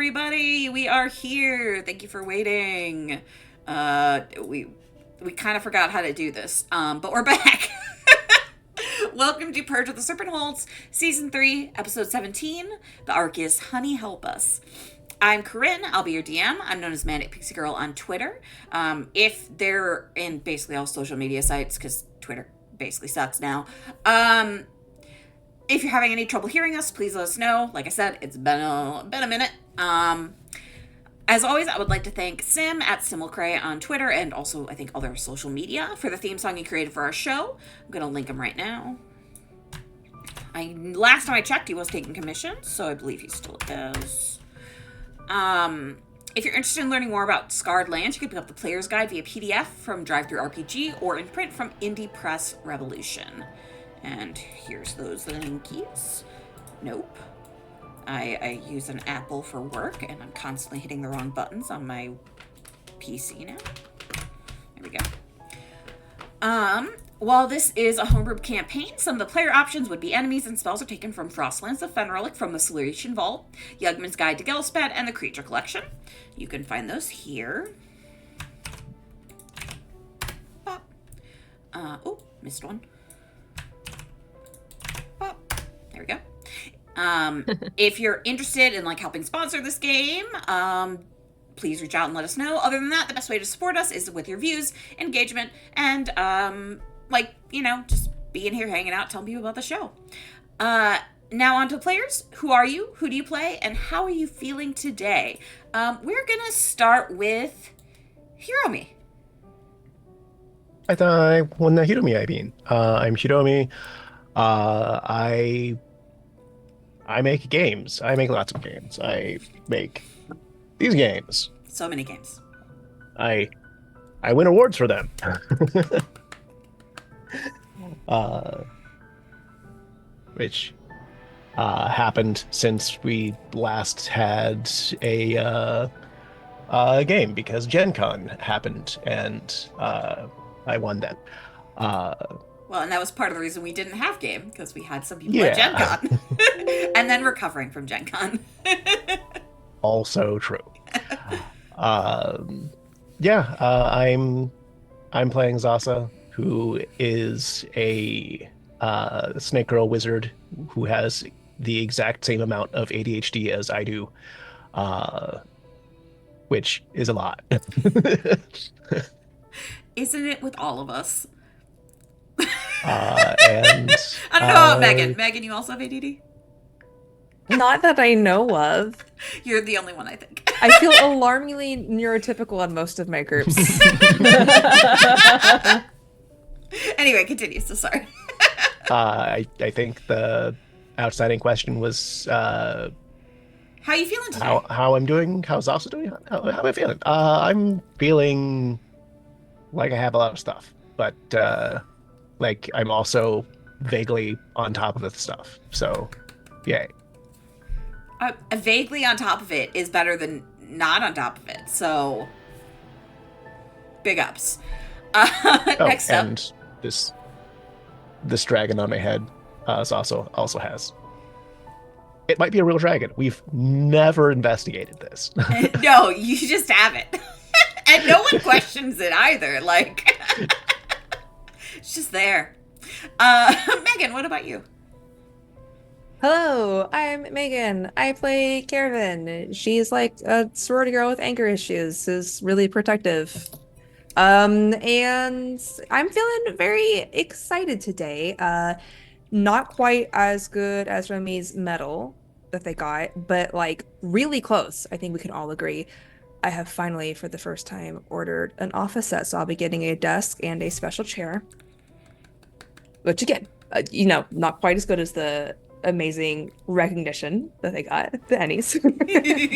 everybody. We are here. Thank you for waiting. We kind of forgot how to do this, but we're back. Welcome to Purge of the Serpentholds, Season 3, Episode 17. The arc is Honey Help Us. I'm Corinne. I'll be your DM. I'm known as Manic Pixie Girl on Twitter. If they're in basically all social media sites, because Twitter basically sucks now. If you're having any trouble hearing us, please let us know. Like I said, it's been a minute. As always, I would like to thank Sim at Simulcray on Twitter and also, I think, other social media for the theme song he created for our show. I'm going to link him right now. Last time I checked, he was taking commissions, so I believe he still is. If you're interested in learning more about Scarred Lands, you can pick up the Player's Guide via PDF from DriveThruRPG or in print from Indie Press Revolution. And here's those linkies. Nope. I use an Apple for work, and I'm constantly hitting the wrong buttons on my PC now. There we go. While this is a homebrew campaign, some of the player options would be enemies and spells are taken from Frostlands of Fenrelic from the Solution Vault, Yugman's Guide to Gelspad, and the Creature Collection. You can find those here. Oh, missed one. There we go. If you're interested in helping sponsor this game, please reach out and let us know. Other than that, the best way to support us is with your views, engagement, and just being here, hanging out, telling people about the show. Now on to players. Who are you? Who do you play? And how are you feeling today? We're gonna start with Hiromi. Hiromi, I'm Hiromi. I make games. I make lots of games. I make these games. So many games. I win awards for them. Which happened since we last had a game because Gen Con happened and I won that. Well, and that was part of the reason we didn't have game, because we had some people at Gen Con. And then recovering from Gen Con. Also true. I'm playing Zasa, who is a snake girl wizard who has the exact same amount of ADHD as I do, which is a lot. Isn't it with all of us? And I don't know about Megan. Megan, you also have ADD? Not that I know of. You're the only one, I think. I feel alarmingly neurotypical on most of my groups. Anyway, continue. So sorry. I think the outstanding question was how are you feeling today? How I'm doing? How's Zasa doing? How am I feeling? I'm feeling like I have a lot of stuff, but I'm also vaguely on top of the stuff. So, yay. Vaguely on top of it is better than not on top of it. So, big ups. Next up. And this dragon on my head also has. It might be a real dragon. We've never investigated this. No, you just have it. And no one questions it either. It's just there. Megan, what about you? Hello, I'm Megan. I play Caravan. She's like a sorority girl with anger issues, who's really protective. And I'm feeling very excited today. Not quite as good as Remy's medal that they got, but really close. I think we can all agree. I have finally, for the first time, ordered an office set, so I'll be getting a desk and a special chair. Which again, not quite as good as the amazing recognition that they got at the Ennies.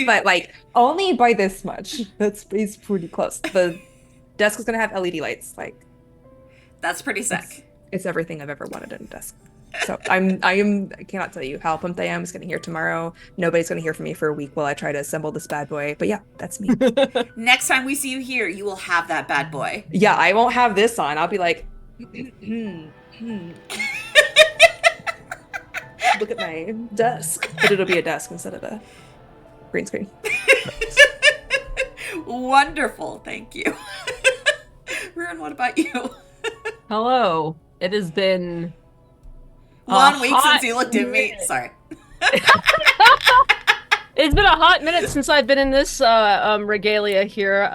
But only by this much. It's pretty close. The desk is gonna have LED lights. That's pretty sick. It's everything I've ever wanted in a desk. So I cannot tell you how pumped I am. It's getting here tomorrow. Nobody's gonna hear from me for a week while I try to assemble this bad boy. But yeah, that's me. Next time we see you here, you will have that bad boy. Yeah, I won't have this on. I'll be like, look at my desk. But it'll be a desk instead of a green screen. Wonderful, thank you. Ruin, what about you? Hello. It has been a 1 week since hot you looked at me. minute. Sorry. It's been a hot minute since I've been in this regalia here.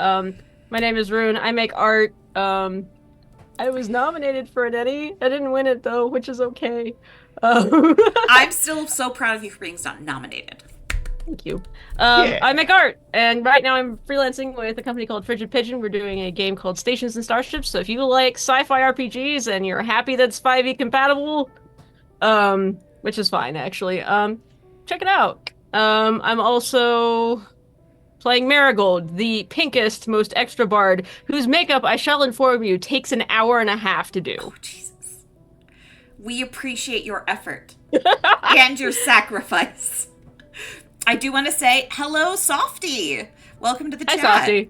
My name is Rune. I make art. I was nominated for an Eddie. I didn't win it though, which is okay. Um, I'm still so proud of you for being nominated. Thank you. Yeah. I make art, and right now I'm freelancing with a company called Frigid Pigeon. We're doing a game called Stations and Starships. So if you like sci-fi RPGs and you're happy that it's 5e compatible, which is fine actually, check it out. I'm also playing Marigold, the pinkest, most extra bard, whose makeup, I shall inform you, takes an hour and a half to do. Oh, Jesus. We appreciate your effort and your sacrifice. I do want to say, hello, Softy. Welcome to the chat. Hi, Softy.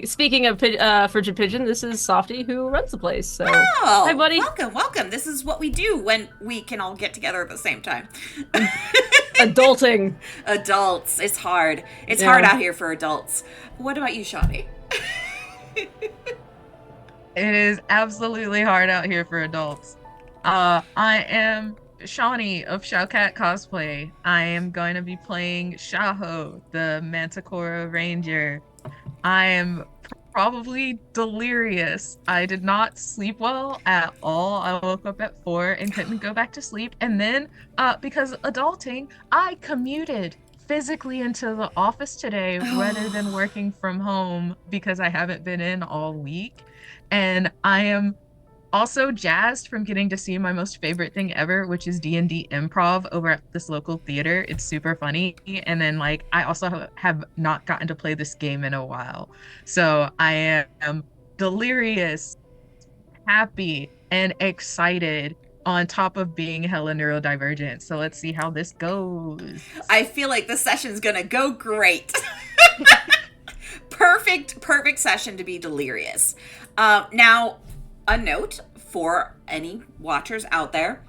Speaking of Frigid Pigeon, this is Softy who runs the place. So, Oh, hi, buddy. Welcome. This is what we do when we can all get together at the same time. Adulting. Adults. It's hard. It's Yeah. hard out here for adults. What about you, Shawnee? It is absolutely hard out here for adults. I am Shawnee of Showcat Cosplay. I am going to be playing Shaho, the Manticora Ranger. I am probably delirious. I did not sleep well at all. I woke up at 4 and couldn't go back to sleep. And then, because adulting, I commuted physically into the office today rather than working from home because I haven't been in all week. And I am also jazzed from getting to see my most favorite thing ever, which is D&D improv over at this local theater. It's super funny. And then like I also have not gotten to play this game in a while. So I am delirious, happy, and excited on top of being hella neurodivergent. So let's see how this goes. I feel like the session's gonna go great. Perfect session to be delirious. Now, a note for any watchers out there.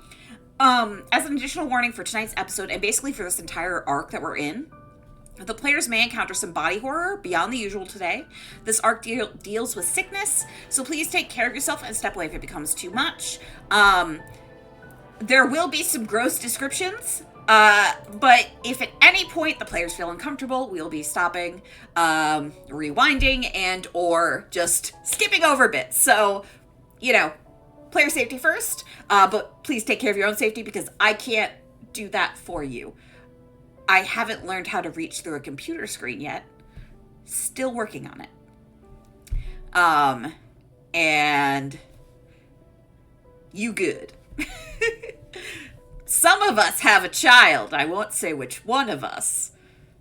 As an additional warning for tonight's episode, and basically for this entire arc that we're in, the players may encounter some body horror beyond the usual today. This arc deals with sickness, so please take care of yourself and step away if it becomes too much. There will be some gross descriptions, but if at any point the players feel uncomfortable, we'll be stopping, rewinding, and or just skipping over bits. So, you know, player safety first, but please take care of your own safety because I can't do that for you. I haven't learned how to reach through a computer screen yet. Still working on it. And you good. Some of us have a child, I won't say which one of us,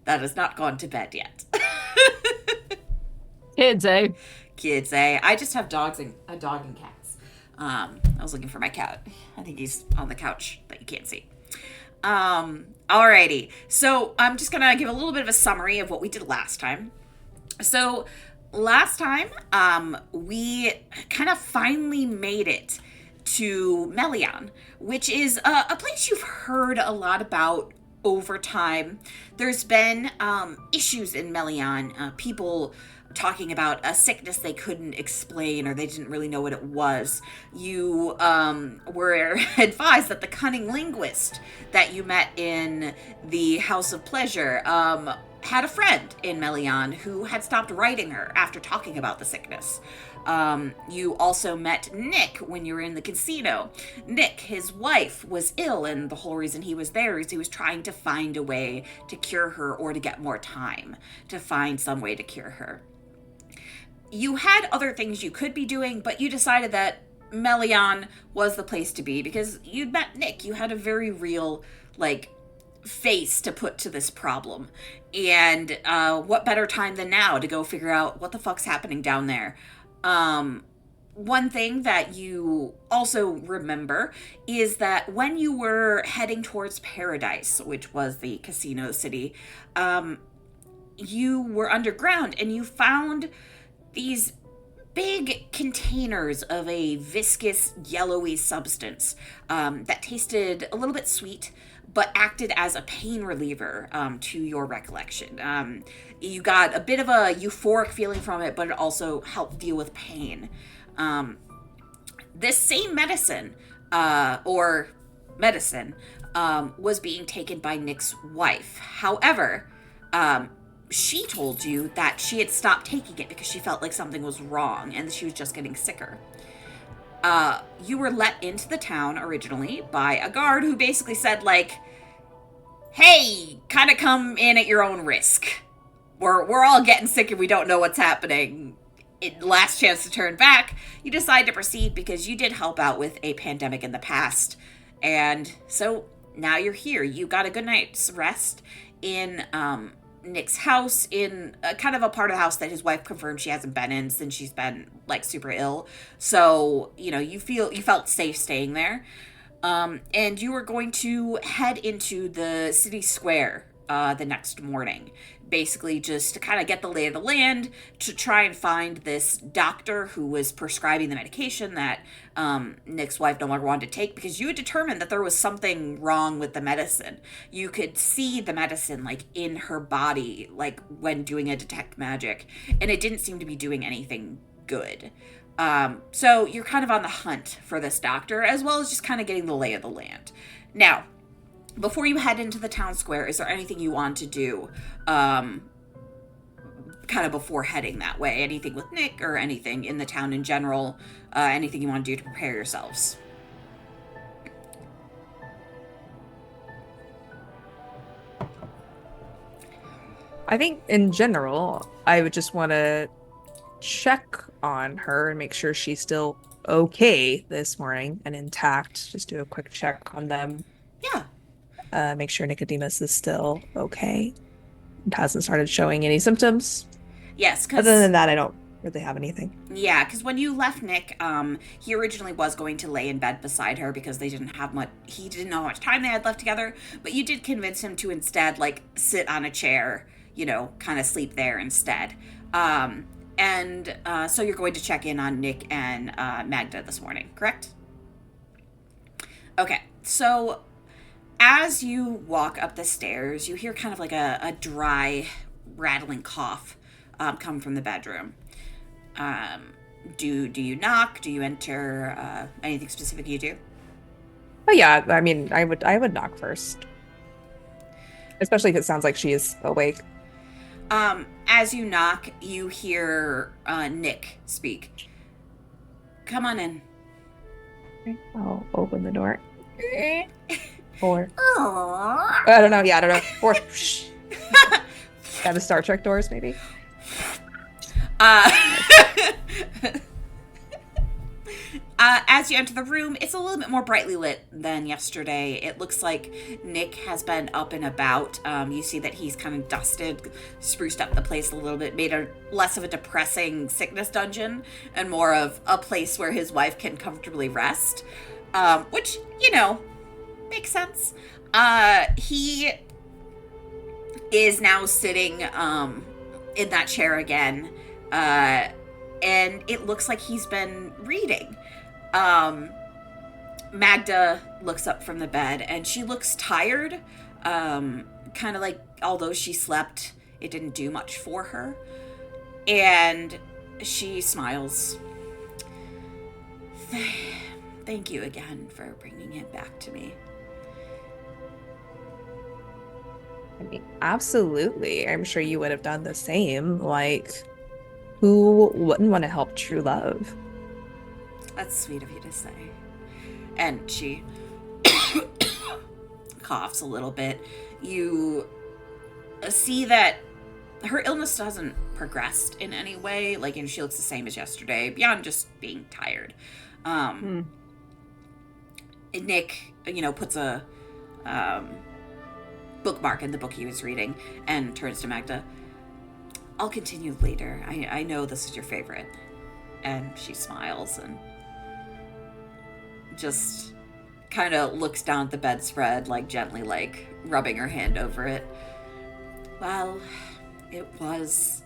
that has not gone to bed yet. Kids, eh? Kids, eh? I just have a dog and cats. I was looking for my cat. I think he's on the couch that you can't see. Alrighty. So I'm just gonna give a little bit of a summary of what we did last time. So last time, we kind of finally made it to Melion, which is a place you've heard a lot about over time. There's been issues in Melion, people talking about a sickness they couldn't explain or they didn't really know what it was. You were advised that the cunning linguist that you met in the House of Pleasure had a friend in Melion who had stopped writing her after talking about the sickness. You also met Nick when you were in the casino. Nick, his wife, was ill, and the whole reason he was there is he was trying to find a way to cure her or to get more time to find some way to cure her. You had other things you could be doing, but you decided that Melion was the place to be because you'd met Nick. You had a very real, face to put to this problem. And what better time than now to go figure out what the fuck's happening down there? One thing that you also remember is that when you were heading towards Paradise, which was the casino city, you were underground and you found these big containers of a viscous, yellowy substance that tasted a little bit sweet, but acted as a pain reliever to your recollection. You got a bit of a euphoric feeling from it, but it also helped deal with pain. This same medicine, was being taken by Nick's wife. However, she told you that she had stopped taking it because she felt like something was wrong and she was just getting sicker. You were let into the town originally by a guard who basically said, like, hey, kind of come in at your own risk. We're all getting sick and we don't know what's happening. Last chance to turn back. You decide to proceed because you did help out with a pandemic in the past. And so now you're here. You got a good night's rest in Nick's house, in kind of a part of the house that his wife confirmed she hasn't been in since she's been like super ill. So, you felt safe staying there. And you were going to head into the city square the next morning. Basically just to kind of get the lay of the land, to try and find this doctor who was prescribing the medication that Nick's wife no longer wanted to take, because you had determined that there was something wrong with the medicine. You could see the medicine like in her body, like when doing a detect magic, and it didn't seem to be doing anything good. So you're kind of on the hunt for this doctor, as well as just kind of getting the lay of the land. Now, before you head into the town square, is there anything you want to do kind of before heading that way? Anything with Nick or anything in the town in general? Anything you want to do to prepare yourselves? I think in general, I would just want to check on her and make sure she's still okay this morning and intact. Just do a quick check on them. Yeah. Make sure Nicodemus is still okay and hasn't started showing any symptoms. Yes, because other than that, I don't really have anything. Yeah, because when you left Nick, he originally was going to lay in bed beside her because they didn't have much. He didn't know how much time they had left together. But you did convince him to instead, like, sit on a chair, kind of sleep there instead. So you're going to check in on Nick and Magda this morning, correct? Okay, so as you walk up the stairs, you hear kind of like a dry, rattling cough come from the bedroom. Do you knock? Do you enter? Anything specific you do? Oh yeah, I mean, I would knock first, especially if it sounds like she is awake. As you knock, you hear Nick speak. Come on in. I'll open the door. Or I don't know. Yeah, I don't know. Or yeah, the Star Trek doors, maybe. As you enter the room, it's a little bit more brightly lit than yesterday. It looks like Nick has been up and about. You see that he's kind of dusted, spruced up the place a little bit, made it less of a depressing sickness dungeon and more of a place where his wife can comfortably rest, which, makes sense. He is now sitting in that chair again, and it looks like he's been reading. Magda looks up from the bed, and she looks tired, kind of like although she slept, it didn't do much for her. And she smiles. Thank you again for bringing him back to me. I mean, absolutely. I'm sure you would have done the same. Like, who wouldn't want to help true love? That's sweet of you to say. And she coughs a little bit. You see that her illness hasn't progressed in any way. Like, and she looks the same as yesterday, beyond just being tired. Nick, puts a bookmark in the book he was reading and turns to Magda. I'll continue later. I know this is your favorite. And she smiles and just kind of looks down at the bedspread, like gently, like rubbing her hand over it. Well, it was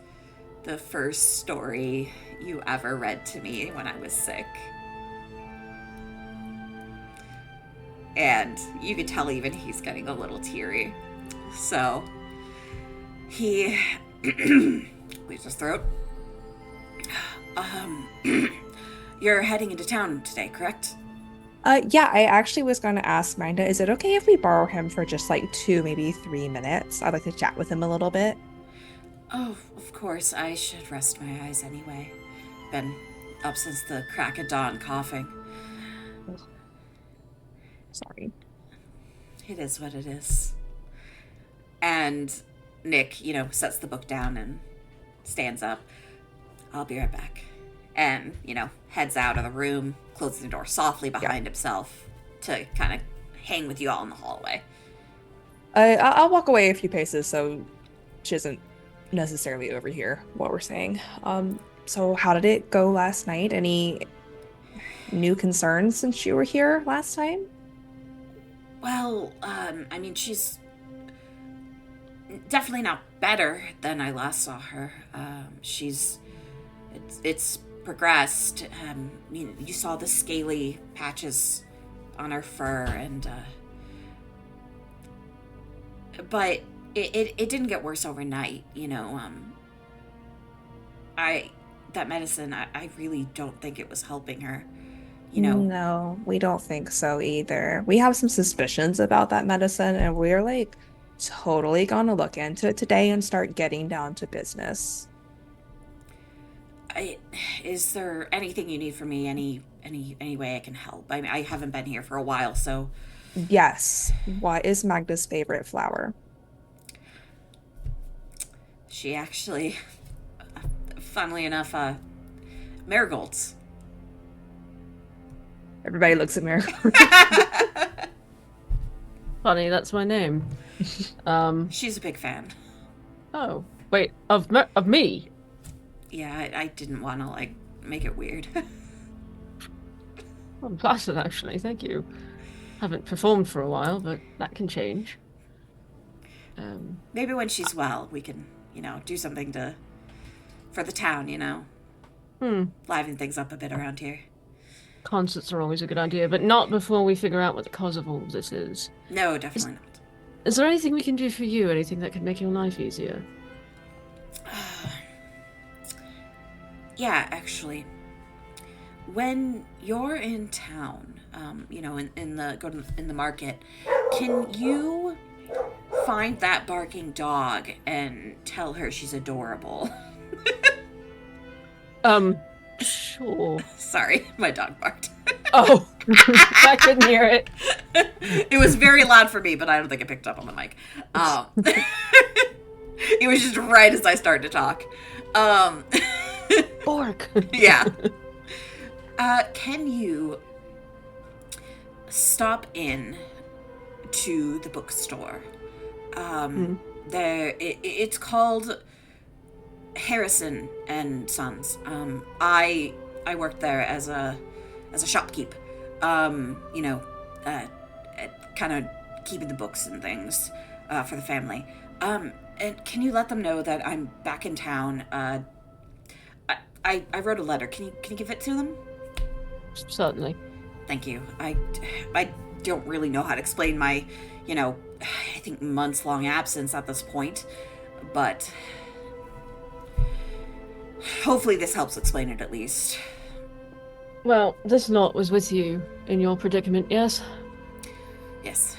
the first story you ever read to me when I was sick. And you could tell even he's getting a little teary. So he clears his throat. You're heading into town today, correct? Yeah, I actually was going to ask Magda, is it okay if we borrow him for just like 2, maybe 3 minutes? I'd like to chat with him a little bit. Oh, of course. I should rest my eyes anyway. Been up since the crack of dawn coughing. Sorry. It is what it is. And Nick, sets the book down and stands up. I'll be right back. And, heads out of the room, closing the door softly behind himself to kind of hang with you all in the hallway. I'll walk away a few paces so she doesn't necessarily overhear what we're saying. So how did it go last night? Any new concerns since you were here last time? Well, she's definitely not better than I last saw her. It's progressed. You saw the scaly patches on her fur, and but it didn't get worse overnight. That medicine, I really don't think it was helping her. No, we don't think so either. We have some suspicions about that medicine, and we're like totally gonna look into it today and start getting down to business. Is there anything you need from me? Any way I can help? I haven't been here for a while, so. Yes. What is Magda's favorite flower? She actually, funnily enough, marigolds. Everybody looks at Miracle. Funny, that's my name. She's a big fan. Oh, wait, of me? Yeah, I didn't want to, make it weird. I'm flattered, actually, thank you. Haven't performed for a while, but that can change. Maybe when she's well, we can, do something for the town, liven things up a bit around here. Concerts are always a good idea, but not before we figure out what the cause of all of this is. No, definitely not. Is there anything we can do for you? Anything that could make your life easier? Yeah, actually. When you're in town, in the market, can you find that barking dog and tell her she's adorable? Sure. Sorry, my dog barked. Oh, I couldn't hear it. It was very loud for me, but I don't think it picked up on the mic. It was just right as I started to talk. Bork. Yeah. Can you stop in to the bookstore? It's called Harrison and Sons. I worked there as a shopkeep. Kind of keeping the books and things for the family. And can you let them know that I'm back in town? I wrote a letter. Can you give it to them? Certainly. Thank you. I don't really know how to explain my, I think months-long absence at this point, but hopefully this helps explain it at least. Well, this lot was with you in your predicament, yes? Yes.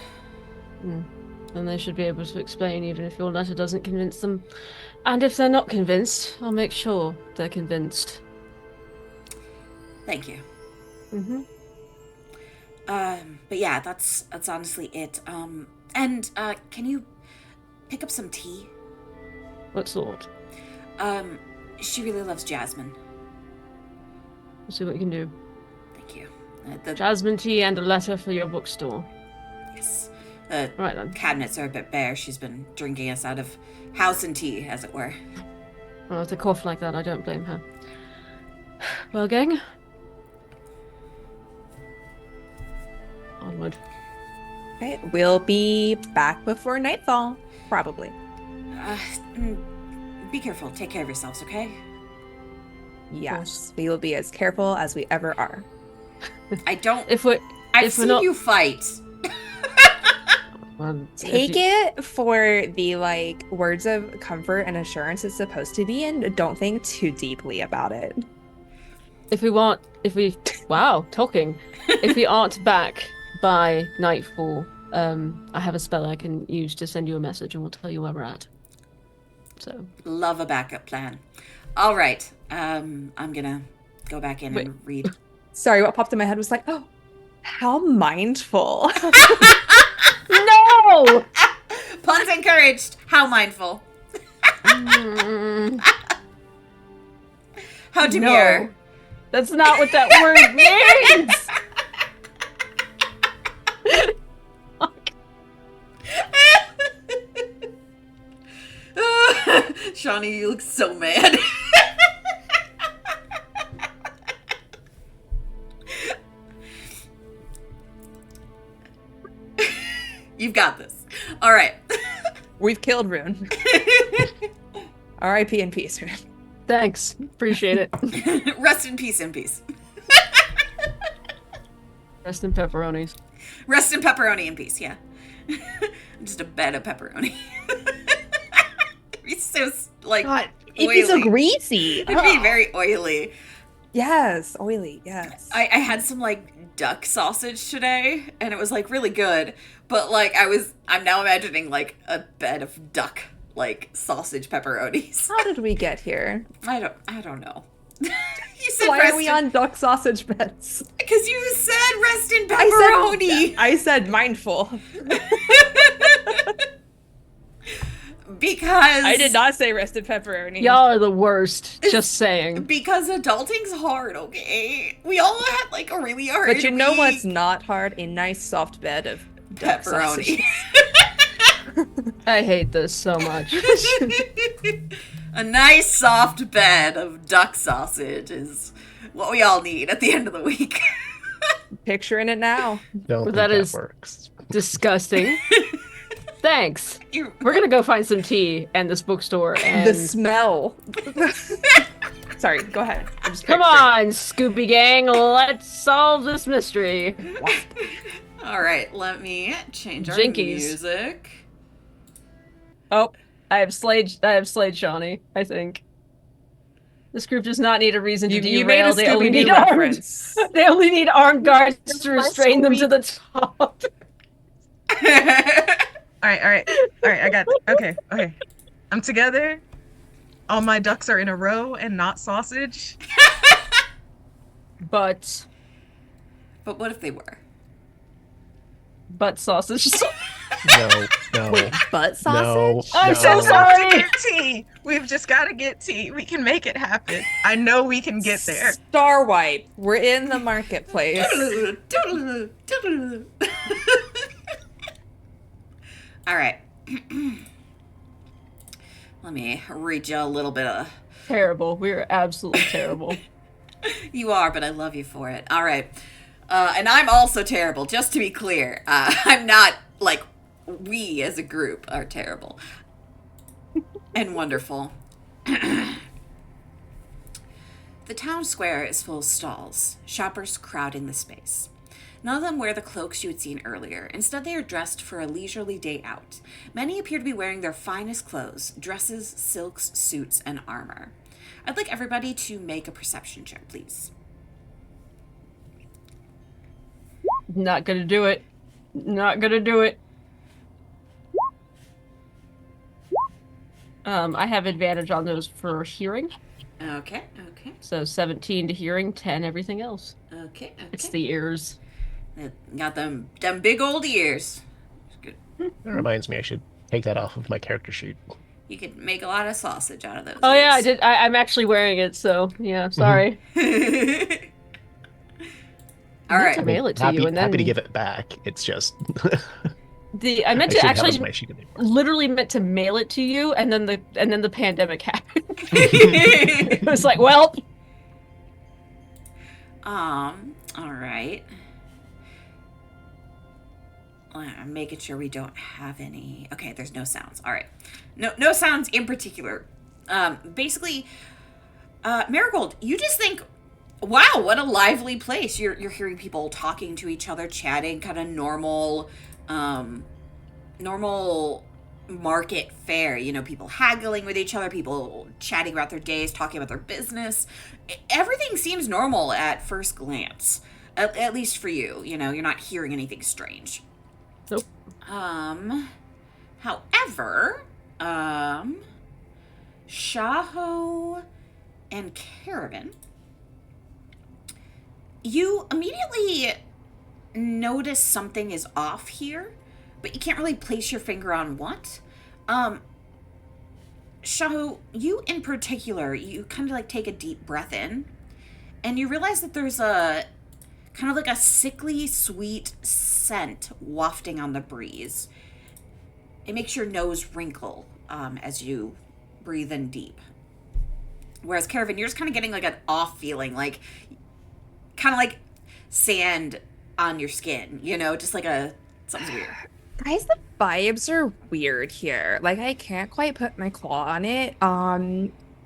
And they should be able to explain even if your letter doesn't convince them. And if they're not convinced, I'll make sure they're convinced. Thank you. Mm-hmm. But yeah, that's honestly it. And can you pick up some tea? What sort? She really loves jasmine. We'll see what we can do. Thank you. Jasmine tea and a letter for your bookstore. Yes. The Right then. cabinets are a bit bare. She's been drinking us out of house and tea, as it were. Well, with a cough like that, I don't blame her. Well, gang. Onward. Okay, we'll be back before nightfall, probably. be careful. Take care of yourselves, okay? Yes, we will be as careful as we ever are. I don't. If we I've if we're seen not- you fight. Take it for the like words of comfort and assurance it's supposed to be, and don't think too deeply about it. If we talking. If we aren't back by nightfall, I have a spell I can use to send you a message, and we'll tell you where we're at. So Love a backup plan. All right. I'm gonna go back in and read. Sorry, what popped in my head was like, oh, how mindful. no. Puns encouraged. How mindful. Mm, How demure. no. That's not what that word means. Shawnee, you look so mad. You've got this. All right. We've killed Rune. R.I.P. in peace, Rune. Thanks. Appreciate it. Rest in peace, in peace. Rest in pepperonis. Rest in pepperoni in peace, yeah. Just a bed of pepperoni. It'd be so, like, God, it'd be so oily. greasy. It'd be very oily. Yes, oily, yes. I had some, like, duck sausage today, and it was, like, really good. But, like, I'm now imagining, like, a bed of duck, like, sausage pepperonis. How did we get here? I don't know. You said Why rest are we on duck sausage beds? Because you said rest in pepperoni. I said mindful. Because I did not say rest in pepperoni. Y'all are the worst. Just saying. Because adulting's hard, okay? We all had like a really hard But you know week. what's not hard? A nice soft bed of duck Pepperoni. I hate this so much. A nice soft bed of duck sausage is what we all need at the end of the week. Picturing it now. Don't think That is- works. Disgusting. Thanks. We're gonna go find some tea and this bookstore and The smell. Sorry, go ahead. I'm just come on, Scooby Gang, let's solve this mystery. All right, let me change our Jinkies. music. Oh, I have slayed Shawnee, I think. This group does not need a reason to You made a derail. They only Scooby-Doo need armed. reference. They only need armed guards to restrain them to the top. All right. I got it. Okay. I'm together. All my ducks are in a row and not sausage. But But what if they were? sausage. No. Wait, butt No. sausage? I'm so no. sorry. Get tea. We've just got to get tea. We can make it happen. I know we can get there. Star Wipe. We're in the marketplace. All right. Let me read you a little bit of. Terrible. We are absolutely terrible. You are, but I love you for it. All right. And I'm also terrible, just to be clear. I'm not, like, we as a group are terrible. And wonderful. The town square is full of stalls, shoppers crowding the space. None of them wear the cloaks you had seen earlier. Instead, they are dressed for a leisurely day out. Many appear to be wearing their finest clothes, dresses, silks, suits, and armor. I'd like everybody to make a perception check, please. Not gonna do it. Not gonna do it. I have advantage on those for hearing. Okay. So 17 to hearing, 10 everything else. Okay. It's the ears. Got them big old ears. Good. That reminds me, I should take that off of my character sheet. You could make a lot of sausage out of those. Oh yeah, I ears. did. I'm actually wearing it, so yeah. Sorry. All I meant right. to mail it to happy, you, and then happy to give it back. It's just I meant I to should have it actually on my sheet anymore. literally meant to mail it to you, and then the pandemic happened. It was like, well, All right. I'm making sure we don't have any. Okay, there's no sounds. All right. No sounds in particular. Basically, Marigold, you just think, wow, what a lively place. You're hearing people talking to each other, chatting, kind of normal market fare. You know, people haggling with each other, people chatting about their days, talking about their business. Everything seems normal at first glance, at least for you. You know, you're not hearing anything strange. Nope. However, Shaho and Caravan, you immediately notice something is off here, but you can't really place your finger on what. Shaho, you in particular, you kind of like take a deep breath in, and you realize that there's a kind of like a sickly sweet scent wafting on the breeze. It makes your nose wrinkle as you breathe in deep. Whereas Caravan, you're just kind of getting like an off feeling, like kind of like sand on your skin, you know, just like something's weird. Guys, the vibes are weird here. Like, I can't quite put my claw on it.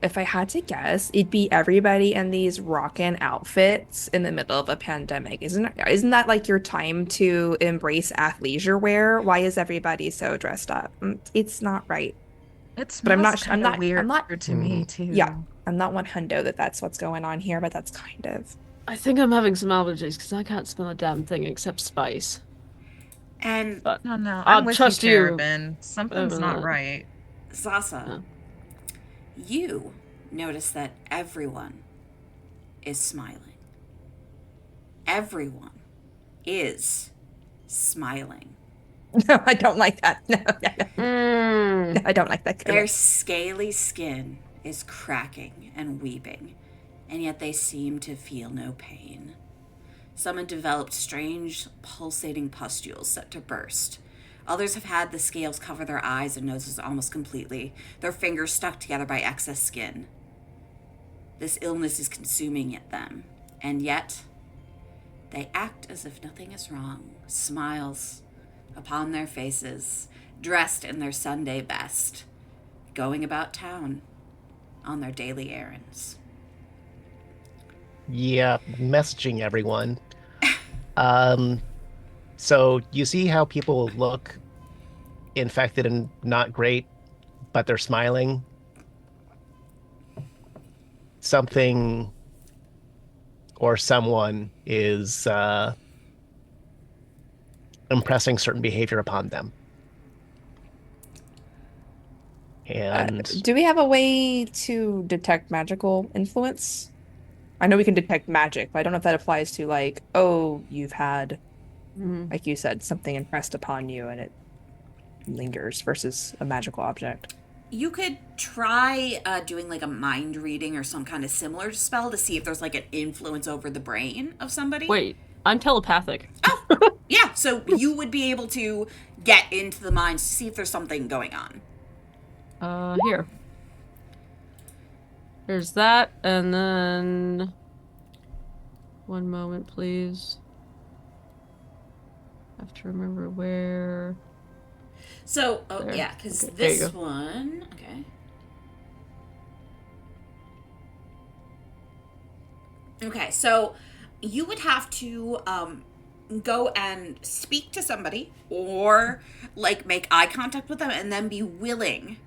If I had to guess, it'd be everybody in these rockin' outfits in the middle of a pandemic. Isn't that like your time to embrace athleisure wear? Why is everybody so dressed up? It's not right. It But I'm smells not, kind of weird I'm not, to me too. yeah, I'm not one hundo that that's what's going on here, but that's kind of. I think I'm having some allergies because I can't smell a damn thing except spice. And But No, I'm I'll with trust you, you. Caravan. Something's not right. Zasa, Yeah. you notice that everyone is smiling. Everyone is smiling. No, I don't like that. No, Mm. no, I don't like that. Their scaly skin is cracking and weeping, and yet they seem to feel no pain. Some have developed strange, pulsating pustules set to burst. Others have had the scales cover their eyes and noses almost completely, their fingers stuck together by excess skin. This illness is consuming them, and yet they act as if nothing is wrong, smiles upon their faces, dressed in their Sunday best, going about town on their daily errands. Yeah, messaging everyone. So you see how people look infected and not great, but they're smiling. Something or someone is impressing certain behavior upon them. And Do we have a way to detect magical influence? I know we can detect magic, but I don't know if that applies to like, oh, you've had, Mhm. like you said, something impressed upon you and it lingers versus a magical object. You could try doing like a mind reading or some kind of similar spell to see if there's like an influence over the brain of somebody. Wait, I'm telepathic. Yeah, so you would be able to get into the minds to see if there's something going on. Here. There's that, and then... One moment, please. I have to remember where... So, There. yeah, because Okay, there you this go. one, okay. Okay, so you would have to go and speak to somebody or like make eye contact with them and then be willing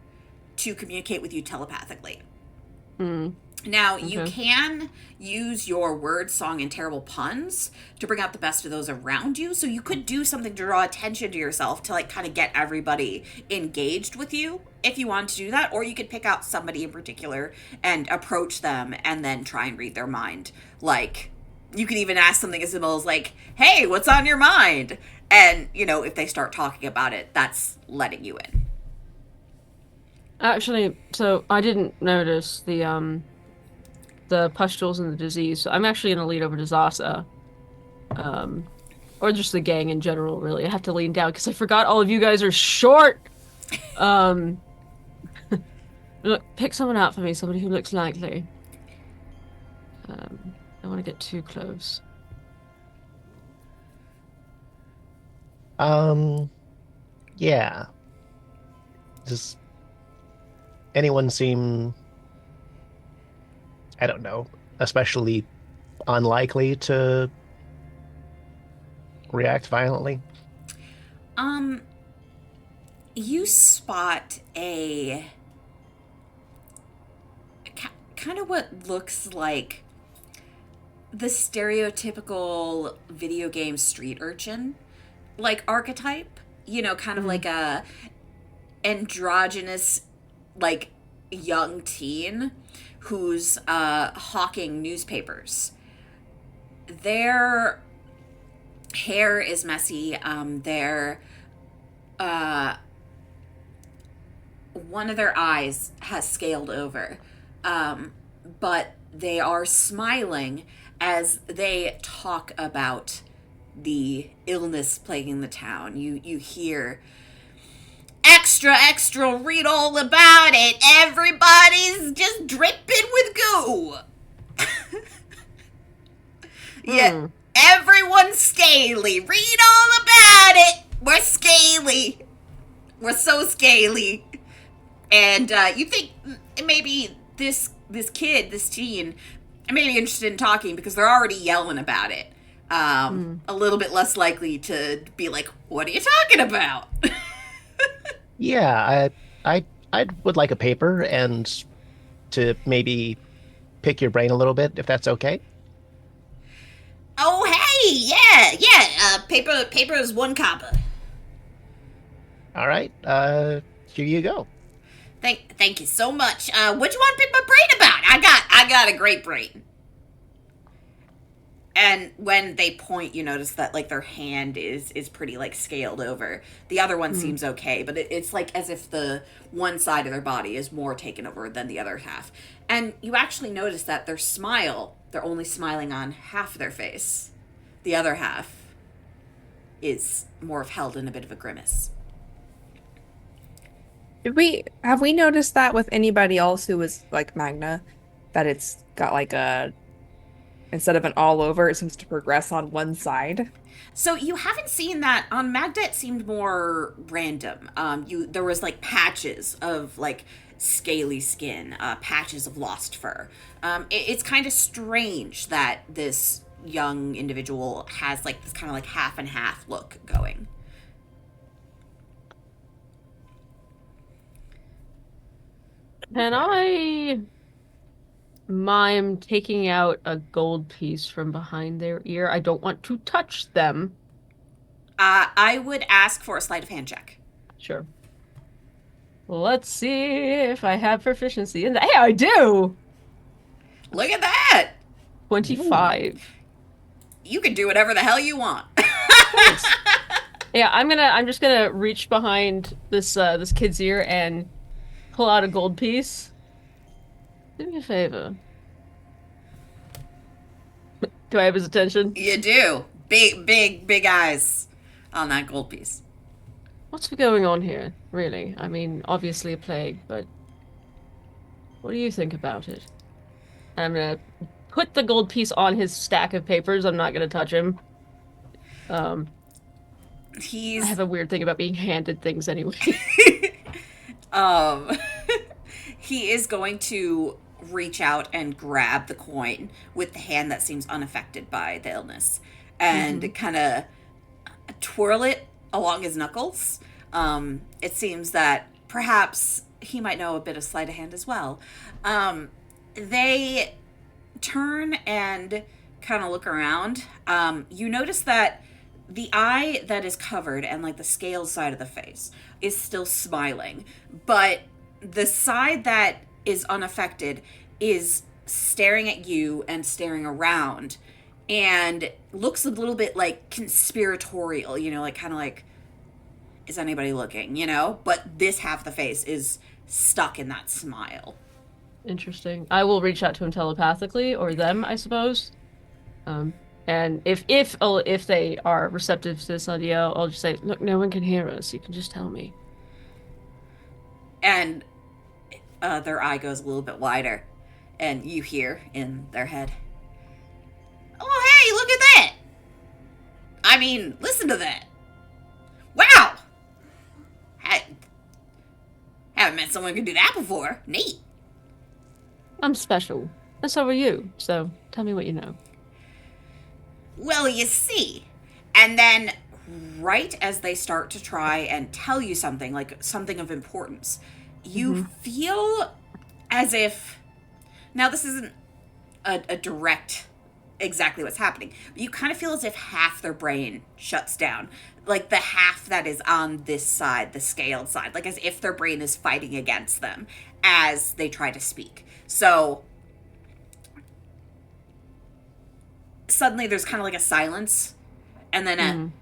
to communicate with you telepathically. Hmm. Now, you Okay. can use your word, song, and terrible puns to bring out the best of those around you. So you could do something to draw attention to yourself to like kind of get everybody engaged with you if you want to do that. Or you could pick out somebody in particular and approach them and then try and read their mind. Like, you could even ask something as simple as like, hey, what's on your mind? And, you know, if they start talking about it, that's letting you in. Actually, so I didn't notice the pustules and the disease. So I'm actually gonna lead over to Zasa. Or just the gang in general, really. I have to lean down because I forgot all of you guys are short. Look, pick someone out for me, somebody who looks likely. I don't want to get too close. yeah. Does anyone seem I don't know, especially unlikely to react violently? Um, you spot a kind of what looks like the stereotypical video game street urchin like archetype, kind of like a androgynous like young teen who's hawking newspapers. Their hair is messy. Their one of their eyes has scaled over, but they are smiling as they talk about the illness plaguing the town. You hear, extra, extra, read all about it. Everybody's just dripping with goo. Yeah, everyone's scaly. Read all about it. We're scaly. We're so scaly. And you think maybe this kid, this teen, may be interested in talking because they're already yelling about it. A little bit less likely to be like, "What are you talking about?" Yeah, I would like a paper and to maybe pick your brain a little bit, if that's okay. Oh, hey, yeah. Paper is one copper. All right, here you go. Thank you so much. What you want to pick my brain about? I got a great brain. And when they point, you notice that like their hand is pretty like scaled over. The other one seems okay, but it's like as if the one side of their body is more taken over than the other half. And you actually notice that their smile, they're only smiling on half of their face. The other half is more held in a bit of a grimace. Have we noticed that with anybody else who was like Magna, that it's got like a instead of an all over, it seems to progress on one side? So you haven't seen that on Magda. It seemed more random. There was like patches of like scaly skin, patches of lost fur. It's kind of strange that this young individual has like this kind of like half and half look going. Can I mime taking out a gold piece from behind their ear? I don't want to touch them. I would ask for a sleight of hand check. Sure. Let's see if I have proficiency in that. Hey, I do! Look at that! 25. Ooh. You can do whatever the hell you want. Thanks. Yeah, I'm just gonna reach behind this kid's ear and pull out a gold piece. Do me a favor. Do I have his attention? You do. Big eyes on that gold piece. What's going on here, really? I mean, obviously a plague, but what do you think about it? I'm gonna put the gold piece on his stack of papers. I'm not gonna touch him. I have a weird thing about being handed things anyway. He is going to reach out and grab the coin with the hand that seems unaffected by the illness and kind of twirl it along his knuckles. It seems that perhaps he might know a bit of sleight of hand as well. They turn and kind of look around. You notice that the eye that is covered and like the scaled side of the face is still smiling, but the side that is unaffected is staring at you and staring around and looks a little bit like conspiratorial, like kind of like, is anybody looking, But this half of the face is stuck in that smile. Interesting. I will reach out to him telepathically, or them, I suppose. And if they are receptive to this idea, I'll just say, look, no one can hear us. You can just tell me. And their eye goes a little bit wider, and you hear in their head, "Oh, hey, look at that! I mean, listen to that! Wow! Haven't met someone who could do that before. Neat." I'm special. And so are you, so tell me what you know. Well, you see. And then, right as they start to try and tell you something, like something of importance, you feel as if. Now, this isn't a direct exactly what's happening, but you kind of feel as if half their brain shuts down. Like the half that is on this side, the scaled side, like as if their brain is fighting against them as they try to speak. So suddenly there's kind of like a silence, and then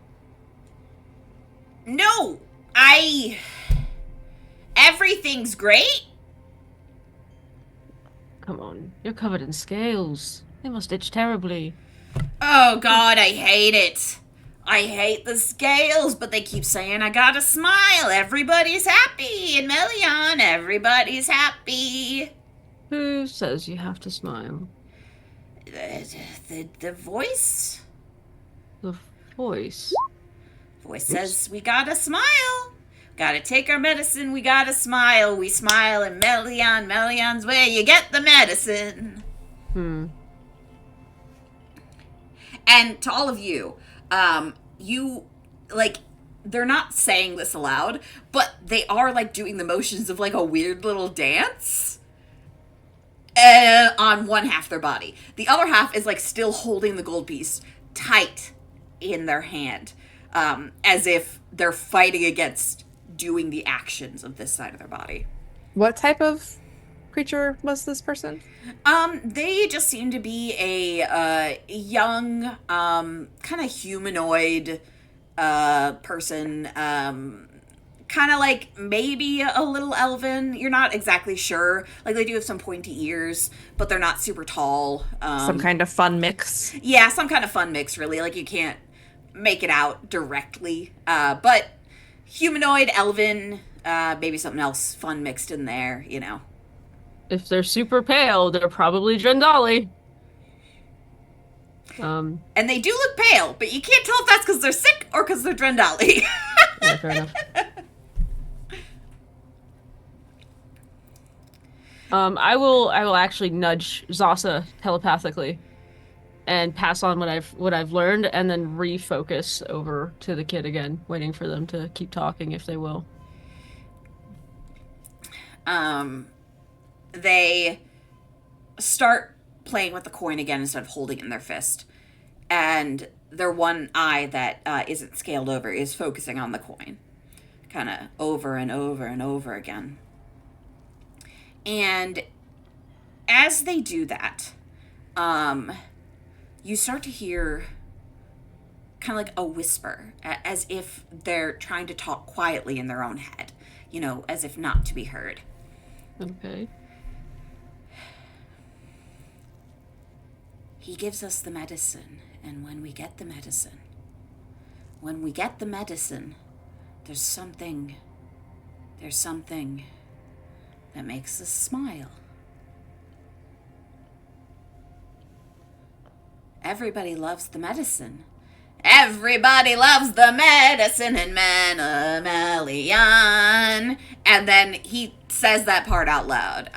no, everything's great. Come on, you're covered in scales. They must itch terribly. Oh God, I hate it. I hate the scales, but they keep saying I gotta smile. Everybody's happy in Melion. Everybody's happy. Who says you have to smile? The voice? The voice. Voice says we gotta smile. Gotta take our medicine, we gotta smile. We smile in Melion. Melion's where you get the medicine. And to all of you, you, like, they're not saying this aloud, but they are, like, doing the motions of, like, a weird little dance on one half their body. The other half is, like, still holding the gold piece tight in their hand, as if they're fighting against doing the actions of this side of their body. What type of creature was this person? They just seem to be a young, kind of humanoid person, kind of like maybe a little elven. You're not exactly sure. Like, they do have some pointy ears, but they're not super tall. Some kind of fun mix. Yeah, some kind of fun mix, really. Like, you can't make it out directly. But humanoid, elven, maybe something else fun mixed in there, you know. If they're super pale, they're probably Drendali. And they do look pale, but you can't tell if that's because they're sick or because they're Drendali. Yeah, fair enough. I will actually nudge Zasa telepathically and pass on what I've learned, and then refocus over to the kid again, waiting for them to keep talking if they will. They start playing with the coin again instead of holding it in their fist. And their one eye that isn't scaled over is focusing on the coin. Kind of over and over and over again. And as they do that, you start to hear kind of like a whisper, as if they're trying to talk quietly in their own head. You know, as if not to be heard. Okay. He gives us the medicine, and when we get the medicine, there's something that makes us smile. Everybody loves the medicine. Everybody loves the medicine in Manamelion. And then he says that part out loud.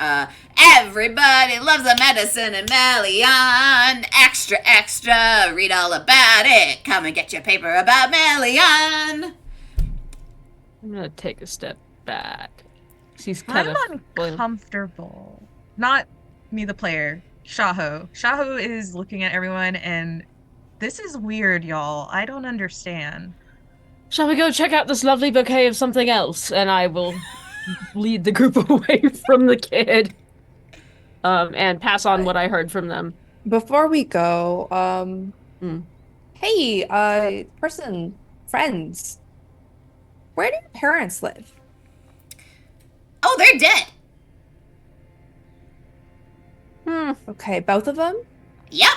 Everybody loves the medicine in Melion. Extra, extra, read all about it. Come and get your paper about Melion. I'm gonna take a step back. He's kind I'm of uncomfortable. Not me, the player. Shaho. Shaho is looking at everyone, and this is weird, y'all. I don't understand. Shall we go check out this lovely bouquet of something else? And I will lead the group away from the kid. And pass on what I heard from them. Before we go, hey, friends, where do your parents live? Oh, they're dead. Okay, both of them? Yep.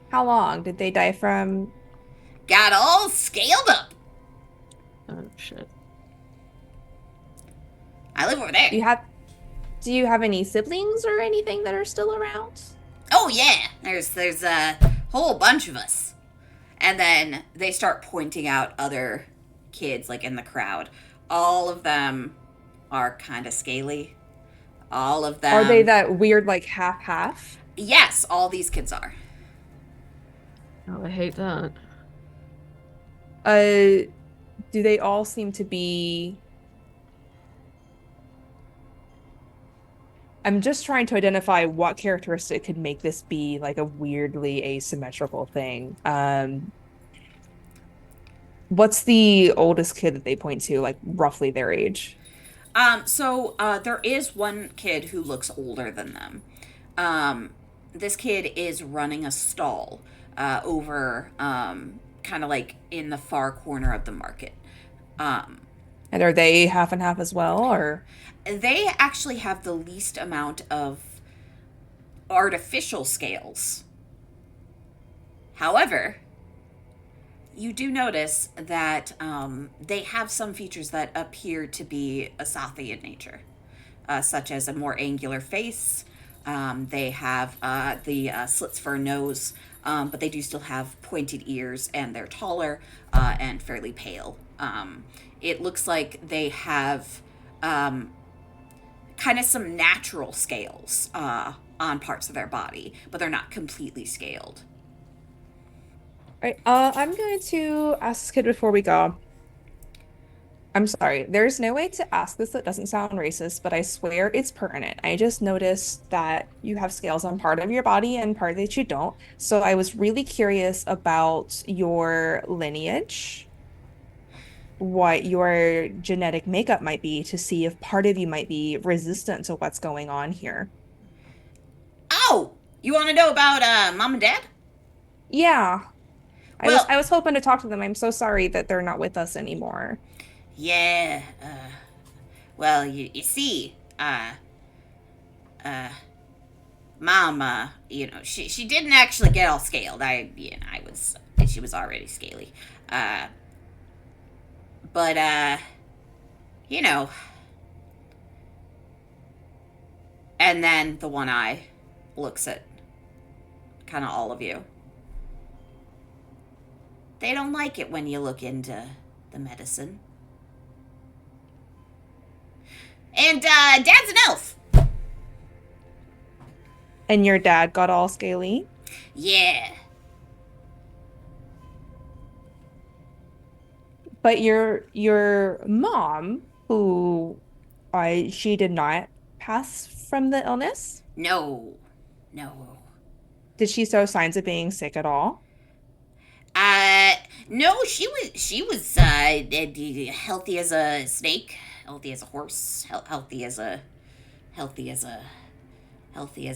How long did they die from? Got all scaled up. Oh, shit. I live over there. Do you have any siblings or anything that are still around? Oh, yeah. There's a whole bunch of us. And then they start pointing out other kids, like, in the crowd. All of them are kind of scaly. All of them. Are they that weird, like, half-half? Yes, all these kids are. Oh, I hate that. Do they all seem to be... I'm just trying to identify what characteristic could make this be like a weirdly asymmetrical thing. What's the oldest kid that they point to, like roughly their age? So there is one kid who looks older than them. This kid is running a stall over kind of like in the far corner of the market. Um, And are they half and half as well, or? they actually have the least amount of artificial scales. However, you do notice that they have some features that appear to be Asathi in nature, such as a more angular face. They have the slits for a nose, but they do still have pointed ears, and they're taller and fairly pale. It looks like they have kind of some natural scales on parts of their body, but they're not completely scaled. All right, I'm going to ask this kid before we go. I'm sorry, there's no way to ask this that doesn't sound racist, but I swear it's pertinent. I just noticed that you have scales on part of your body and part that you don't. So I was really curious about your lineage, what your genetic makeup might be, to see if part of you might be resistant to what's going on here. Oh, you want to know about mom and dad? Yeah, Well, I was hoping to talk to them. I'm so sorry that they're not with us anymore. yeah. Well, you see, mom, she didn't actually get all scaled. She was already scaly. But you know, and then the one eye looks at kind of all of you. They don't like it when you look into the medicine. And Dad's an elf. And your dad got all scaly? Yeah. But your mom, who she did not pass from the illness? No. No. Did she show signs of being sick at all? No, she was healthy as a snake, healthy as a horse, healthy as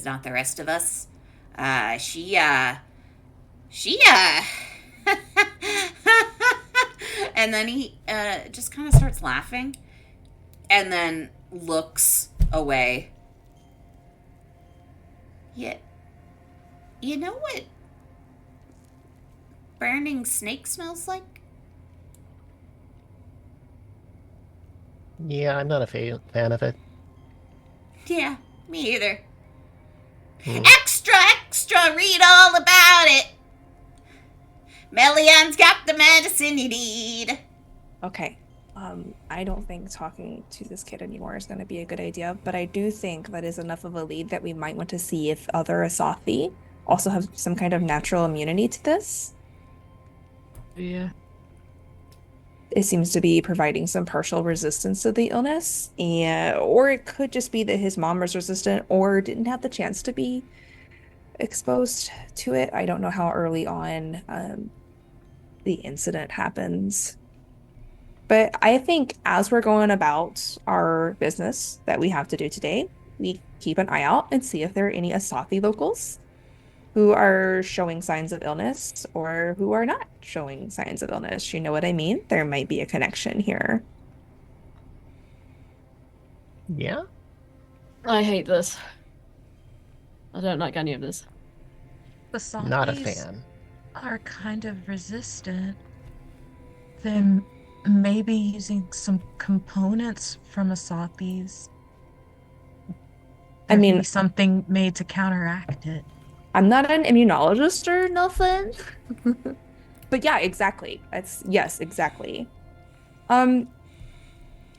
not the rest of us. She and then he just kind of starts laughing and then looks away. Yeah. You know what burning snake smells like? Yeah, I'm not a fan of it. Yeah, me either. Hmm. Extra, extra, read all about it. Melian's got the medicine you need. Okay. I don't think talking to this kid anymore is going to be a good idea, but I do think that is enough of a lead that we might want to see if other Asathi also have some kind of natural immunity to this. Yeah. It seems to be providing some partial resistance to the illness, or it could just be that his mom was resistant or didn't have the chance to be exposed to it. I don't know how early on the incident happens. But I think as we're going about our business that we have to do today, we keep an eye out and see if there are any Asathi locals who are showing signs of illness or who are not showing signs of illness. You know what I mean? There might be a connection here. Yeah? I hate this. I don't like any of this. The Not a Softies fan. are kind of resistant. Then maybe using some components from Asathi's. I mean, Be something made to counteract it. I'm not an immunologist or nothing. But yeah, exactly. Yes, exactly.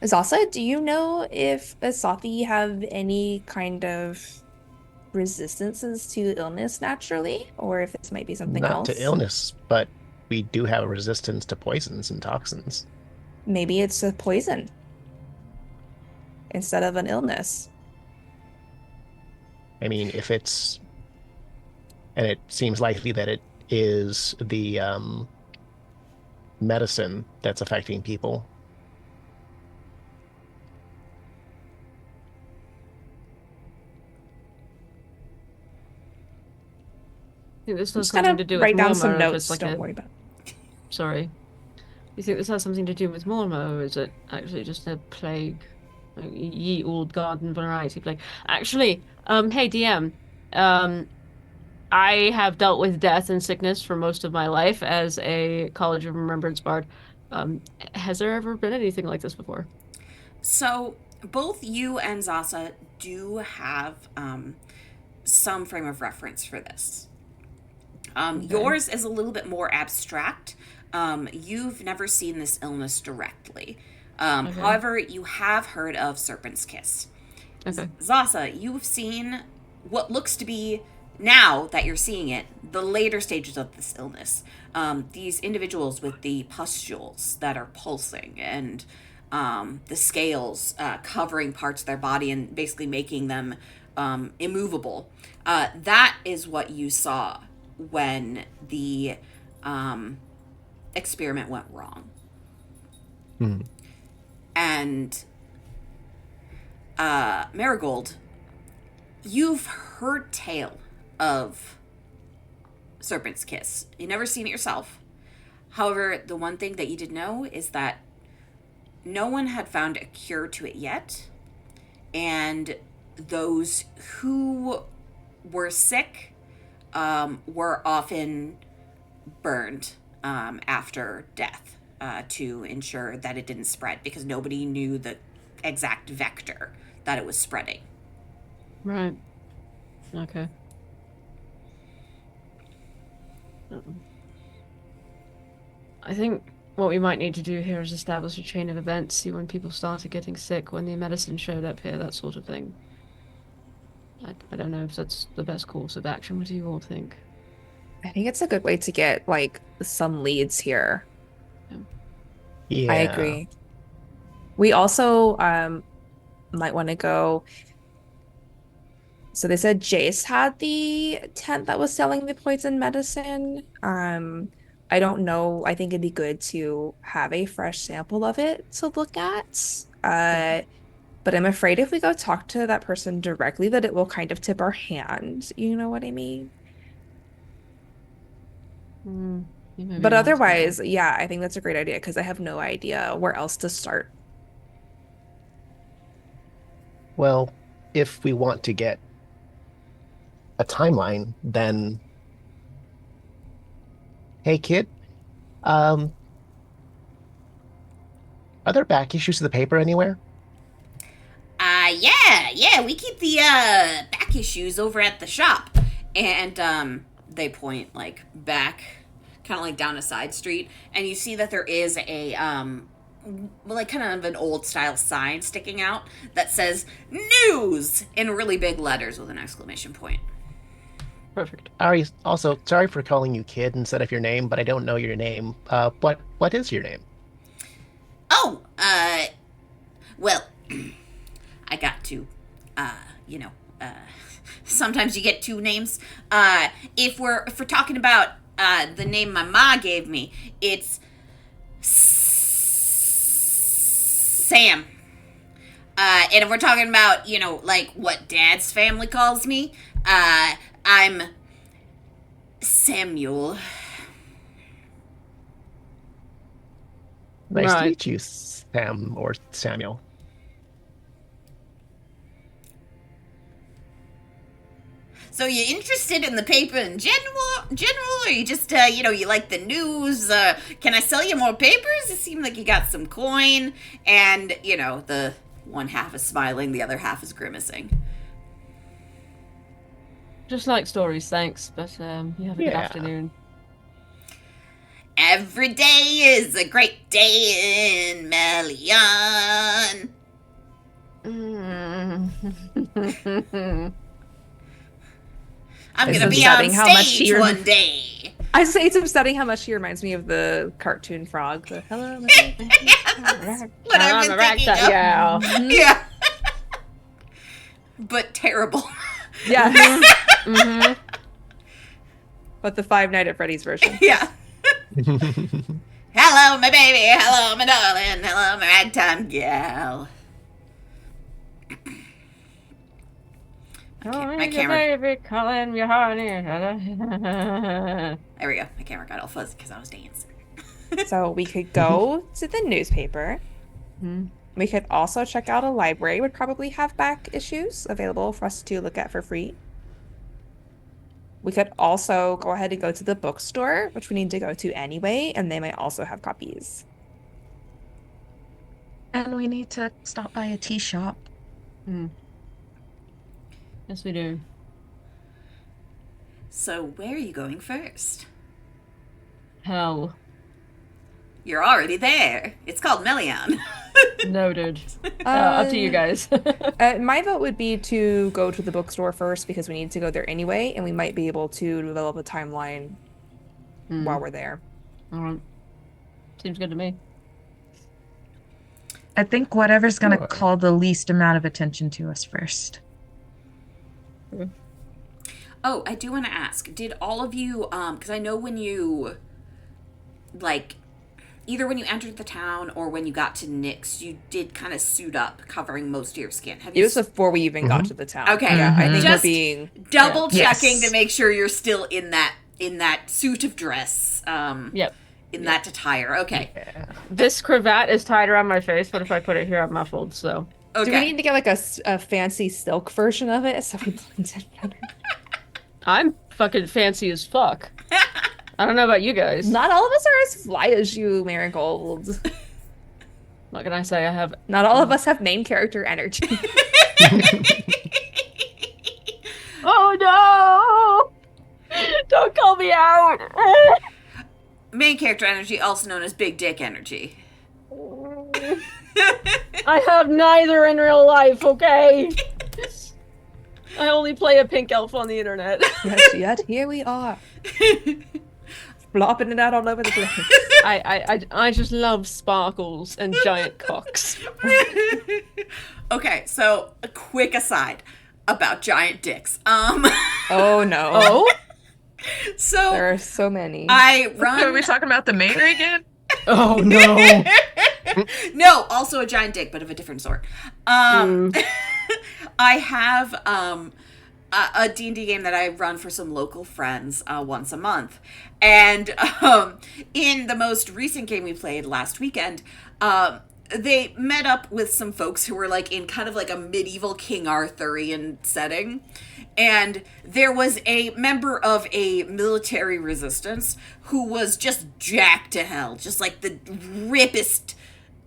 Zasa, do you know if Asathi have any kind of resistances to illness naturally, or if this might be something Not to else? illness, but we do have a resistance to poisons and toxins. Maybe it's a poison instead of an illness. I mean, if it's, and it seems likely that it is the medicine that's affecting people. I think this I'm has just something gonna to do with write down some Mormor, if it's notes. like Don't a... worry about it. Sorry. You think this has something to do with Mormor, or is it actually just a plague? Like, ye old garden variety plague. Actually, hey DM, I have dealt with death and sickness for most of my life as a College of Remembrance bard. Has there ever been anything like this before? So both you and Zasa do have some frame of reference for this. Okay. Yours is a little bit more abstract. You've never seen this illness directly. Okay. However, you have heard of Serpent's Kiss. Okay. Zasa, you've seen what looks to be, now that you're seeing it, the later stages of this illness. These individuals with the pustules that are pulsing and the scales covering parts of their body and basically making them immovable. That is what you saw when the experiment went wrong. Hmm. And Marigold, you've heard tale of Serpent's Kiss. You've never seen it yourself. However, the one thing that you did know is that no one had found a cure to it yet. And those who were sick were often burned after death to ensure that it didn't spread, because nobody knew the exact vector that it was spreading. Right. Okay. I think what we might need to do here is establish a chain of events, see when people started getting sick, when the medicine showed up here, that sort of thing. I don't know if that's the best course of action. What do you all think? I think it's a good way to get like some leads here. Yeah. I agree. We also might want to go. So they said Jace had the tent that was selling the poison medicine. I don't know. I think it'd be good to have a fresh sample of it to look at. But I'm afraid if we go talk to that person directly, that it will kind of tip our hand. You know what I mean? You may be But right. otherwise, yeah, I think that's a great idea because I have no idea where else to start. Well, if we want to get a timeline, then hey kid, are there back issues of the paper anywhere? Yeah, we keep the back issues over at the shop. And they point like back, kind of like down a side street, and you see that there is a like kind of an old style sign sticking out that says news in really big letters with an exclamation point. Perfect. Ari, also sorry for calling you kid instead of your name, but I don't know your name. What is your name? Oh, well, I got to, you know, sometimes you get two names. If we're talking about the name my ma gave me, it's Sam. And if we're talking about, you know, like what Dad's family calls me, I'm Samuel. Nice to Right. meet you, Sam or Samuel. So you interested in the paper in general, or you just, you know, you like the news? Can I sell you more papers? It seemed like you got some coin, and, you know, the one half is smiling, the other half is grimacing. Just like stories, thanks. But you have a good Yeah. afternoon. Every day is a great day in Melion. I'm It's gonna be upsetting on how much stage you're- one day. I say it's upsetting how much he reminds me of the cartoon frog. The hello, my That's what I've been thinking of. Yeah. Yeah. But terrible. Yeah. Mm-hmm. But the Five Nights at Freddy's version. Yeah. Hello, my baby. Hello, my darling. Hello, my ragtime gal. My camera. Baby calling you honey. There we go. My camera got all fuzzy because I was dancing. So we could go to the newspaper. Hmm. We could also check out a library. Would probably have back issues available for us to look at for free. We could also go ahead and go to the bookstore, which we need to go to anyway, and they might also have copies. And we need to stop by a tea shop. Yes, we do. So, where are you going first? Hell. You're already there. It's called Melion. Noted. Up to you guys. My vote would be to go to the bookstore first because we need to go there anyway, and we might be able to develop a timeline while we're there. Alright. Seems good to me. I think whatever's gonna Sure. call the least amount of attention to us first. Oh, I do want to ask, did all of you, because I know when you, like, either when you entered the town or when you got to Nyx, you did kind of suit up, covering most of your skin. Have It you was before we even got to the town. Okay. Yeah, I think Just we're being double checking Yes. to make sure you're still in that suit of dress, Yep. in that attire. Okay. This cravat is tied around my face, but if I put it here, I'm muffled, so. Okay. Do we need to get like a fancy silk version of it so we blend in better? I'm fucking fancy as fuck. I don't know about you guys. Not all of us are as fly as you, Marigold. What can I say? I have. Not all of us have main character energy. Oh no! Don't call me out! Main character energy, also known as big dick energy. I have neither in real life, okay? I only play a pink elf on the internet. Yet here we are. Flopping it out all over the place. I just love sparkles and giant cocks. Okay, so a quick aside about giant dicks. Oh no. Oh? So There are so many. I Are run. we talking about the mayor again? Oh no! No, also a giant dick, but of a different sort. I have a D&D game that I run for some local friends once a month. And in the most recent game we played last weekend, they met up with some folks who were like in kind of like a medieval King Arthurian setting. And there was a member of a military resistance who was just jacked to hell, just like the rippest,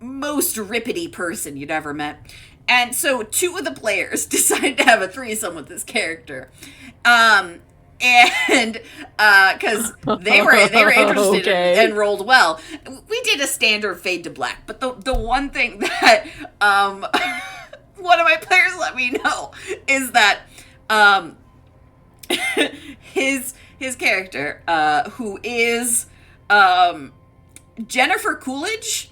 most rippity person you'd ever met. And so two of the players decided to have a threesome with this character. And because they were interested Okay. and rolled well. We did a standard fade to black, but the one thing that one of my players let me know is that his character, who is Jennifer Coolidge,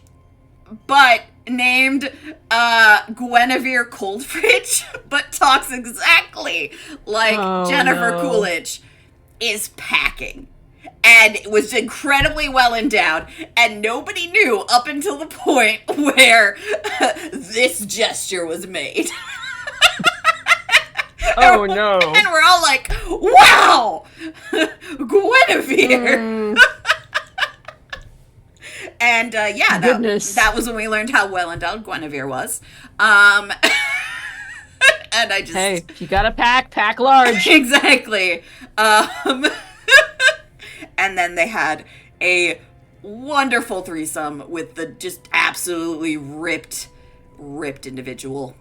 but named Guinevere Coldfridge, but talks exactly like Oh, Jennifer no. Coolidge, is packing. And it was incredibly well endowed, and nobody knew up until the point where this gesture was made. Oh no! And we're all like, wow! Guinevere! And yeah, Goodness. that was when we learned how well endowed Guinevere was. And I just Hey, if you gotta pack large. exactly. And then they had a wonderful threesome with the just absolutely ripped individual.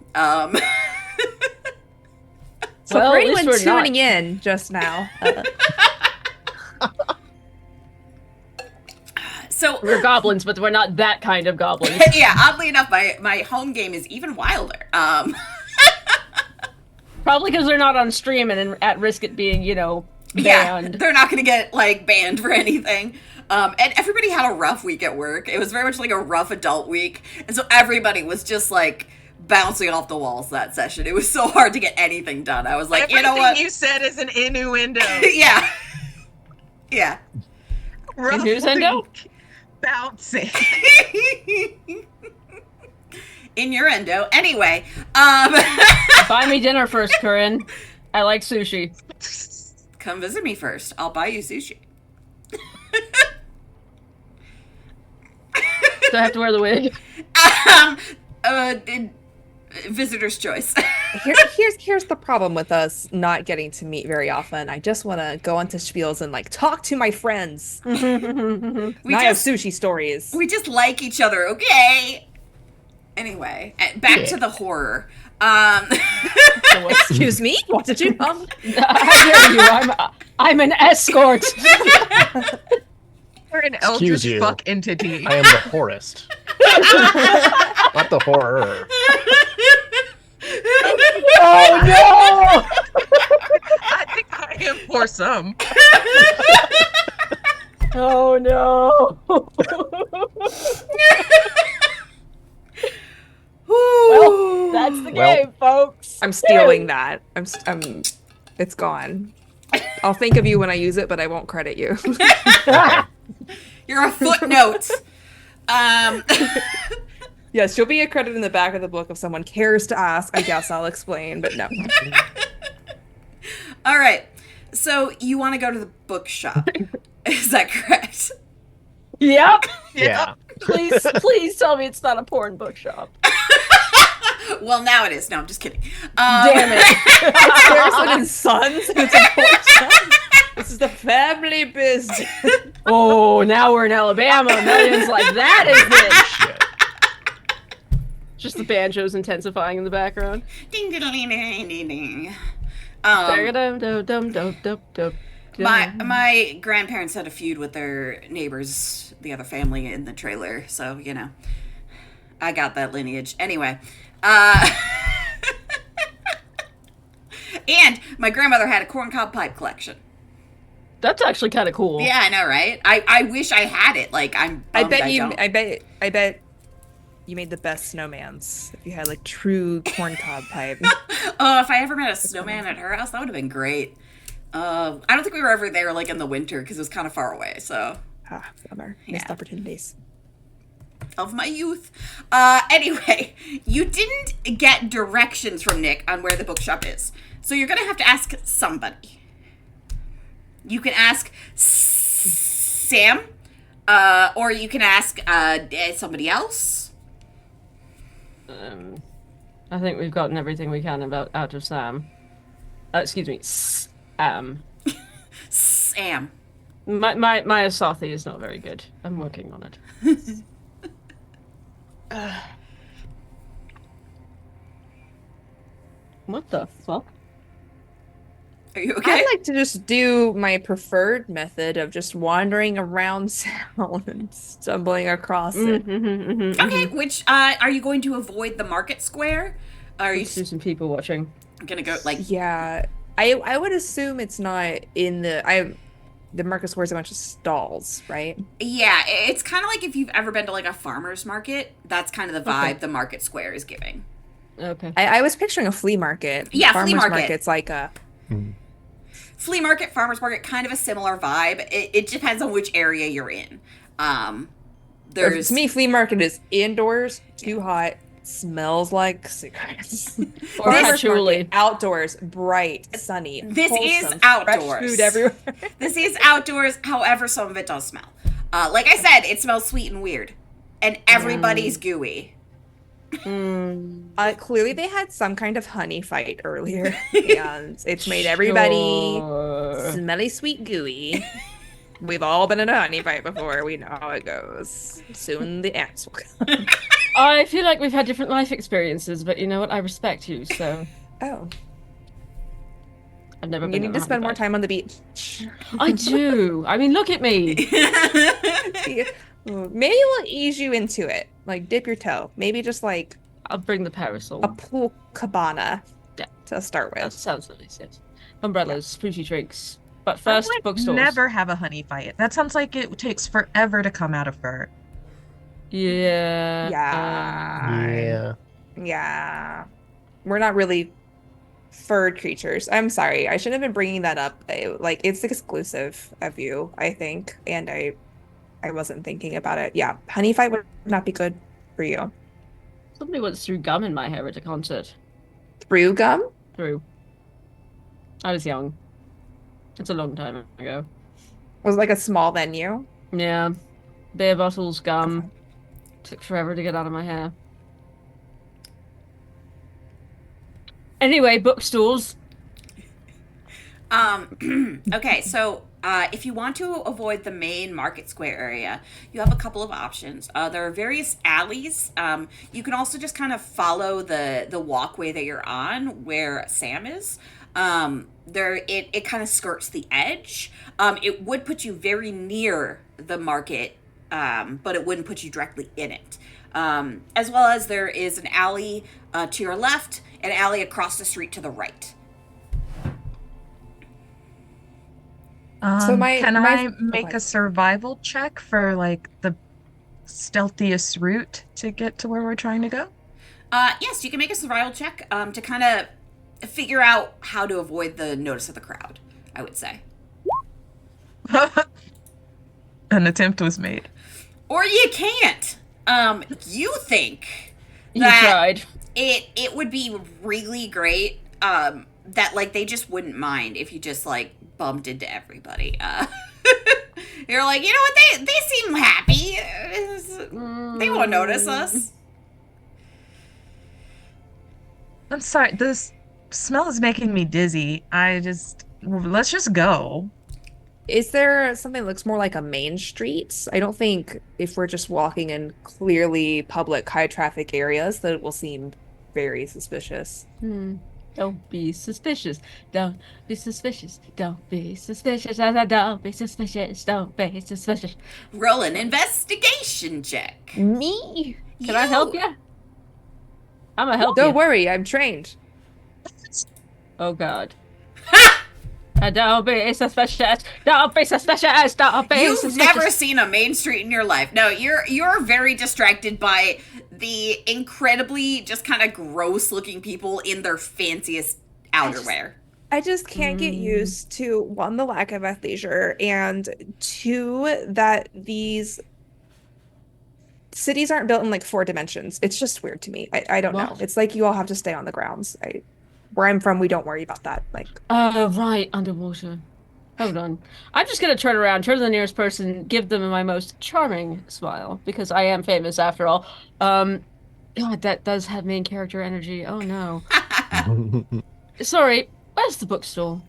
So Well, for at least anyone we're not- tuning in just now, So We're goblins, but we're not that kind of goblins. yeah, oddly enough, my home game is even wilder. Probably because they're not on stream and at risk at being, Yeah, banned. they're not going to get like banned for anything. And everybody had a rough week at work. It was very much like a rough adult week, and so everybody was just like bouncing off the walls that session. It was so hard to get anything done. I was like, Everything you know what? you said is an innuendo. Yeah, yeah. Rough Innuendo? week. Bouncing. Innuendo. Anyway, Buy me dinner first, Corinne. I like sushi. come visit me first. I'll buy you sushi. Do I have to wear the wig? Um, uh, visitor's choice. Here's the problem with us not getting to meet very often. I just want to go onto spiels and like talk to my friends. We I have just sushi stories. we just like each other, okay? Anyway, back to the horror. Excuse me? What did you? How dare you? I'm an escort. You're an Excuse eldritch you. fuck entity. I am the horrorist. Not the horror. Oh no! I think I am for some. Oh no! Well, that's the Well. game, folks. I'm stealing that. It's gone. I'll think of you when I use it, but I won't credit you. You're a footnote. Yes, you'll be a credit in the back of the book if someone cares to ask. I guess I'll explain, but no. All right. So you want to go to the bookshop? Is that correct? Yep. Yeah. Please tell me it's not a porn bookshop. Well, now it is. No, I'm just kidding. Damn it. Harrison and Sons. It's important. This is the family business. Oh, now we're in Alabama. Millions like that is it. Shit. Just the banjos intensifying in the background. Ding, ding, ding, ding, ding, ding. My grandparents had a feud with their neighbors, the other family in the trailer, so you know, I got that lineage. Anyway, and my grandmother had a corncob pipe collection. That's actually kind of cool. Yeah, I know, right? I wish I had it. Like I'm. I bummed bet you. don't. I bet you made the best snowmans if you had like true corncob pipe. Oh, if I ever met a snowman at her house, that would have been great. I don't think we were ever there like in the winter because it was kind of far away. So Ah, bummer. Missed Yeah. opportunities. of my youth. Anyway, you didn't get directions from Nick on where the bookshop is, so you're gonna have to ask somebody. You can ask Sam, or you can ask somebody else. I think we've gotten everything we can out of Sam. Excuse me, Sam. Sam. My Asathi is not very good. I'm working on it. What the fuck? Are you okay? I like to just do my preferred method of just wandering around town and stumbling across it. Okay, which are you going to avoid the market square? Are you Let's do some people watching. gonna go like? Yeah, I would assume it's not in the market square is a bunch of stalls, right? Yeah, it's kind of like if you've ever been to like a farmer's market. That's kind of the vibe Okay. the market square is giving. Okay. I was picturing a flea market. Yeah, flea Farmers market. market's like a Flea market, farmer's market, kind of a similar vibe. It depends on which area you're in. There's to me, flea market is indoors, too hot, smells like cigarettes. Or Farmers patchouli. market, outdoors, bright, sunny. This is wholesome, outdoors. Fresh food everywhere. This is outdoors, however, some of it does smell. Like I said, it smells sweet and weird. And everybody's gooey. Clearly, they had some kind of honey fight earlier, and it's made everybody Sure. smelly, sweet, gooey. We've all been in a honey fight before. We know how it goes. Soon the ants will come. I feel like we've had different life experiences, but you know what? I respect you, so Oh, I've never you been. need to spend more time on the beach. I do. I mean, look at me. Ooh, maybe we'll ease you into it. Like dip your toe. Maybe just like I'll bring the a parasol. pool cabana Yeah. to start That with. sounds nice, yes. Umbrellas, fruity drinks. But I first, would bookstores. never have a honey fight. That sounds like it takes forever to come out of fur. Yeah. Yeah. Yeah. Yeah. We're not really furred creatures. I'm sorry. I shouldn't have been bringing that up. Like it's exclusive of you, I think, and I wasn't thinking about it. Yeah, honey fight would not be good for you. Somebody once threw gum in my hair at a concert. Through gum? Threw. I was young. It's a long time ago. Was it like a small venue? Yeah. Beer bottles, gum. Okay. Took forever to get out of my hair. Anyway, bookstores. Okay, so if you want to avoid the main market square area, you have a couple of options. There are various alleys. You can also just kind of follow the walkway that you're on where Sam is. It kind of skirts the edge. It would put you very near the market, but it wouldn't put you directly in it. As well as there is an alley to your left, an alley across the street to the right. So Can I make a survival check for like the stealthiest route to get to where we're trying to go? Yes, you can make a survival check to kind of figure out how to avoid the notice of the crowd, I would say. An attempt was made. Or you can't. You think You that tried. it would be really great that like they just wouldn't mind if you just like bumped into everybody. You're like, you know what, they seem happy. They won't notice us. I'm sorry, this smell is making me dizzy. Let's just go. Is there something that looks more like a main street? I don't think if we're just walking in clearly public high traffic areas that it will seem very suspicious. Don't be suspicious. Don't be suspicious. Don't be suspicious. Don't be suspicious. Don't be suspicious. Roll an investigation check. Me? Can I help you? I'm gonna help you. Don't worry, I'm trained. Oh God. Don't be suspicious. Don't be suspicious. Don't be You've suspicious. never seen a main street in your life. No, you're very distracted by the incredibly just kind of gross looking people in their fanciest outerwear. I just can't get used to one, the lack of athleisure, and two, that these cities aren't built in like 4 dimensions. It's just weird to me. I don't know. What? It's like you all have to stay on the grounds. Where I'm from, we don't worry about that. Like, Oh, right, underwater. Hold on. I'm just gonna turn around, turn to the nearest person, give them my most charming smile, because I am famous after all. God, that does have main character energy. Oh no. Sorry, where's the bookstore?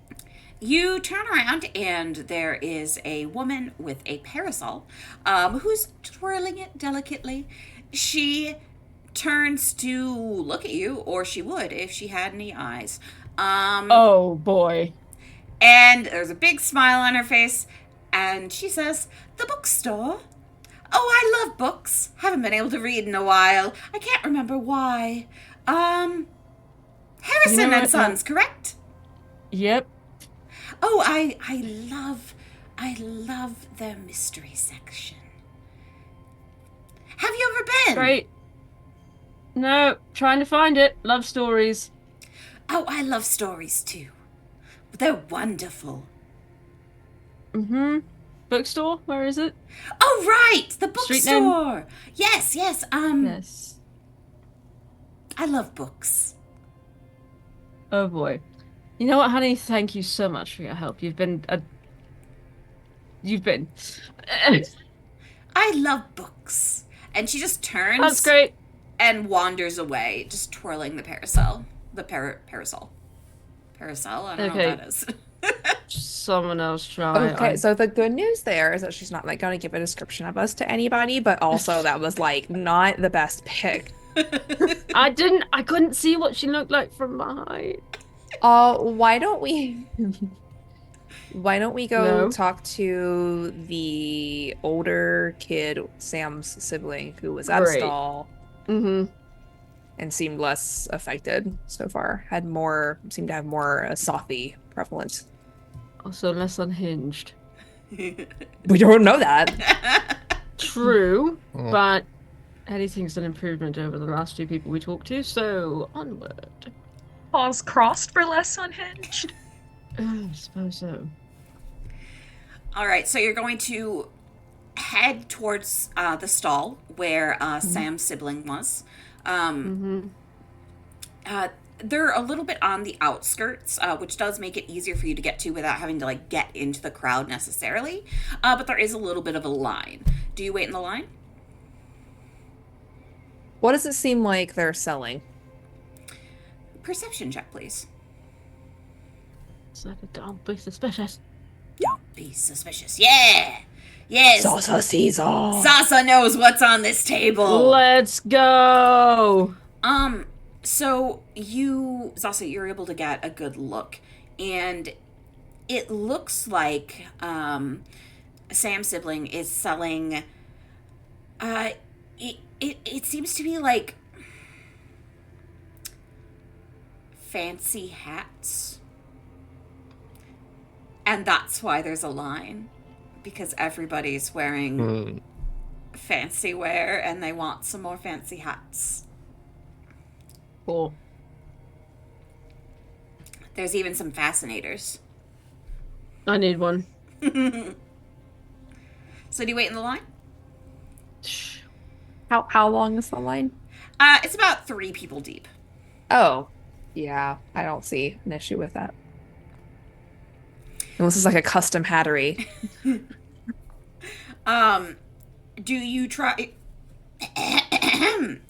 You turn around and there is a woman with a parasol who's twirling it delicately. She turns to look at you, or she would if she had any eyes. Oh boy. And there's a big smile on her face, and she says, "The bookstore? Oh, I love books. Haven't been able to read in a while. I can't remember why. Harrison You know and what? Sons, correct? Yep. Oh, I love their mystery section. Have you ever been? Great. No, trying to find it. Love stories. Oh, I love stories too. They're wonderful. Bookstore? Where is it? Oh, right, the Street name? bookstore. Yes. Yes. I love books. Oh boy. You know what, honey? Thank you so much for your help. You've been I love books. And she just turns That's great. and wanders away, just twirling the parasol. The parasol. Parasol? I don't know Okay. what that is. Someone else try. okay, so the good news there is that she's not like going to give a description of us to anybody, but also that was like not the best pick. I couldn't see what she looked like from behind. Why don't we Why don't we go No. talk to the older kid, Sam's sibling, who was at a Great. stall Mm-hmm. and seemed less affected so far? Seemed to have more Sothy prevalent. Also less unhinged. We don't know that. True, Mm. but anything's an improvement over the last 2 people we talked to, so onward. Paws crossed for less unhinged. I suppose so. All right, so you're going to head towards the stall where Sam's sibling was. Mm-hmm. They're a little bit on the outskirts, which does make it easier for you to get to without having to like get into the crowd necessarily. But there is a little bit of a line. Do you wait in the line? What does it seem like they're selling? Perception check, please. So don't be suspicious. Don't be suspicious. Yeah! Yes! Salsa Caesar. Sasa knows what's on this table! Let's go! So Zasa, you're able to get a good look, and it looks like Sam's sibling is selling. It seems to be like fancy hats, and that's why there's a line, because everybody's wearing fancy wear, and they want some more fancy hats. Cool. There's even some fascinators. I need one. So do you wait in the line? How long is the line? It's about 3 people deep. Oh, yeah. I don't see an issue with that. This is like a custom hattery. Do you try...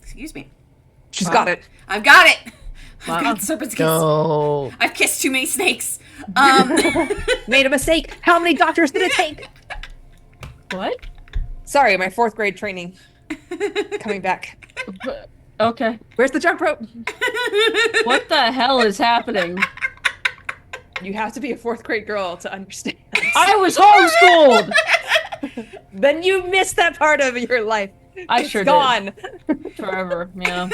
Excuse me. She's got it. I've got it! I've Wow. got serpent's kiss. No. I've kissed too many snakes. Made a mistake. How many doctors did it take? What? Sorry, my 4th grade training. Coming back. Okay. Where's the jump rope? What the hell is happening? You have to be a 4th grade girl to understand. I was homeschooled! Then you missed that part of your life. I It's sure gone. did. Forever, yeah.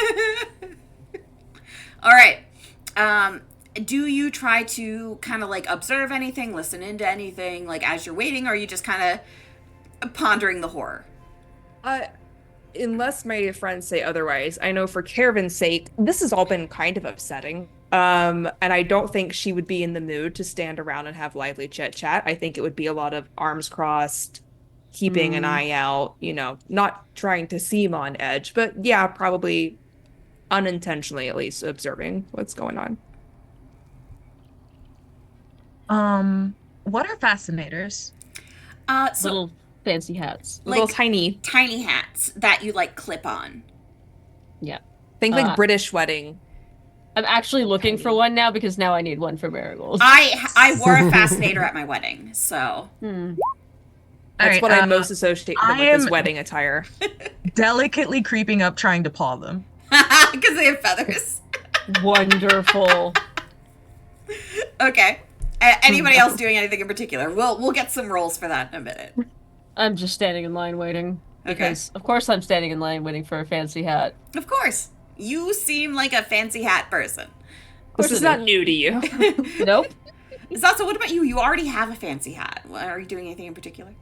All right. Do you try to kind of like observe anything, listen into anything, like as you're waiting, or are you just kind of pondering the horror? Unless my friends say otherwise, I know for Caravan's sake, this has all been kind of upsetting. And I don't think she would be in the mood to stand around and have lively chit chat. I think it would be a lot of arms crossed, keeping an eye out, not trying to seem on edge, but yeah, probably unintentionally at least observing what's going on. What are fascinators? So Little fancy hats. Little like tiny hats that you like clip on. Yeah. think like British wedding. I'm actually looking for one now because now I need one for Marigold. I wore a fascinator at my wedding, so That's what I most associate them with is am- wedding attire. Delicately creeping up, trying to paw them. because they have feathers. Wonderful. Okay. Anybody else doing anything in particular? We'll get some rolls for that in a minute. I'm just standing in line waiting. Okay. Because, of course, I'm standing in line waiting for a fancy hat. Of course. You seem like a fancy hat person. This is not new to you. Nope. Zaza, what about you? You already have a fancy hat. Are you doing anything in particular?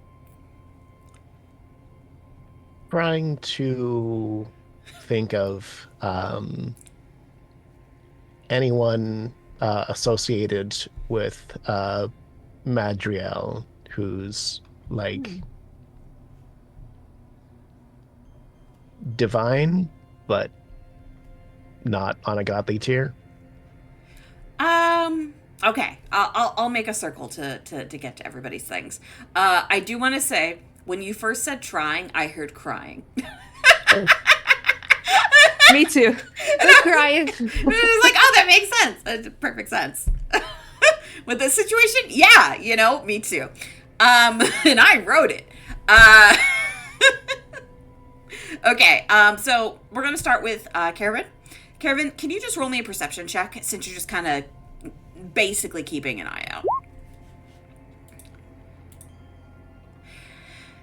Trying to think of anyone associated with Madriel who's like divine, but not on a godly tier. Okay. I'll make a circle to get to everybody's things. I do want to say, when you first said trying, I heard crying. Me too. I'm crying. It was like, oh, that makes sense. Perfect sense. With this situation, yeah, me too. And I wrote it. Okay, so we're going to start with Caravan. Caravan, can you just roll me a perception check since you're just kind of basically keeping an eye out?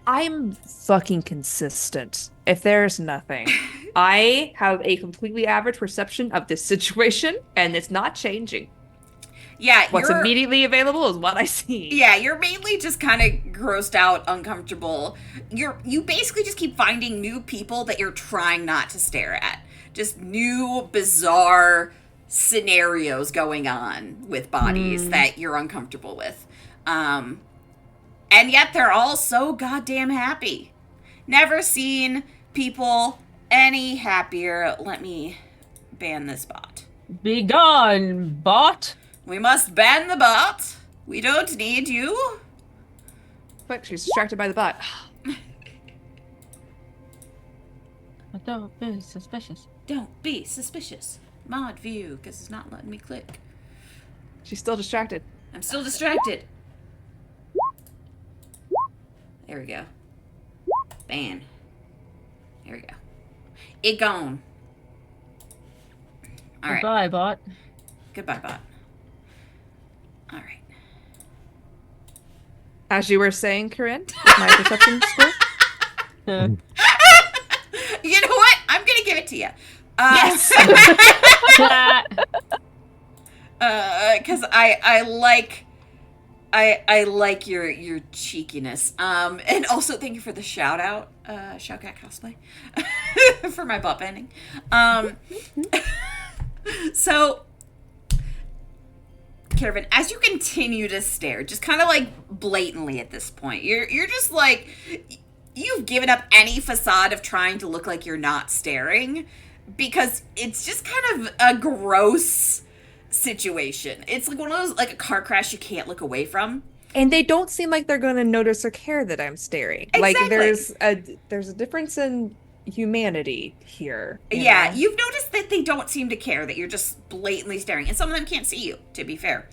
I'm fucking consistent. If there's nothing, I have a completely average perception of this situation, and it's not changing. Yeah, What's immediately available is what I see. Yeah, you're mainly just kind of grossed out, uncomfortable. You basically just keep finding new people that you're trying not to stare at. Just new, bizarre scenarios going on with bodies that you're uncomfortable with. And yet they're all so goddamn happy. Never seen people any happier. Let me ban this bot. Be gone, bot. We must ban the bot. We don't need you. But she's distracted by the bot. Don't be suspicious. Don't be suspicious. Mod view, because it's not letting me click. She's still distracted. I'm still distracted. There we go. Ban. There we go. It gone. All right. Goodbye, bot. Goodbye, bot. All right. As you were saying, Corinne, with my perception score. You know what? I'm gonna give it to you. Yes. Because I like your cheekiness. And also thank you for the shout out, Shellcat Cosplay, for my butt bending. So, Kevin, as you continue to stare, just kind of like blatantly at this point, you're just like, you've given up any facade of trying to look like you're not staring, because it's just kind of a gross situation. It's like one of those, like a car crash you can't look away from. And they don't seem like they're going to notice or care that I'm staring. Exactly. Like there's a difference in humanity here. Yeah, you've noticed that they don't seem to care, that you're just blatantly staring, and some of them can't see you, to be fair.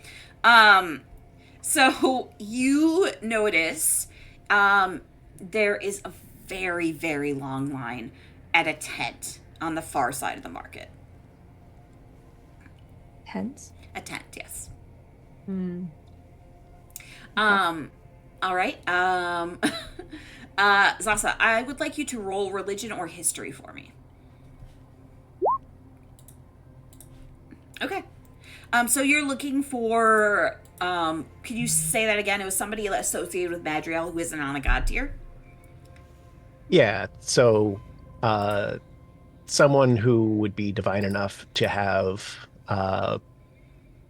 So you notice there is a very, very long line at a tent on the far side of the market. Hence? A tent, yes. Hmm. All right. Zasa, I would like you to roll religion or history for me. Okay. So you're looking for, could you say that again? It was somebody associated with Madriel who isn't on a god tier? Yeah, so someone who would be divine enough to have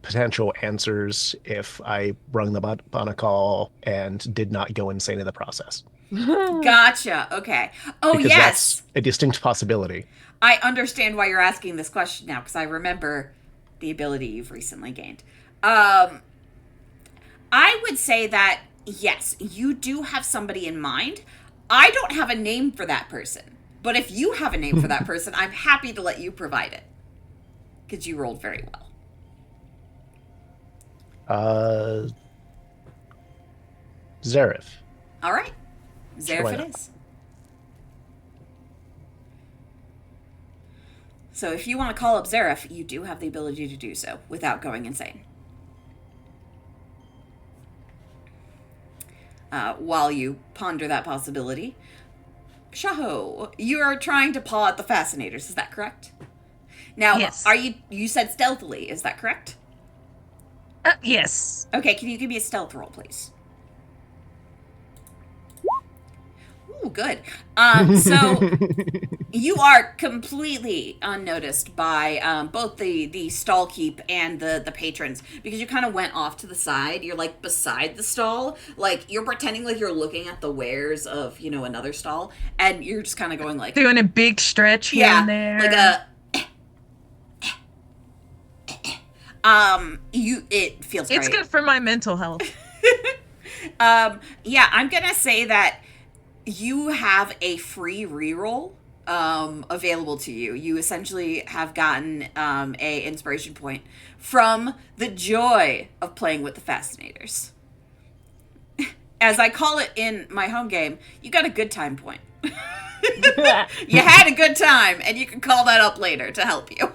potential answers if I rung them up on a call and did not go insane in the process. Gotcha. Okay. Oh, Because yes. that's a distinct possibility. I understand why you're asking this question now, because I remember the ability you've recently gained. I would say that, yes, you do have somebody in mind. I don't have a name for that person. But if you have a name for that person, I'm happy to let you provide it. Because you rolled very well. Zareth. All right. Sure, Zareth why it not? is. So if you want to call up Zareth, you do have the ability to do so without going insane. While you ponder that possibility, Shaho, you are trying to paw at the fascinators, is that correct? Now, Yes. you said stealthily, is that correct? Yes. Okay, can you give me a stealth roll, please? Ooh, good. So you are completely unnoticed by both the stall keep and the patrons, because you kind of went off to the side. You're like beside the stall, like you're pretending like you're looking at the wares of another stall, and you're just kind of going like Doing a big stretch here and there. like a. It feels It's great. good for my mental health. Yeah, I'm gonna say that you have a free reroll available to you. You essentially have gotten a inspiration point from the joy of playing with the fascinators. As I call it in my home game, you got a good time point. You had a good time, and you can call that up later to help you.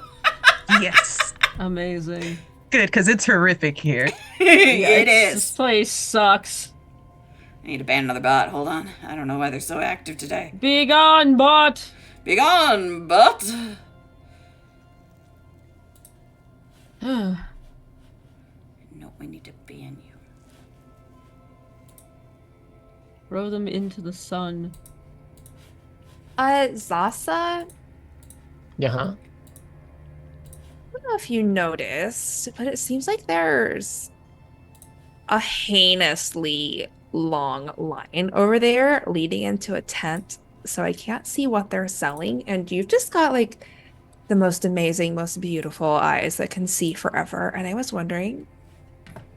Yes. Amazing. Good, because it's horrific here. It This is. place sucks. I need to ban another bot. Hold on. I don't know why they're so active today. Be gone, bot! Be gone, bot! No, we need to ban you. Throw them into the sun. Zasa, Yeah. I don't know if you noticed, but it seems like there's a heinously long line over there leading into a tent. So I can't see what they're selling. And you've just got like the most amazing, most beautiful eyes that can see forever. And I was wondering,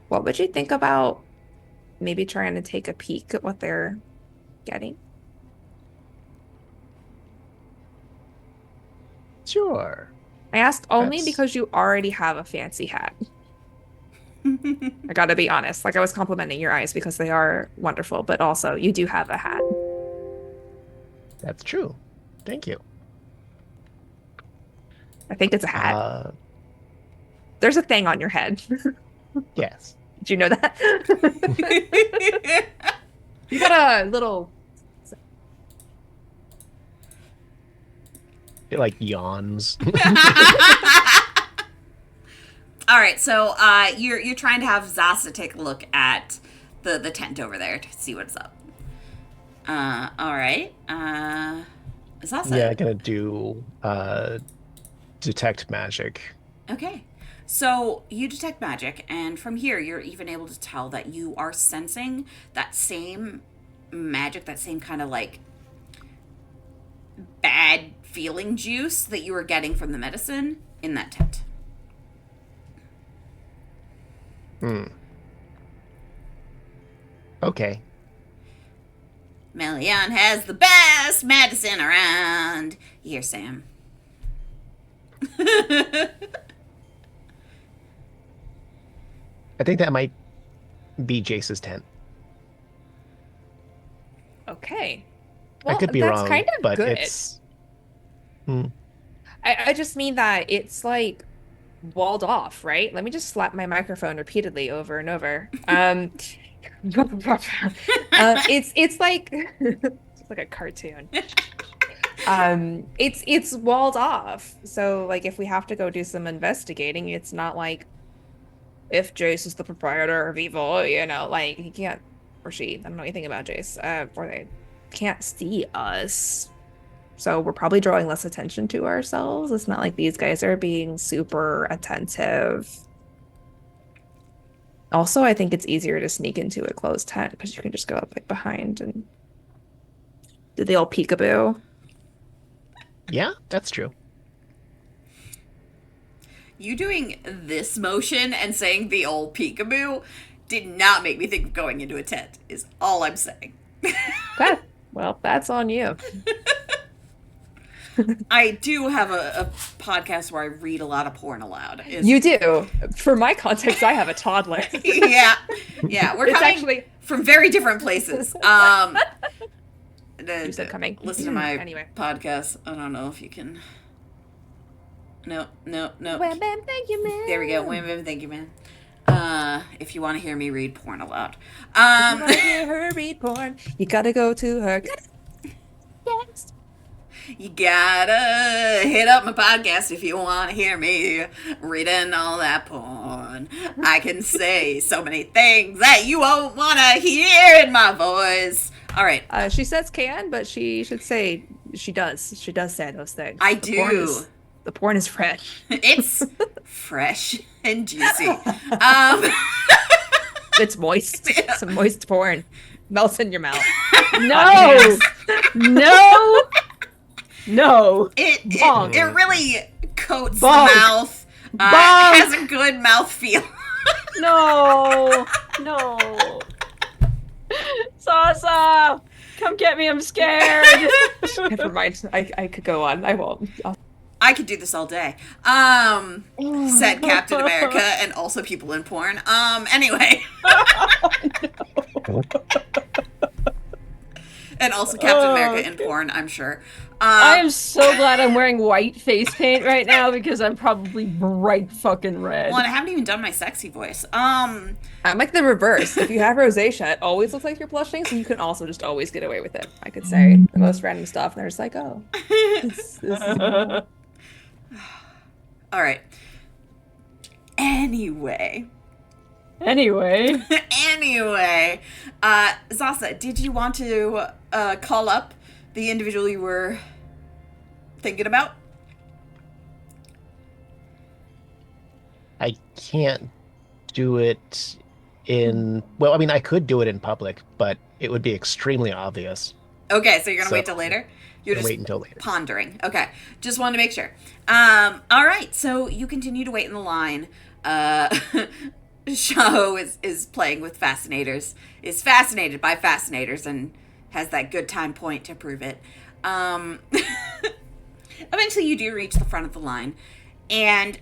what would you think about maybe trying to take a peek at what they're getting? Sure. I asked only That's- because you already have a fancy hat. I gotta be honest. Like, I was complimenting your eyes because they are wonderful, but also you do have a hat. That's true. Thank you. I think it's a hat. Uh, There's a thing on your head. yes. Did you know that? You got a little. It like yawns. All right, so you're trying to have Zasa take a look at the tent over there to see what's up. All right. Zasa. Yeah, gonna do detect magic. Okay. So you detect magic, and from here you're even able to tell that you are sensing that same magic, that same kind of like bad feeling juice that you were getting from the medicine in that tent. Okay. Melion has the best medicine around. Here, Sam. I think that might be Jace's tent. Okay. I Well, could be that's wrong, kind of but good. it's I just mean that it's like walled off, right? Let me just slap my microphone repeatedly over and over. It's like it's like a cartoon. It's walled off. So like if we have to go do some investigating, it's not like if Jace is the proprietor of evil, you know, like he can't, or she, I don't know anything about Jace, or they can't see us. So we're probably drawing less attention to ourselves. It's not like these guys are being super attentive. Also, I think it's easier to sneak into a closed tent because you can just go up like behind and do the old peekaboo. yeah, that's true. You doing this motion and saying the old peekaboo did not make me think of going into a tent, is all I'm saying. Okay, well, that's on you. I do have a podcast where I read a lot of porn aloud. You do. For my context, I have a toddler. Yeah. We're It's coming actually- from very different places. You said coming. Listen to my Anyway. podcast. I don't know if you can. No. Wham, bam, thank you, man. There we go. Wham, bam, thank you, man. If you want to hear me read porn aloud. You wanna hear her read porn, you gotta go to her. Yes. You gotta hit up my podcast if you want to hear me reading all that porn. I can say so many things that you won't want to hear in my voice. All right. She says can, but she should say she does. She does say those things. I The porn do. the porn is fresh. It's fresh and juicy. It's moist. Some moist porn. Melts in your mouth. No! No! No! It Bonk. really coats Bonk. the mouth. Bonk. Has a good mouth feel. No! No! Sasa! Come get me, I'm scared! Never mind. I could go on. I won't. I could do this all day. Said Captain America and also people in porn. Anyway. And also Captain America in porn, I'm sure. I am so glad I'm wearing white face paint right now because I'm probably bright fucking red. Well, and I haven't even done my sexy voice. I'm like the reverse. If you have rosacea, it always looks like you're blushing, so you can also just always get away with it. I could say the most random stuff, and they're just like, oh. This is normal. All right. Anyway, Zasa, did you want to call up the individual you were thinking about? I can't do it well, I mean, I could do it in public, but it would be extremely obvious. Okay, so you're gonna wait till later? You're just wait until later. Pondering. Okay, just wanted to make sure. All right, so you continue to wait in the line. Shaho is playing with fascinators, is fascinated by fascinators, and has that good time point to prove it. Eventually you do reach the front of the line, and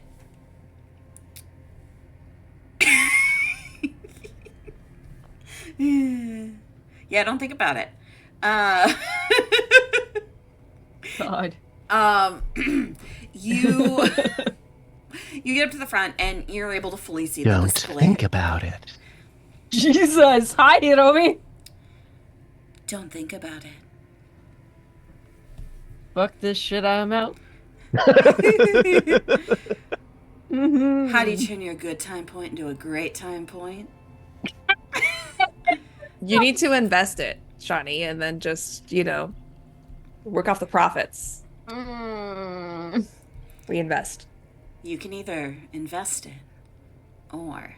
yeah, don't think about it. God. You get up to the front and you're able to fully see the Don't display. think about it. Jesus. Hi, Hiromi. Don't think about it. Fuck this shit, I'm out. How do you turn your good time point into a great time point? You need to invest it, Shawnee, and then just, work off the profits. Reinvest. You can either invest it, or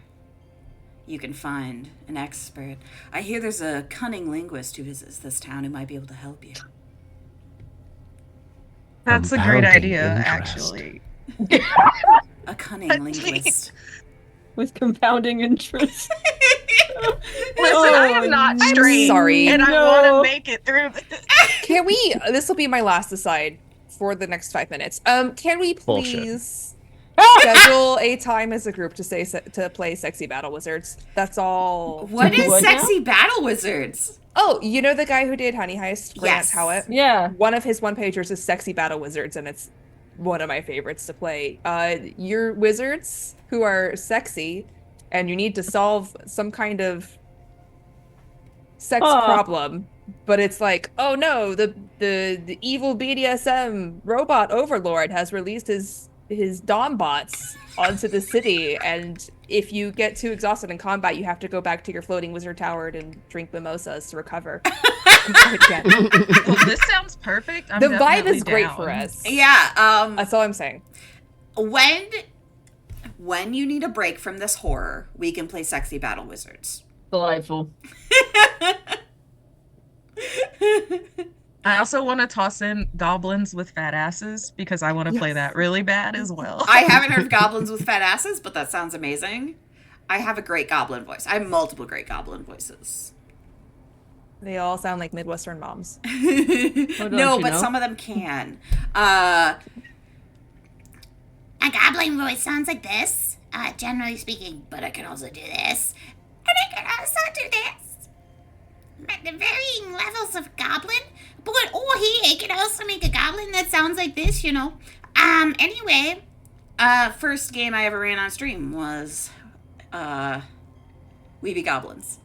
you can find an expert. I hear there's a cunning linguist who visits this town who might be able to help you. That's a great Compounding idea, interest. actually. A cunning linguist. With compounding interest. Listen, I am not I'm straight. sorry. And I No. want to make it through this. Can we, this will be my last aside for the next 5 minutes. Can we please schedule a time as a group to play Sexy Battle Wizards? That's all. What is What now? Sexy Battle Wizards? Oh, you know the guy who did Honey Heist? Grant Yes. Howitt? Yeah. One of his one-pagers is Sexy Battle Wizards, and it's one of my favorites to play. You're wizards who are sexy, and you need to solve some kind of sex problem. But it's like, oh no, the evil BDSM robot overlord has released his Dom bots onto the city, and if you get too exhausted in combat, you have to go back to your floating wizard tower and drink mimosas to recover. Well, this sounds perfect. I'm The vibe definitely is great down. for us. Yeah, That's all I'm saying. when you need a break from this horror, we can play Sexy Battle Wizards. Delightful. I also want to toss in goblins with fat asses because I want to play that really bad as well. I haven't heard of goblins with fat asses, but that sounds amazing. I have a great goblin voice. I have multiple great goblin voices. They all sound like Midwestern moms. No, but some of them can. A goblin voice sounds like this, generally speaking, but I can also do this. And I can also do this. The varying levels of goblin, but I can also make a goblin that sounds like this, Anyway, first game I ever ran on stream was, We Be Goblins.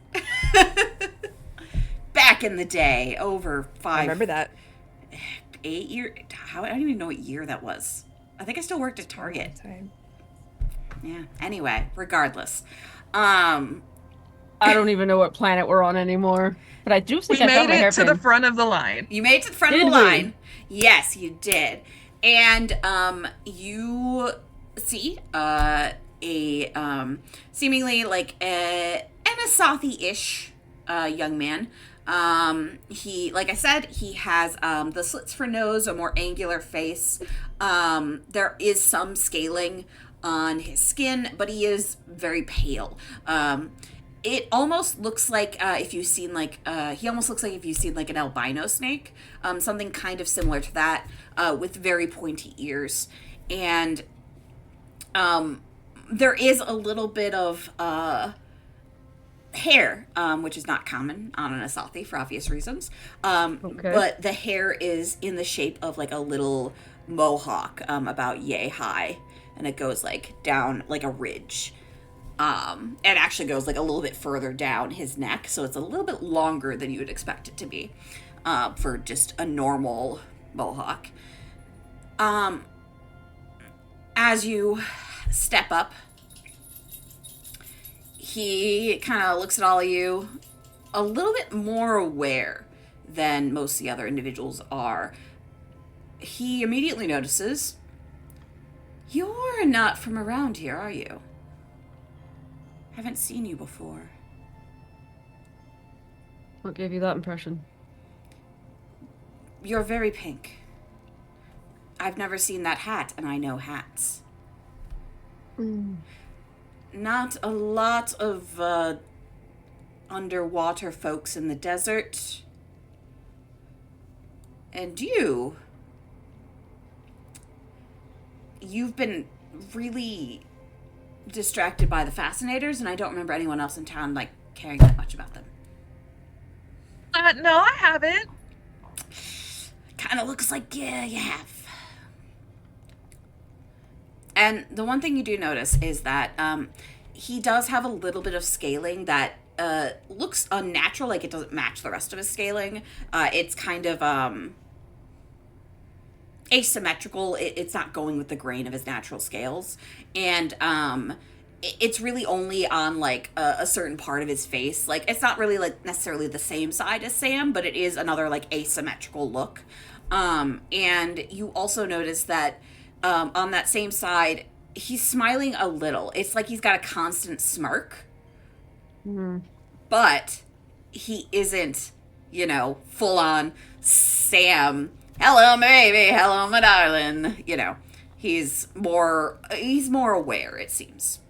Back in the day, over 5. I remember that. 8 years. I don't even know what year that was. I think I still worked at Target. Time. Yeah. Anyway, regardless. I don't even know what planet we're on anymore. But I do think We I got my made it to hairpin. the front of the line. You made it to the front of Did the we? line. Yes, you did. And you see seemingly like an Asathi-ish young man. He, like I said, he has the slits for nose, a more angular face. There is some scaling on his skin, but he is very pale. It almost looks like if you've seen he almost looks like if you've seen like an albino snake, something kind of similar to that, with very pointy ears. And there is a little bit of hair, which is not common on an Asathi for obvious reasons. Okay. But the hair is in the shape of like a little mohawk, about yay high, and it goes like down like a ridge. It actually goes like a little bit further down his neck, so it's a little bit longer than you would expect it to be, for just a normal mohawk. As you step up, he kind of looks at all of you a little bit more aware than most of the other individuals are. He immediately notices, you're not from around here, are you? Haven't seen you before. What gave you that impression? You're very pink. I've never seen that hat, and I know hats. Not a lot of underwater folks in the desert. And you've been really distracted by the fascinators, and I don't remember anyone else in town like caring that much about them. No, I haven't. Kind of looks like, yeah, you have. And the one thing you do notice is that he does have a little bit of scaling that looks unnatural, like it doesn't match the rest of his scaling. It's kind of asymmetrical. It's not going with the grain of his natural scales. And it's really only on like a certain part of his face. Like it's not really like necessarily the same side as Sam, but it is another like asymmetrical look. And you also notice that on that same side, he's smiling a little. It's like he's got a constant smirk. But he isn't, full on Sam, hello, my baby, hello, my darling. He's more aware, it seems.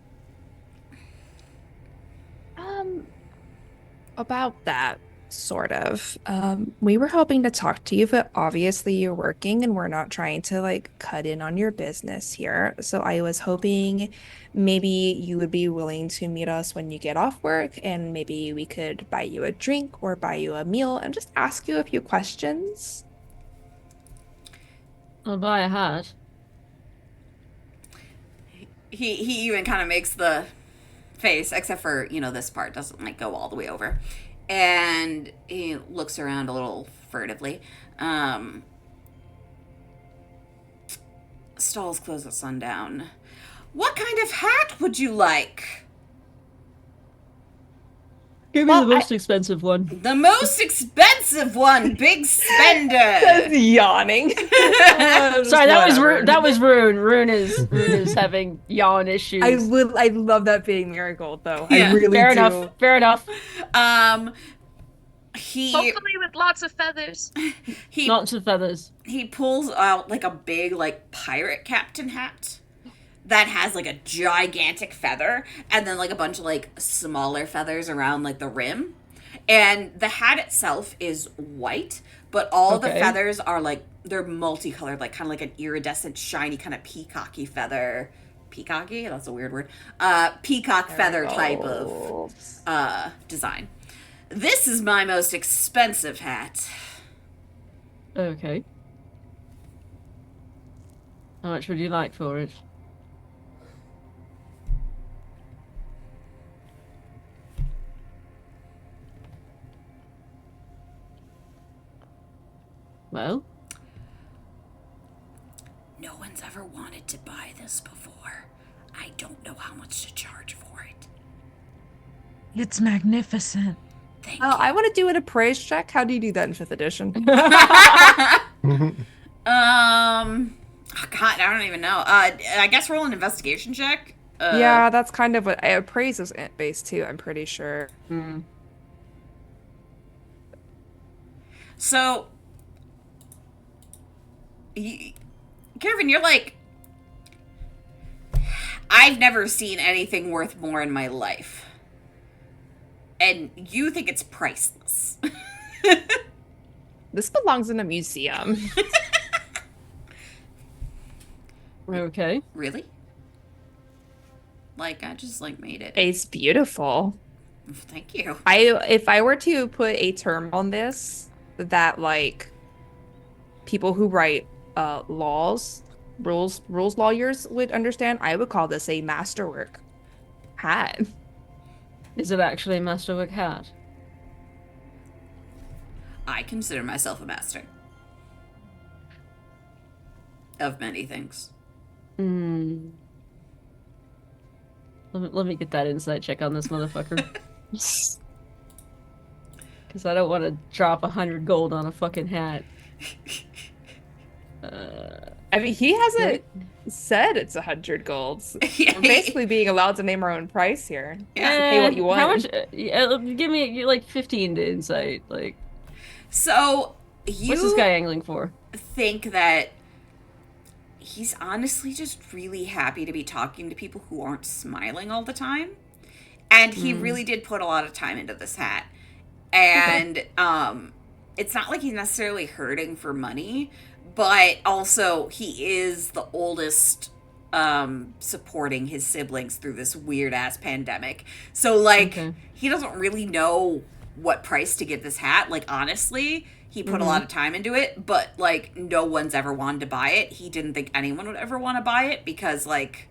About that, sort of. We were hoping to talk to you, but obviously you're working and we're not trying to like cut in on your business here. So I was hoping maybe you would be willing to meet us when you get off work and maybe we could buy you a drink or buy you a meal and just ask you a few questions. I'll buy a hat. He even kind of makes the face, except for, this part doesn't like go all the way over. And he looks around a little furtively. Stalls close at sundown. What kind of hat would you like? Give me the most expensive one. The most expensive one, big spender. That's yawning. Sorry, that was Rune. Rune is having yawn issues. I love that being Marigold though. Yeah, I really Fair do. enough. Fair enough. Hopefully with lots of feathers. Lots of feathers. He pulls out like a big like pirate captain hat that has like a gigantic feather and then like a bunch of like smaller feathers around like the rim. And the hat itself is white, but all the feathers are like, they're multicolored, like kind of like an iridescent, shiny kind of peacocky feather. Peacocky? That's a weird word. Peacock feather type of design. This is my most expensive hat. Okay. How much would you like for it? Well? No one's ever wanted to buy this before. I don't know how much to charge for it. It's magnificent. Thank Oh, you. I want to do an appraise check. How do you do that in 5th edition? Oh, God, I don't even know. I guess roll an investigation check. Yeah, that's kind of what appraise is based too, I'm pretty sure. So, Kevin, you're like, I've never seen anything worth more in my life. And you think it's priceless. This belongs in a museum. Okay. Really? Like, I just, like, made it. It's beautiful. Thank you. If I were to put a term on this that like people who write rules lawyers would understand, I would call this a masterwork hat. Is it actually a masterwork hat? I consider myself a master of many things. Hmm. Let me get that insight check on this motherfucker. Because I don't want to drop 100 gold on a fucking hat. I mean, he hasn't said it's 100 golds. We're basically being allowed to name our own price here. You have to pay what you want. How much? Give me like 15 to insight. Like, so what's this guy angling for? Think that he's honestly just really happy to be talking to people who aren't smiling all the time, and he really did put a lot of time into this hat. And it's not like he's necessarily hurting for money, but also he is the oldest supporting his siblings through this weird ass pandemic. So like he doesn't really know what price to give this hat. Like honestly, he put a lot of time into it, but like no one's ever wanted to buy it. He didn't think anyone would ever want to buy it because like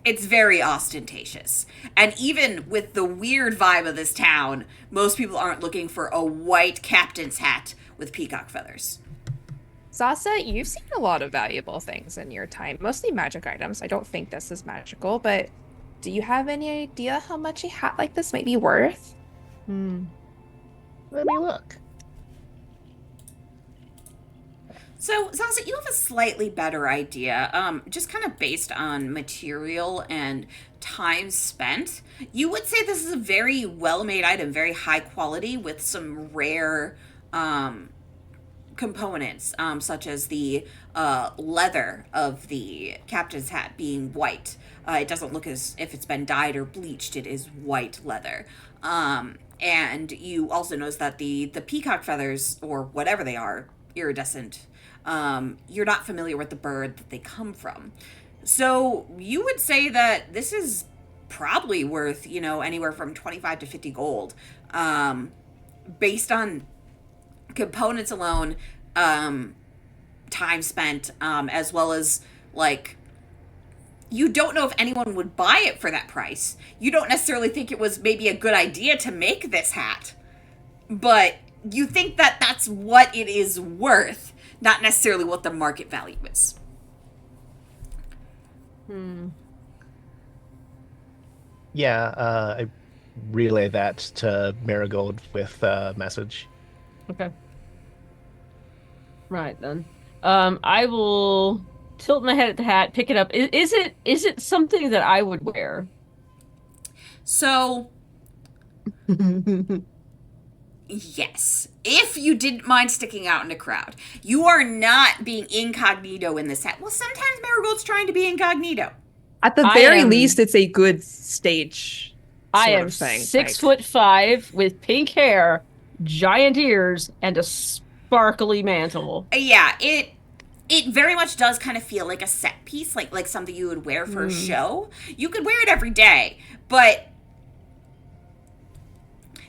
it's very ostentatious. And even with the weird vibe of this town, most people aren't looking for a white captain's hat with peacock feathers. Sasa, you've seen a lot of valuable things in your time, mostly magic items. I don't think this is magical, but do you have any idea how much a hat like this might be worth? Let me look. So, Sasa, you have a slightly better idea, just kind of based on material and time spent. You would say this is a very well-made item, very high quality, with some rare components, such as the leather of the captain's hat being white. It doesn't look as if it's been dyed or bleached. It is white leather. And you also notice that the peacock feathers, or whatever they are, iridescent, you're not familiar with the bird that they come from. So you would say that this is probably worth, anywhere from 25 to 50 gold, based on components alone, time spent, as well as like, you don't know if anyone would buy it for that price. You don't necessarily think it was maybe a good idea to make this hat, but you think that that's what it is worth, not necessarily what the market value is. Yeah, I relay that to Marigold with a message. Okay. Right then. I will tilt my head at the hat, pick it up. Is it something that I would wear? So, yes. If you didn't mind sticking out in a crowd. You are not being incognito in this hat. Well, sometimes Marigold's trying to be incognito. At the very least, it's a good stage I sort am of thing. 6'5" with pink hair, giant ears, and a sparkly mantle. Yeah, it very much does kind of feel like a set piece, like something you would wear for a show. You could wear it every day, but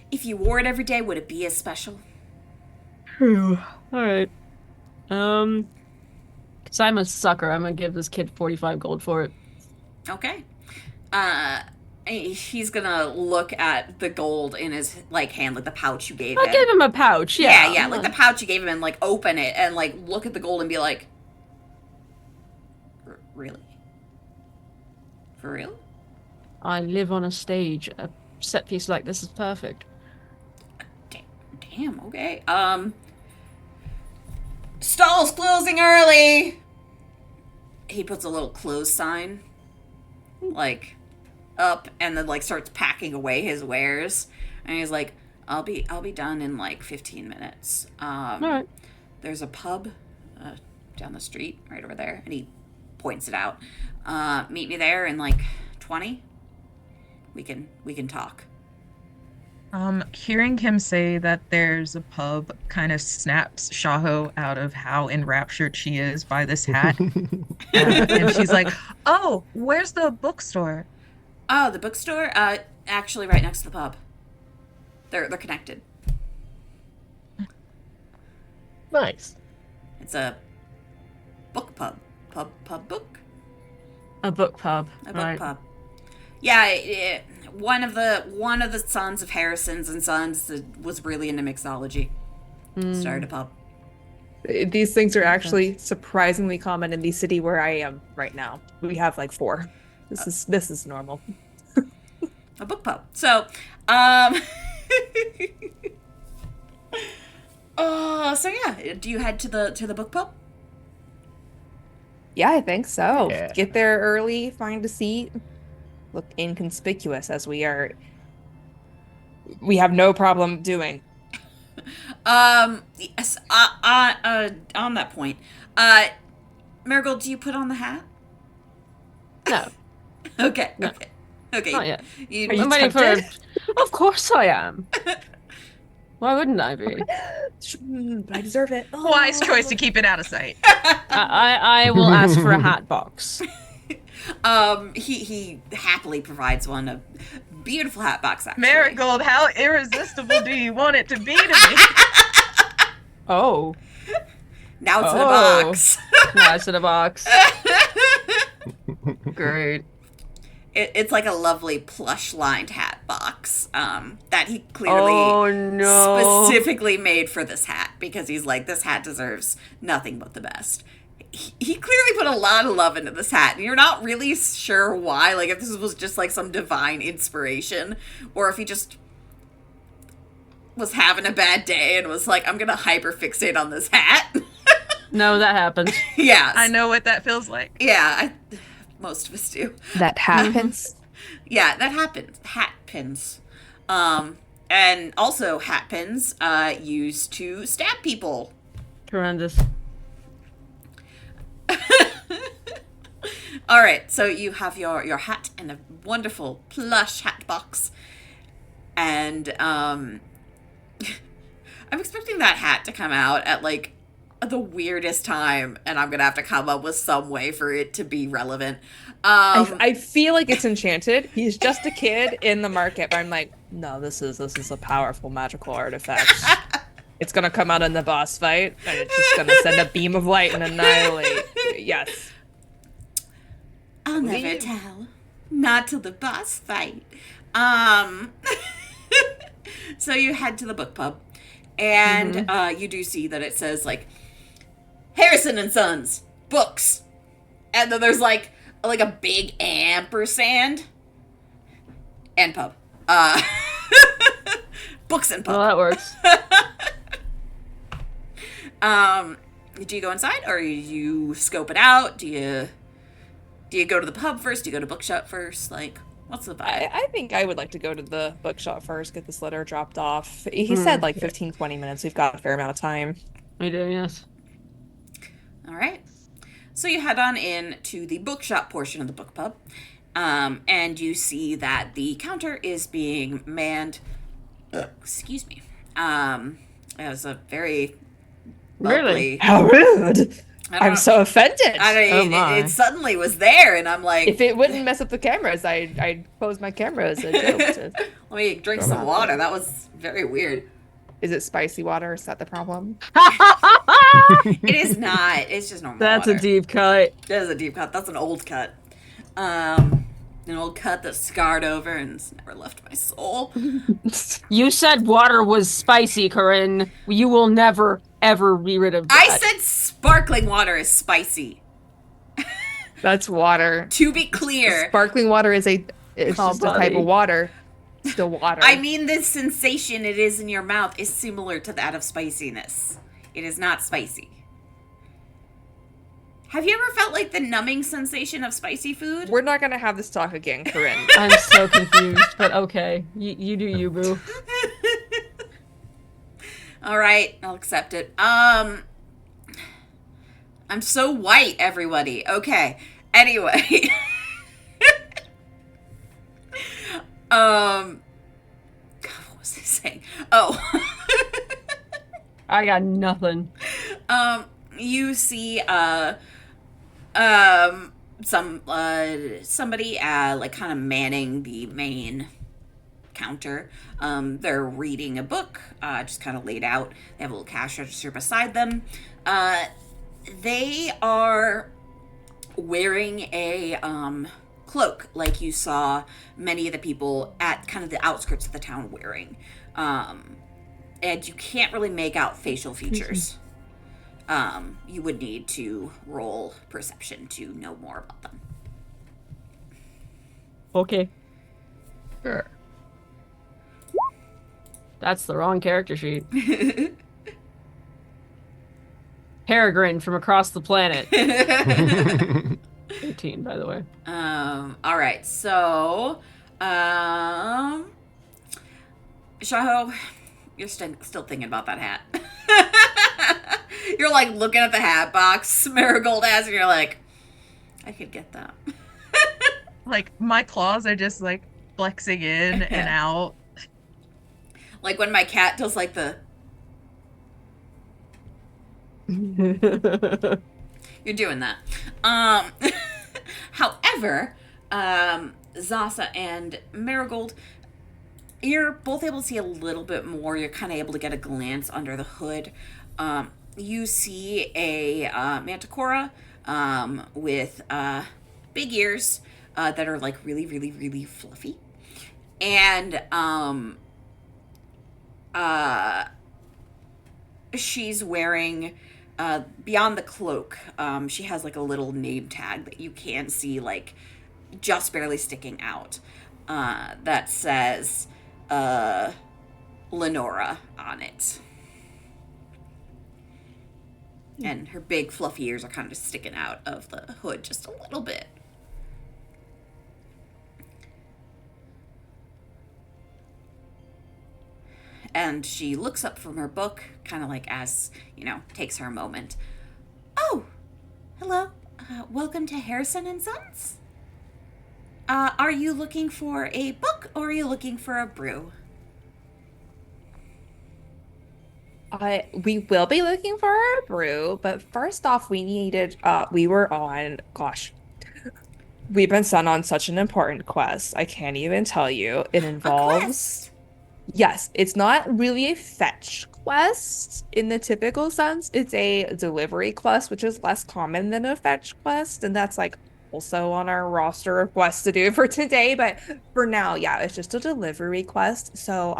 if you wore it every day, would it be as special? All right. Because I'm a sucker. I'm gonna give this kid 45 gold for it. Okay. He's gonna look at the gold in his hand, like the pouch you gave him. I'll give him a pouch. Yeah, like the pouch you gave him, and like open it and like look at the gold and be like, really? For real? I live on a stage. A set piece like this is perfect. Damn. Okay. Stall's closing early. He puts a little close sign, like, up, and then like starts packing away his wares. And he's like, I'll be done in like 15 minutes. All right. There's a pub down the street right over there, and he points it out. Meet me there in like 20. We can talk. Hearing him say that there's a pub kind of snaps Shaho out of how enraptured she is by this hat. And she's like, oh, where's the bookstore? Oh, the bookstore? Actually right next to the pub. They're connected. Nice. It's a book pub. Pub book? A book pub. A book Right. pub. Yeah, one of the sons of Harrisons and Sons that was really into mixology. Started a pub. These things are actually surprisingly common in the city where I am right now. We have like 4. This is normal. A book pub. So, so yeah, do you head to the book pub? Yeah, I think so. Yeah. Get there early, find a seat, look inconspicuous as we have no problem doing. Yes, on that point, Marigold, do you put on the hat? No, Okay, No. okay. not yet. You, Are you I'm waiting for. tempted? Of course I am. Why wouldn't I be? But I deserve it. Wise choice to keep it out of sight. I will ask for a hat box. he happily provides one, a beautiful hat box, actually. Marigold, how irresistible do you want it to be to me? Oh. Now it's in a Oh. box. Nice in a box. Great. It's like a lovely plush-lined hat box that he clearly Oh no. specifically made for this hat, because he's like, this hat deserves nothing but the best. He clearly put a lot of love into this hat, and you're not really sure why, like if this was just like some divine inspiration, or if he just was having a bad day and was like, I'm gonna hyperfixate on this hat. No, that happens. Yeah, I know what that feels like. Yeah, most of us do. That happens. Yeah, that happens. Hat pins. And also hat pins used to stab people. Horrendous. All right, so you have your hat and a wonderful plush hat box, and I'm expecting that hat to come out at like the weirdest time, and I'm gonna have to come up with some way for it to be relevant. I feel like it's enchanted. He's just a kid in the market, but I'm like, no, this is a powerful magical artifact. It's gonna come out in the boss fight, and it's just gonna send a beam of light and annihilate. Yes. I'll never Leave. tell. Not till the boss fight. So you head to the book pub, and you do see that it says like Harrison and Sons books, and then there's like a big ampersand and pub. Books and Well, pub. that works. Do you go inside, or you scope it out? Do you go to the pub first? Do you go to bookshop first? Like, what's the vibe? I think I would like to go to the bookshop first, get this letter dropped off. He said like 15, 20 minutes. We've got a fair amount of time. We do, yes. All right. So you head on in to the bookshop portion of the book pub, and you see that the counter is being manned. Excuse me. As a very Really? bubbly. How rude! I don't I'm know. so offended. I mean, Oh my. it suddenly was there, and I'm like, If it wouldn't mess up the cameras, I'd close my camera as a joke. let me drink some water. That was very weird. Is it spicy water? Is that the problem? It is not. It's just normal That's water. a deep cut. That is a deep cut. That's an old cut. An old cut that's scarred over and it's never left my soul. You said water was spicy, Corinne. You will never, ever be rid of that. I said sparkling water is spicy. That's water. To be clear, Sparkling water is it's Oh, just a type buddy. of water. Still water. I mean the sensation it is in your mouth is similar to that of spiciness. It is not spicy. Have you ever felt like the numbing sensation of spicy food? We're not gonna have this talk again, Corinne. I'm so confused, but okay. You do you, boo. All right, I'll accept it. I'm so white, everybody. Okay. Anyway. God, what was I saying? Oh. I got nothing. You see somebody like kind of manning the main counter. They're reading a book, just kind of laid out. They have a little cash register beside them. They are wearing a cloak, like you saw many of the people at kind of the outskirts of the town wearing. And you can't really make out facial features. You would need to roll perception to know more about them. Okay. Sure. That's the wrong character sheet. Peregrine from across the planet. 18, by the way. All right, so, Shaho, you're still thinking about that hat. You're like looking at the hat box Marigold has, and you're like, I could get that. Like, my claws are just like flexing in and out. Like when my cat does like the. You're doing that. However, Zasa and Marigold, you're both able to see a little bit more. You're kind of able to get a glance under the hood. You see a manticora with big ears that are like really, really, really fluffy. And she's wearing, beyond the cloak, she has like a little name tag that you can see like just barely sticking out that says Lenora on it. And her big fluffy ears are kind of sticking out of the hood just a little bit. And she looks up from her book, kind of like as, takes her a moment. Oh, hello. Welcome to Harrison and Sons. Are you looking for a book or are you looking for a brew? We will be looking for a brew, but first off, we've been sent on such an important quest. I can't even tell you. It A involves, quest? yes, it's not really a fetch quest in the typical sense. It's a delivery quest, which is less common than a fetch quest, and that's like also on our roster of quests to do for today. But for now, yeah, it's just a delivery quest. So,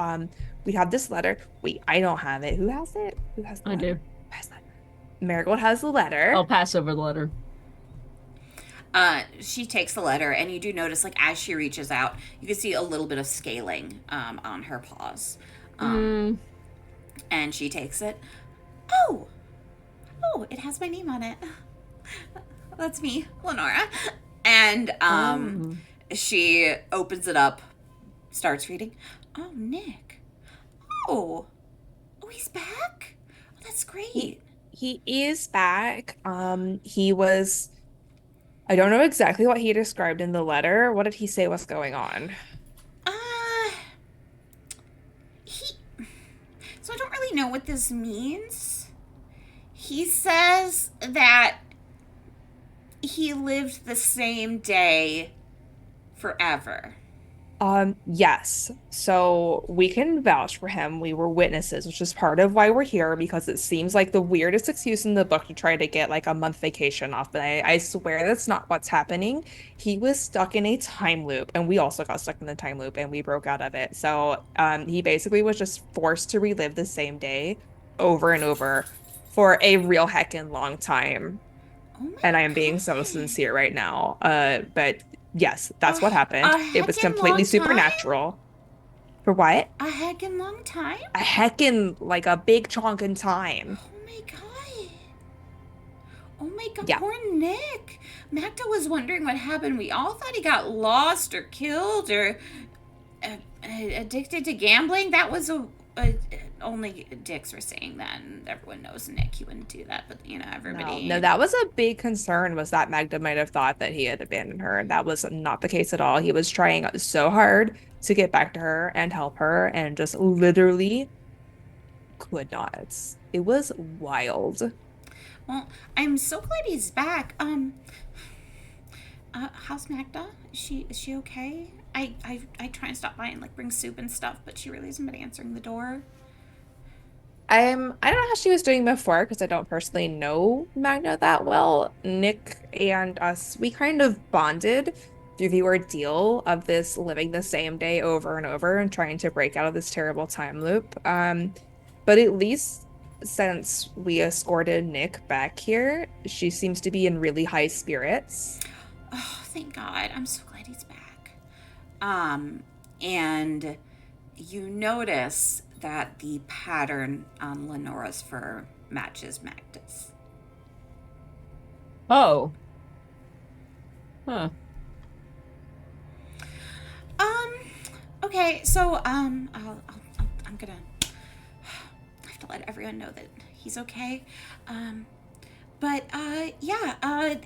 we have this letter. Wait, I don't have it. Who has it? Who has the I letter? do. Pass that. Marigold has the letter. I'll pass over the letter. She takes the letter, and you do notice, like, as she reaches out, you can see a little bit of scaling on her paws. And she takes it. Oh, it has my name on it. That's me, Lenora. And she opens it up, starts reading. Oh, Nick. Oh, he's back? Oh, that's great. He is back. He was. I don't know exactly what he described in the letter. What did he say was going on? So I don't really know what this means. He says that he lived the same day forever. Yes. So we can vouch for him. We were witnesses, which is part of why we're here, because it seems like the weirdest excuse in the book to try to get like a month vacation off. But I swear that's not what's happening. He was stuck in a time loop, and we also got stuck in the time loop, and we broke out of it. So he basically was just forced to relive the same day over and over for a real heckin' long time. Oh my And I am being so God. sincere right now. But yes, that's A- what happened. a It was heckin' completely long time? supernatural. For what? A heckin' long time? A heckin' like a big chunk in time. Oh my god. Oh my god, Yeah. poor Nick. Magda was wondering what happened. We all thought he got lost or killed or addicted to gambling. That was only dicks were saying that, and everyone knows Nick. He wouldn't do that, but everybody. No, that was a big concern, was that Magda might have thought that he had abandoned her. That was not the case at all. He was trying so hard to get back to her and help her and just literally could not. It was wild. Well, I'm so glad he's back. How's Magda? Is she okay? I try and stop by and like bring soup and stuff, but she really hasn't been answering the door. I don't know how she was doing before because I don't personally know Magna that well. Nick and us, we kind of bonded through the ordeal of this living the same day over and over and trying to break out of this terrible time loop. But at least since we escorted Nick back here, she seems to be in really high spirits. Oh, thank God. I'm so glad he's back. And you notice that the pattern on Lenora's fur matches Magda's. Oh. Huh. Um, okay, so, I'm gonna I have to let everyone know that he's okay. But, yeah, I'm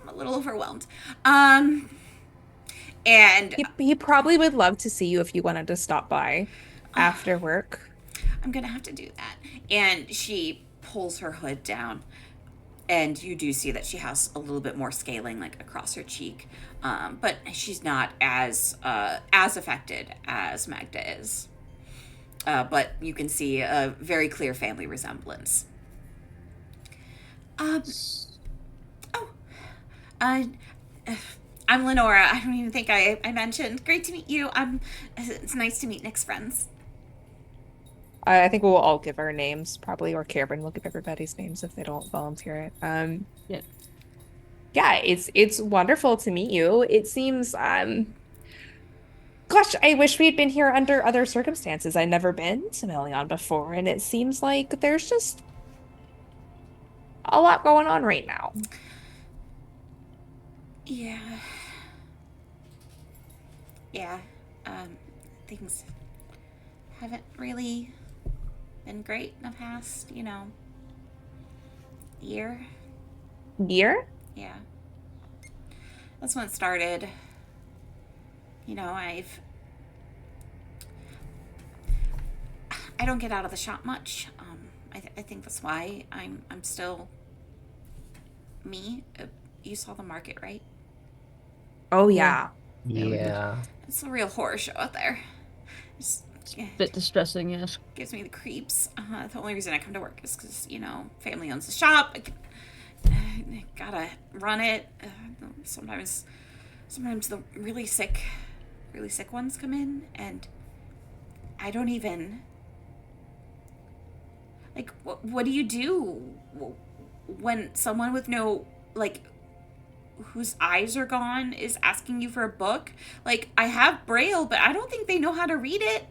a little overwhelmed. And He probably would love to see you if you wanted to stop by after work. I'm gonna have to do that. And she pulls her hood down, and you do see that she has a little bit more scaling, like across her cheek, but she's not as affected as Magda is. But you can see a very clear family resemblance. Um. Oh. Uh. I'm Lenora. I don't even think I mentioned. Great to meet you. It's nice to meet Nick's friends. I think we'll all give our names, probably, or Cameron will give everybody's names if they don't volunteer it. Yeah. Yeah, it's wonderful to meet you. It seems, gosh, I wish we'd been here under other circumstances. I've never been to Melion before, and it seems like there's just a lot going on right now. Yeah. Yeah. Things haven't really been great in the past, year. Year? Yeah. That's when it started. I don't get out of the shop much. I think that's why I'm still me. You saw the market, right? Oh, yeah. Yeah, we did. Yeah. It's a real horror show out there. Bit distressing, yes. Gives me the creeps. The only reason I come to work is because, family owns the shop. I gotta run it. Sometimes the really sick ones come in, and I don't even like. What do you do when someone with no whose eyes are gone is asking you for a book? Like, I have Braille, but I don't think they know how to read it.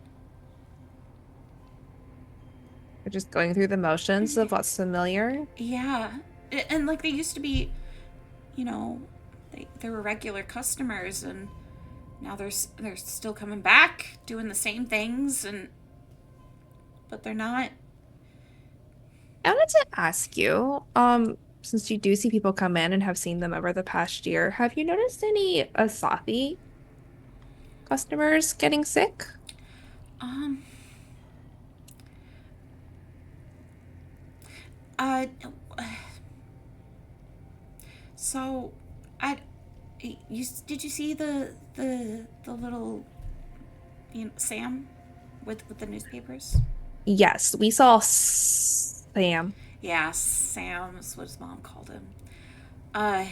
We're just going through the motions of what's familiar. Yeah, and like they used to be, they were regular customers, and now they're still coming back doing the same things, but they're not. I wanted to ask you, since you do see people come in and have seen them over the past year, have you noticed any Asahi customers getting sick? Um. Uh. So, did you see the little, Sam with the newspapers? Yes, we saw Sam. Yeah, Sam is what his mom called him. Uh.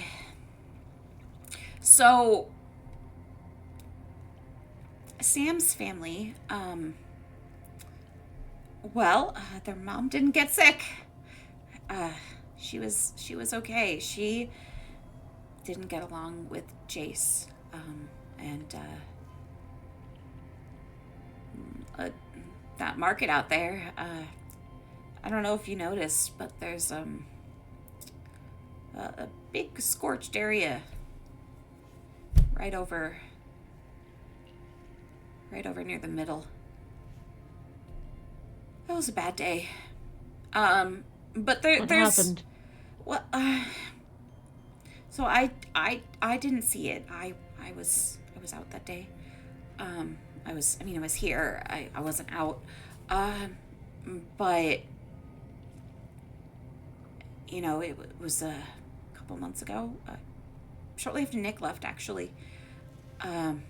So, Sam's family, their mom didn't get sick. She was okay. She didn't get along with Jace, and that market out there. I don't know if you noticed, but there's a big scorched area right over near the middle. That was a bad day. But What there's happened? well, so I didn't see it. I was out that day. I was here. I wasn't out. But it was a couple months ago. Shortly after Nick left, actually. Um,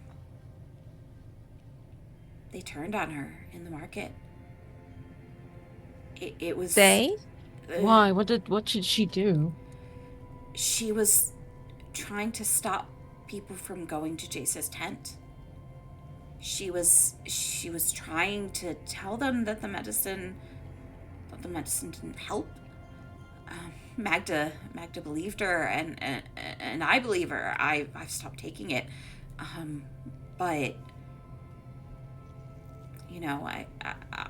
they turned on her in the market. It was... They? Why? What should she do? She was trying to stop people from going to Jace's tent. She was trying to tell them that the medicine didn't help. Magda believed her, and I believe her. I've stopped taking it, but you know,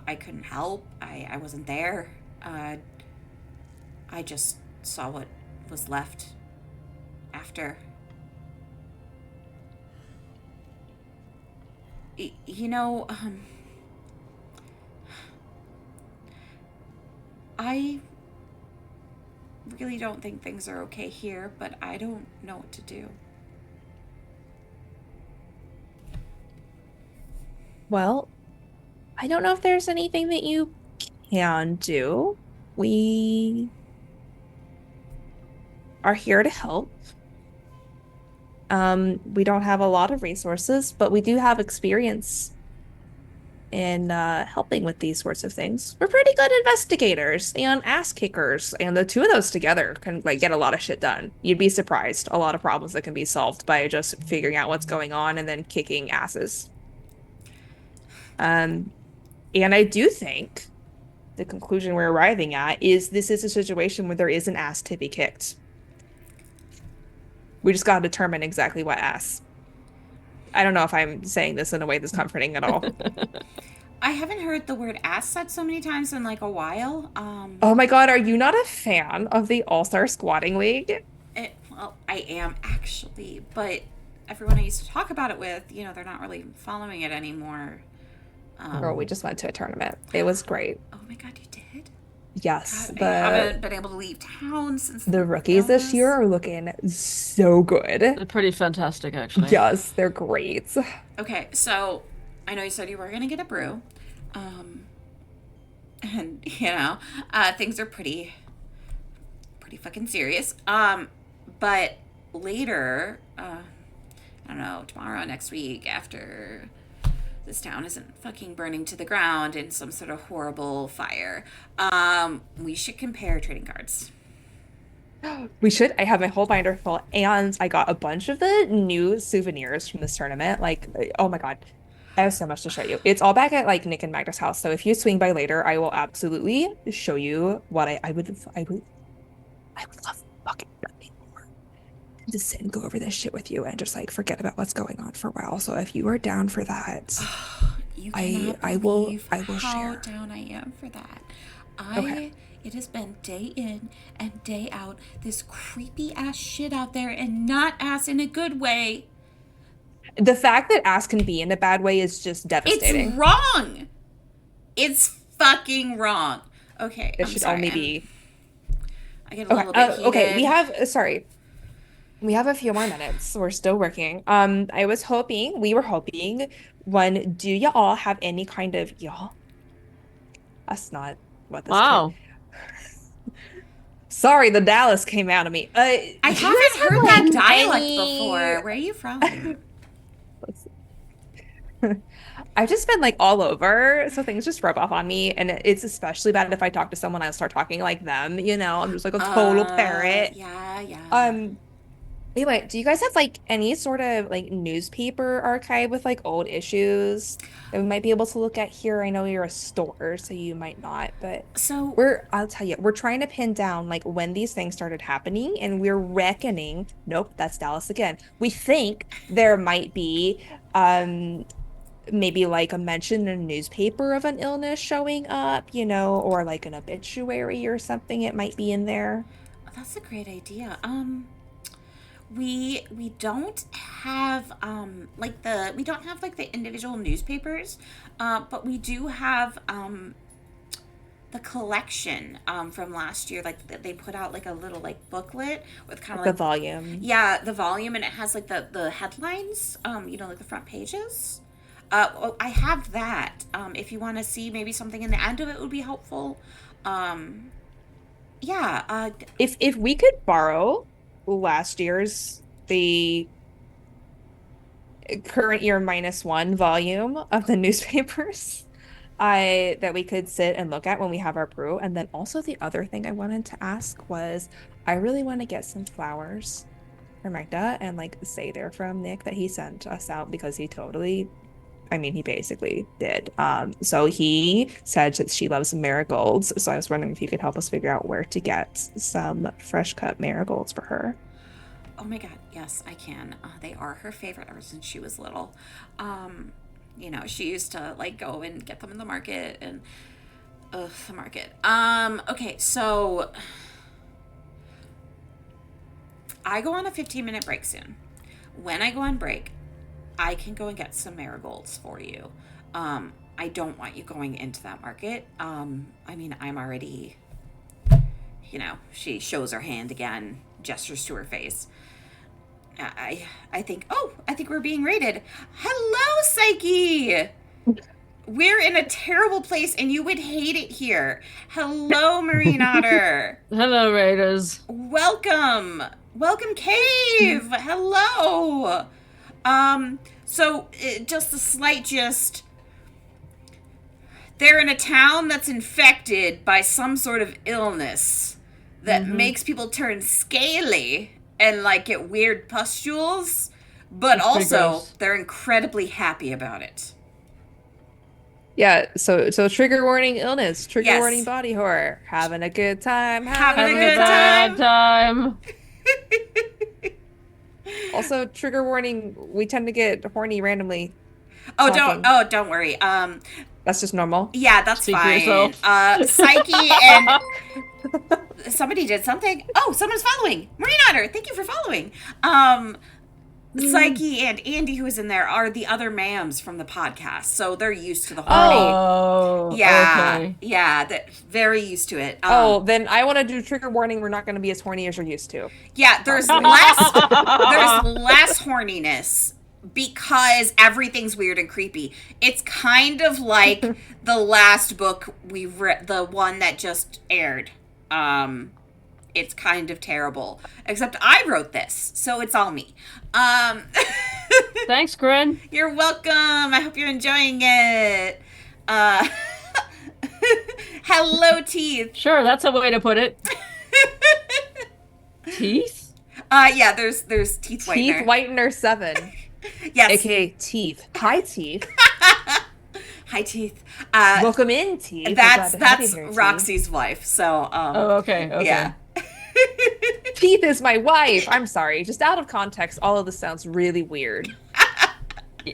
I couldn't help. I wasn't there. I just saw what was left after. You know, I really don't think things are okay here, but I don't know what to do. Well, I don't know if there's anything that you can do. We are here to help. We don't have a lot of resources, but we do have experience in helping with these sorts of things. We're pretty good investigators and ass kickers, and the two of those together can like get a lot of shit done. You'd be surprised a lot of problems that can be solved by just figuring out what's going on and then kicking asses. And I do think the conclusion we're arriving at is this is a situation where there is an ass to be kicked. We just gotta determine exactly what ass. I don't know if I'm saying this in a way that's comforting at all. I haven't heard the word ass said so many times in like a while. Oh my God, are you not a fan of the All-Star Squatting League? Well, I am actually, but everyone I used to talk about it with, you know, they're not really following it anymore. Girl, we just went to a tournament. It was great. Oh my God, you did? Yes, God, I haven't been able to leave town since the rookies this year are looking so good. They're pretty fantastic, actually. Yes, they're great. Okay, so I know you said you were gonna get a brew, and you know, things are pretty fucking serious. But later, I don't know, tomorrow, next week, after this town isn't fucking burning to the ground in some sort of horrible fire, we should compare trading cards. We should. I have my whole binder full, and I got a bunch of the new souvenirs from this tournament. Like, oh my God, I have so much to show you. It's all back at like Nick and Magda's house. So if you swing by later, I will absolutely show you what I would love fucking nothing more than to sit and go over this shit with you and just like forget about what's going on for a while. So if you are down for that, You I cannot will believe how share. down I am for that. Okay. It has been day in and day out, this creepy ass shit out there, and not ass in a good way. The fact that ass can be in a bad way is just devastating. It's wrong. It's fucking wrong. Okay, It I'm should sorry, only be. I get a Okay. little bit heated. Okay. We have a few more minutes. We're still working. We were hoping, one, do y'all have any kind of y'all? That's not what this Wow. Sorry, the Dallas came out of me. I do you guys haven't have, heard like, that dialect any- before. Where are you from? I've just been like all over, so things just rub off on me, and it's especially bad if I talk to someone I start talking like them. You know, I'm just like a total parrot. Yeah. Anyway, do you guys have like any sort of like newspaper archive with like old issues that we might be able to look at here? I know you're a store, so you might not, but So I'll tell you, we're trying to pin down like when these things started happening, and we're reckoning, nope, that's Dallas again. We think there might be maybe like a mention in a newspaper of an illness showing up, you know, or like an obituary or something. It might be in there. that's a great idea. We don't have we don't have like the individual newspapers, but we do have the collection from last year. Like they put out like a little like booklet with kind of The like volume. yeah, the volume, and it has like the headlines, you know, like the front pages. Well, I have that. If you want to see maybe something in the end of it would be helpful. Yeah. If we could borrow last year's current year -1 volume of the newspapers that we could sit and look at when we have our brew. And then also the other thing I wanted to ask was I really want to get some flowers for Magda and like say they're from Nick that he sent us out because he basically did. So he said that she loves marigolds. So I was wondering if you could help us figure out where to get some fresh cut marigolds for her. Oh my god, yes, I can. They are her favorite ever since she was little. She used to like go and get them in the market and the market. Okay, so I go on a 15-minute break soon. When I go on break, I can go and get some marigolds for you. I don't want you going into that market. I'm already, she shows her hand again, gestures to her face. I think we're being raided. Hello, Psyche! We're in a terrible place and you would hate it here. Hello, Marine Otter. Hello, Raiders. Welcome, Cave. Hello. So just a slight gist. They're in a town that's infected by some sort of illness that makes people turn scaly and like get weird pustules, but That's also they're incredibly happy about it. Yeah, so trigger warning illness, trigger Yes. warning body horror, having a good time, Having a Having good a bad time. Also, trigger warning, we tend to get horny randomly. Oh, Talking. don't worry. That's just normal. Yeah, that's Speak for fine. yourself. Psyche and somebody did something. Oh, someone's following. Marine Otter, thank you for following. Psyche and Andy, who is in there, are the other ma'ams from the podcast, so they're used to the horny. Oh, Yeah, okay. yeah, that very used to it. Then I want to do trigger warning. We're not going to be as horny as you're used to. Yeah, there's less horniness because everything's weird and creepy. It's kind of like the last book we've read, the one that just aired. It's kind of terrible. Except I wrote this, so it's all me. Thanks, Grin. You're welcome. I hope you're enjoying it. Hello, Teeth. Sure, that's a way to put it. Teeth? Yeah, there's Teeth Whitener. Teeth Whitener 7, Yes. aka Teeth. Hi, Teeth. Hi, Teeth. Welcome in, Teeth. We're glad to have you That's here, Teeth. Roxy's wife. So, Oh, okay. yeah. Teeth is my wife. I'm sorry. Just out of context, all of this sounds really weird.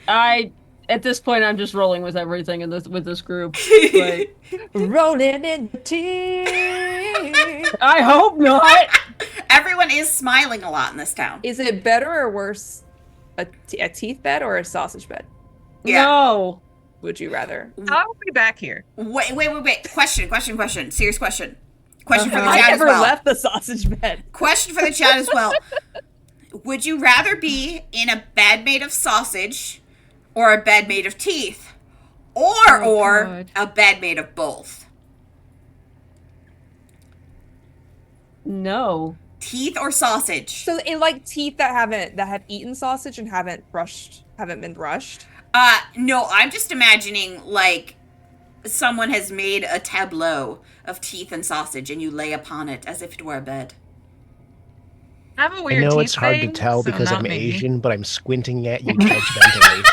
At this point, I'm just rolling with everything with this group. Like, Rolling in the teeth. I hope not. Everyone is smiling a lot in this town. Is it better or worse, a teeth bed or a sausage bed? Yeah. No. Would you rather? How are we back here? Wait. Question. Serious question. Question for the I chat as never well. left the sausage bed. Question for the chat as well. Would you rather be in a bed made of sausage or a bed made of teeth? Or God. a bed made of both? No. Teeth or sausage? So, like teeth that have eaten sausage and haven't been brushed. No, I'm just imagining like someone has made a tableau of teeth and sausage and you lay upon it as if it were a bed. I have a I weird know teeth it's hard to thing, tell so because not I'm me. Asian, but I'm squinting at you judgmentally.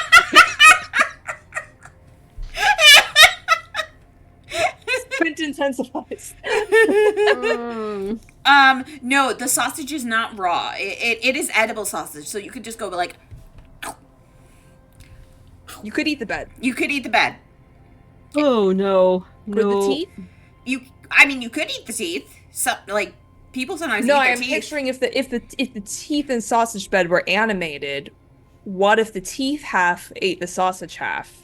Squint intensifies. No, the sausage is not raw. It is edible sausage, so you could just go like, You could eat the bed. you could eat the bed. Oh no. With No. the teeth? You could eat the teeth. So, like, people sometimes No, eat their I'm teeth. picturing if the teeth and sausage bed were animated, what if the teeth half ate the sausage half?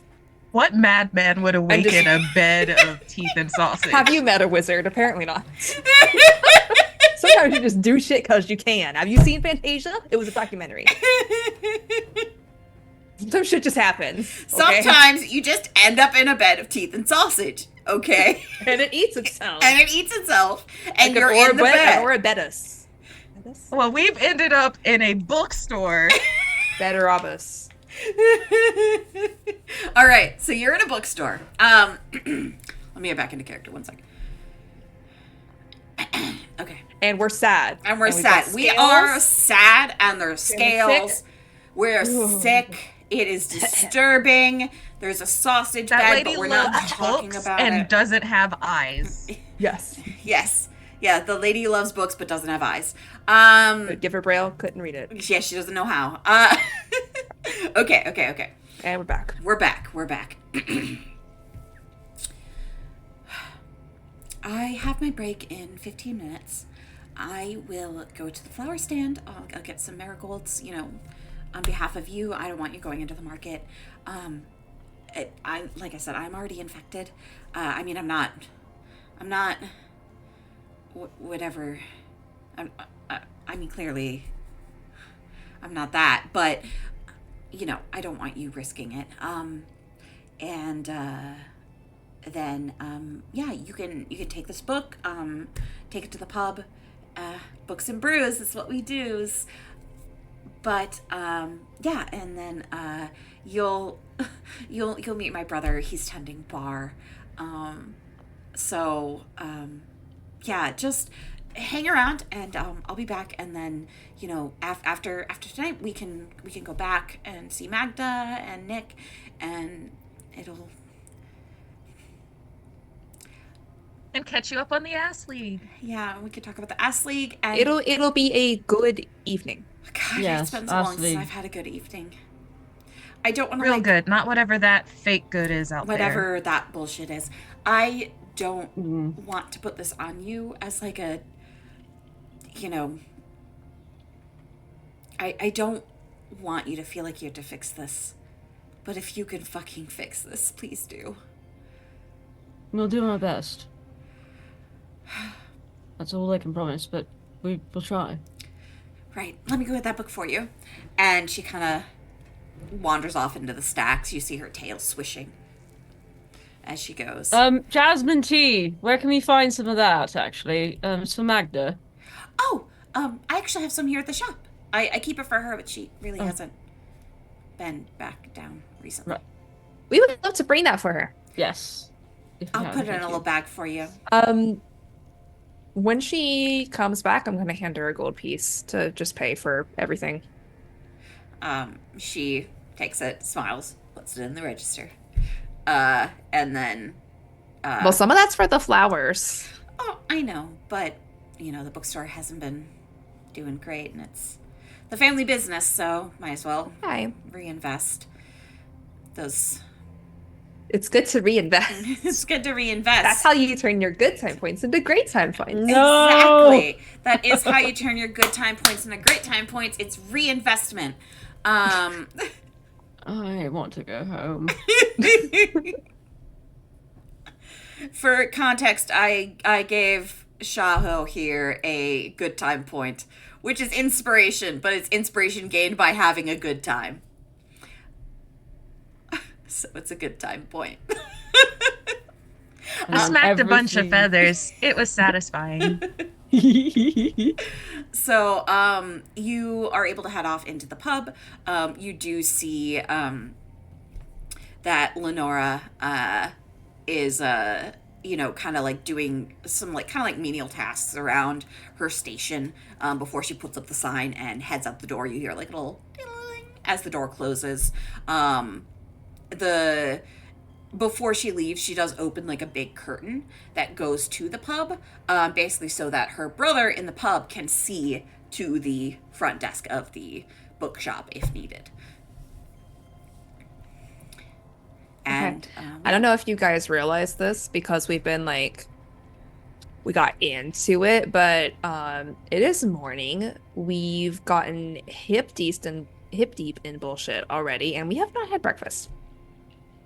What madman would awaken just- a bed of teeth and sausage? Have you met a wizard? Apparently not. Sometimes you just do shit because you can. Have you seen Fantasia? It was a documentary. Some shit just happens. Okay? Sometimes you just end up in a bed of teeth and sausage, okay? And it eats itself. And it eats itself, and Like you're an in the bed. Or a bedus. Well, we've ended up in a bookstore. Better Bedarabus. All right, so you're in a bookstore. Let me get back into character 1 second. Okay. And we're sad. And we're we've got sad. We are scales. sad, and there's scales. sick. We're sick. It is disturbing. There's a sausage That bed, lady but we're not loves talking books about and it. doesn't have eyes. Yes. Yes. Yeah, the lady who loves books but doesn't have eyes. Give her braille, couldn't read it. Yeah, she doesn't know how. Okay. And we're back. We're back. I have my break in 15 minutes. I will go to the flower stand. I'll get some marigolds, on behalf of you. I don't want you going into the market. Like I said, I'm already infected. I'm not, whatever. Clearly, I'm not that, but, I don't want you risking it. Then you can take this book, take it to the pub. Books and brews is what we do. But and then you'll meet my brother. He's tending bar. Just hang around, and I'll be back. And then after tonight, we can go back and see Magda and Nick, and it'll. And catch you up on the Ass League. Yeah, we could talk about the Ass League. And It'll be a good evening. God, Yes, it's been so long Ass since League. I've had a good evening. I don't want to Real good, not whatever that fake good is out there. whatever that bullshit is. I don't want to put this on you as like a, I don't want you to feel like you have to fix this. But if you can fucking fix this, please do. We'll do our best. That's all I can promise, but we'll try. Right, let me go get that book for you. And she kind of wanders off into the stacks. You see her tail swishing as she goes. Jasmine tea. Where can we find some of that, actually? It's for Magda. I actually have some here at the shop. I keep it for her, but she really hasn't been back down recently. Right. We would love to bring that for her. Yes. If we I'll can, put it in thank a you. little bag for you. When she comes back, I'm going to hand her a gold piece to just pay for everything. She takes it, smiles, puts it in the register. And then... Well, some of that's for the flowers. Oh, I know, but, the bookstore hasn't been doing great, and it's the family business, so might as well Hi. reinvest those... It's good to reinvest. It's good to reinvest. That's how you turn your good time points into great time points. No! Exactly. That is how you turn your good time points into great time points. It's reinvestment. I want to go home. For context, I gave Shaho here a good time point, which is inspiration, but it's inspiration gained by having a good time. So it's a good time point. I smacked a bunch of Everything. feathers. It was satisfying. So you are able to head off into the pub. You do see that Lenora is kind of like doing some kind of menial tasks around her station before she puts up the sign and heads out the door. You hear like a little ding as the door closes. Before she leaves, she does open like a big curtain that goes to the pub, basically so that her brother in the pub can see to the front desk of the bookshop if needed. And I don't know if you guys realize this because we've been we got into it, but it is morning. We've gotten hip deep in bullshit already, and we have not had breakfast.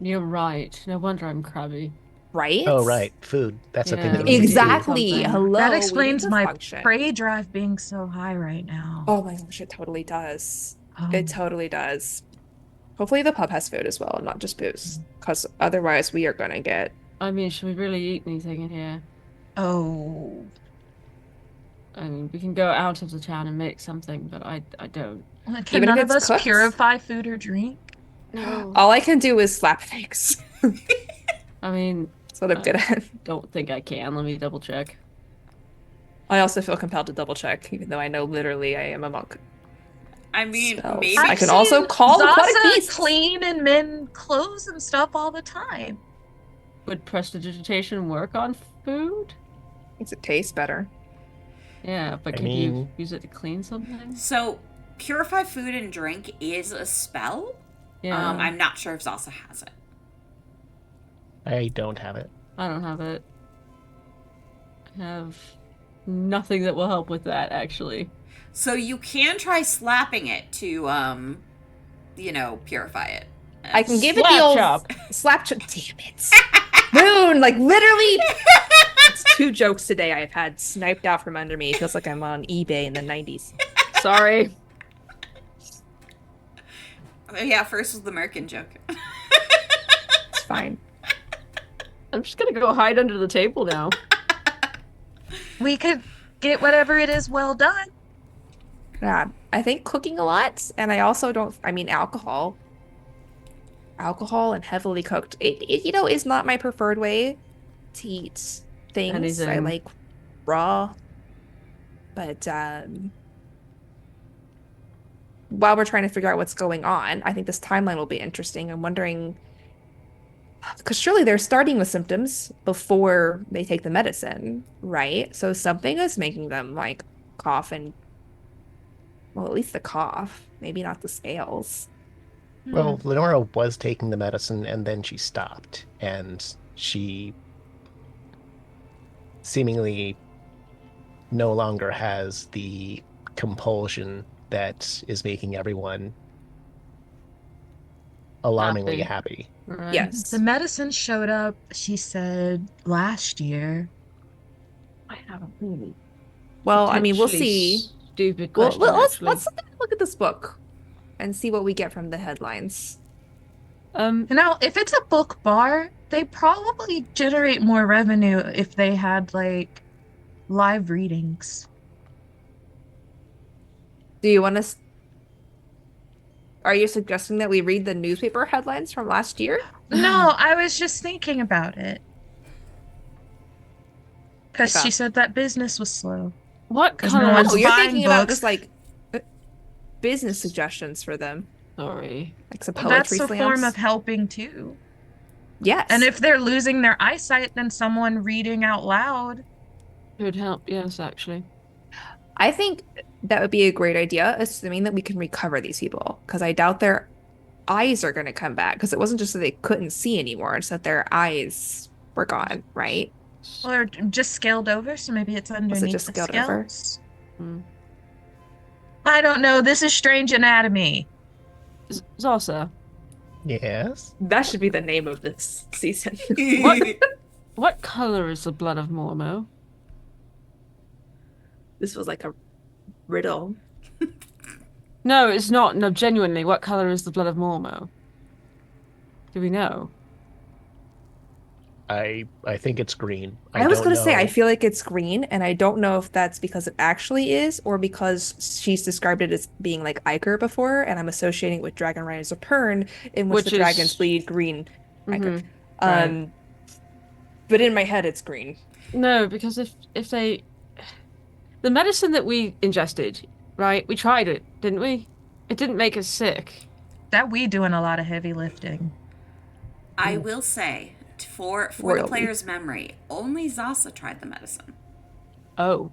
You're right. No wonder I'm crabby. Right? Oh, right. Food. That's a thing. Yeah. That we need to do. Exactly. Something. Hello. That we explains need to my function. prey drive being so high right now. Oh my gosh, it totally does. Oh. It totally does. Hopefully the pub has food as well, and not just booze, because otherwise we are gonna get. I mean, should we really eat anything in here? Oh. I mean, we can go out of the town and make something, but I don't. Can Even if none of it's us cooked? purify food or drink? No. All I can do is slap things. I mean, That's what I'm good at. don't think I can. Let me double check. I also feel compelled to double check, even though I know literally I am a monk. I mean, Spells. maybe I can also call aquatic Zasa beasts. clean and mend clothes and stuff all the time. Would prestidigitation work on food? Makes it taste better. Yeah, but I could you mean- use it to clean something? so. Purify food and drink is a spell. Yeah. I'm not sure if Zasa has it. I don't have it. I don't have it. I have nothing that will help with that, actually. So you can try slapping it to, purify it. I can give it Slap the old chop. slap chop. Damn it. Moon, like literally. It's 2 jokes today I've had sniped out from under me. It feels like I'm on eBay in the 90s. Sorry. Yeah, first was the Merkin joke. It's fine. I'm just gonna go hide under the table now. We could get whatever it is well done. Yeah, I think cooking a lot, and I also don't. I mean, alcohol. Alcohol and heavily cooked. It is not my preferred way to eat things. I Anything. like raw, but while we're trying to figure out what's going on, I think this timeline will be interesting. I'm wondering, because surely they're starting with symptoms before they take the medicine, right? So something is making them like cough and, well, at least the cough, maybe not the scales. Well, Lenora was taking the medicine and then she stopped, and she seemingly no longer has the compulsion that is making everyone alarmingly happy. Right. Yes. The medicine showed up, she said, last year. I have a really Well, I mean, we'll potentially see. Stupid Well, question, actually. let's look at this book and see what we get from the headlines. Now, if it's a book bar, they probably generate more revenue if they had like live readings. Do you want to? Are you suggesting that we read the newspaper headlines from last year? No, I was just thinking about it. Because Okay. she said that business was slow. What 'Cause no color one's Oh, you're buying thinking about books. just like business suggestions for them, Sorry. like some Well, poetry that's a slams. form of helping too. Yes. And if they're losing their eyesight, then someone reading out loud. Could help, yes, actually. I think that would be a great idea, assuming that we can recover these people, because I doubt their eyes are going to come back. Because it wasn't just that they couldn't see anymore; it's that their eyes were gone, right? Or just scaled over, so maybe it's underneath just the scaled over? scales. Hmm. I don't know. This is strange anatomy. Zosa, Yes. That should be the name of this season. what color is the blood of Mormo? This was like a riddle. No, it's not. No, genuinely, what color is the blood of Mormo? Do we know? I think it's green. I was don't going to say, I know. feel like it's green, and I don't know if that's because it actually is, or because she's described it as being like ichor before, and I'm associating it with Dragon Riders of Pern, in which Which the is- dragons bleed green ichor. Mhm. Right. But in my head, it's green. No, because if they... The medicine that we ingested, right? We tried it, didn't we? It didn't make us sick. That we doing a lot of heavy lifting. I will say, for the Royally. player's memory, only Zasa tried the medicine. Oh.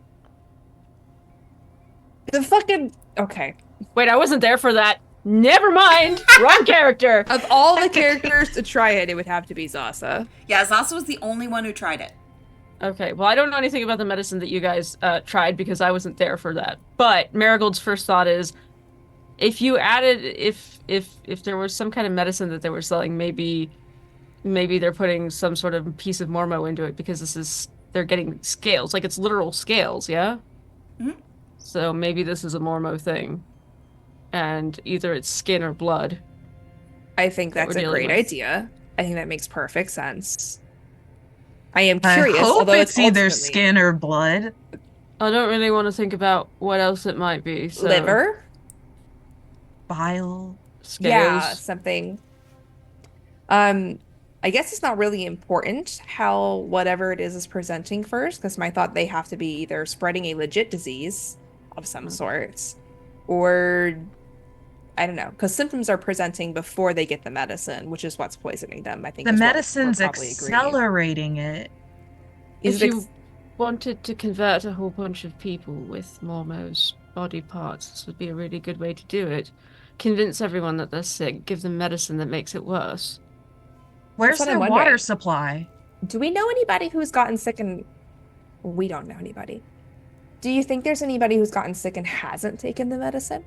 The fucking okay. Wait, I wasn't there for that. Never mind. Wrong character. Of all the characters to try it, it would have to be Zasa. Yeah, Zasa was the only one who tried it. Okay, well, I don't know anything about the medicine that you guys tried because I wasn't there for that. But Marigold's first thought is, if you added, if there was some kind of medicine that they were selling, maybe they're putting some sort of piece of Mormo into it because they're getting scales, like it's literal scales, yeah? Mhm. So maybe this is a Mormo thing. And either it's skin or blood. I think That that's we're a dealing great with. idea. I think that makes perfect sense. I am I curious, hope although it's either ultimately- skin or blood. I don't really want to think about what else it might be, so... liver. Bile. Scales. Yeah, something. I guess it's not really important how whatever it is presenting first, because my thought they have to be either spreading a legit disease of some sort, or I don't know, because symptoms are presenting before they get the medicine, which is what's poisoning them, I think The is what we're medicine's probably agreeing. accelerating it. Is If it you wanted to convert a whole bunch of people with Mormo's body parts, this would be a really good way to do it. Convince everyone that they're sick, give them medicine that makes it worse. Where's what I'm their water wondering. supply? Do we know anybody who's gotten sick and we don't know anybody? Do you think there's anybody who's gotten sick and hasn't taken the medicine?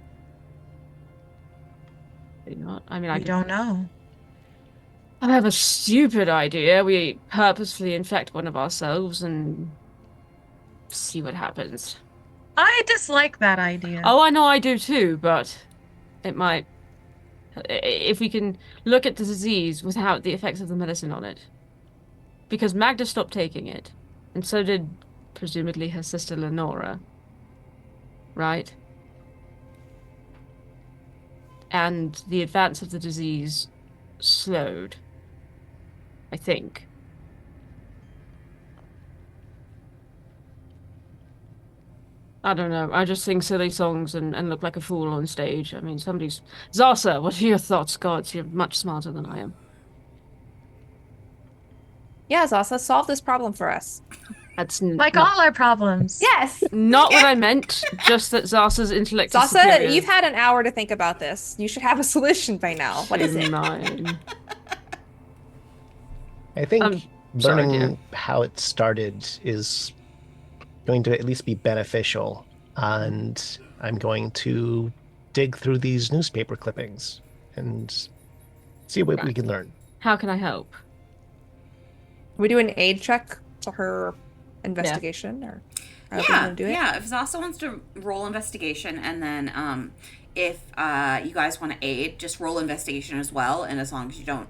Maybe not. I mean, We don't know. I have a stupid idea. We purposefully infect one of ourselves and see what happens. I dislike that idea. Oh, I know I do too, but it might. If we can look at the disease without the effects of the medicine on it. Because Magda stopped taking it, and so did, presumably, her sister Lenora. Right? And the advance of the disease slowed. I think. I don't know. I just sing silly songs and look like a fool on stage. I mean, somebody's... Zasa, what are your thoughts, gods? You're much smarter than I am. Yeah, Zasa, solve this problem for us. That's Like not, all our problems. Yes. not what I meant. Just that Zasa's intellect is Zasa, superior you've had an hour to think about this. You should have a solution by now. What is to it? mine. I think I'm sorry, learning dear. how it started is going to at least be beneficial, and I'm going to dig through these newspaper clippings and see what we can learn. How can I help? We do an aid check to her investigation, or however you Yeah, want to do it. yeah. If Zasa wants to roll investigation, and then if you guys want to aid, just roll investigation as well. And as long as you don't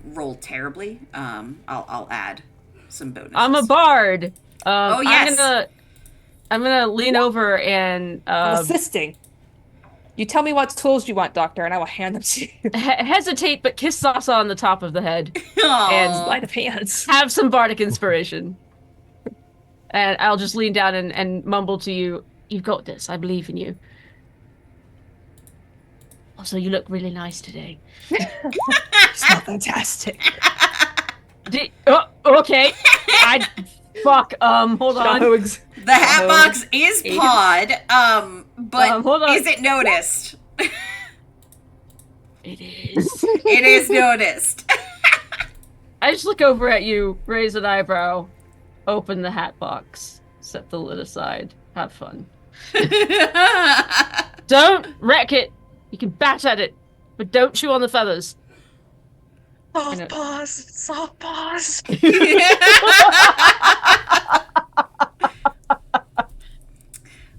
roll terribly, I'll add some bonuses. I'm a bard. Oh, yes. I'm gonna lean over and I'm assisting. You tell me what tools you want, Doctor, and I will hand them to you. hesitate, but kiss Sasa on the top of the head Aw. Sleight of hands. have some bardic inspiration. And I'll just lean down and mumble to you, "You've got this. I believe in you. Also, you look really nice today." You smell fantastic. Okay. Fuck. Hold on. The hat box is pod, but hold on. is it noticed? It is. It is noticed. I just look over at you, raise an eyebrow, open the hat box, set the lid aside, have fun. Don't wreck it. You can bat at it, but don't chew on the feathers. Soft pause. Soft pause.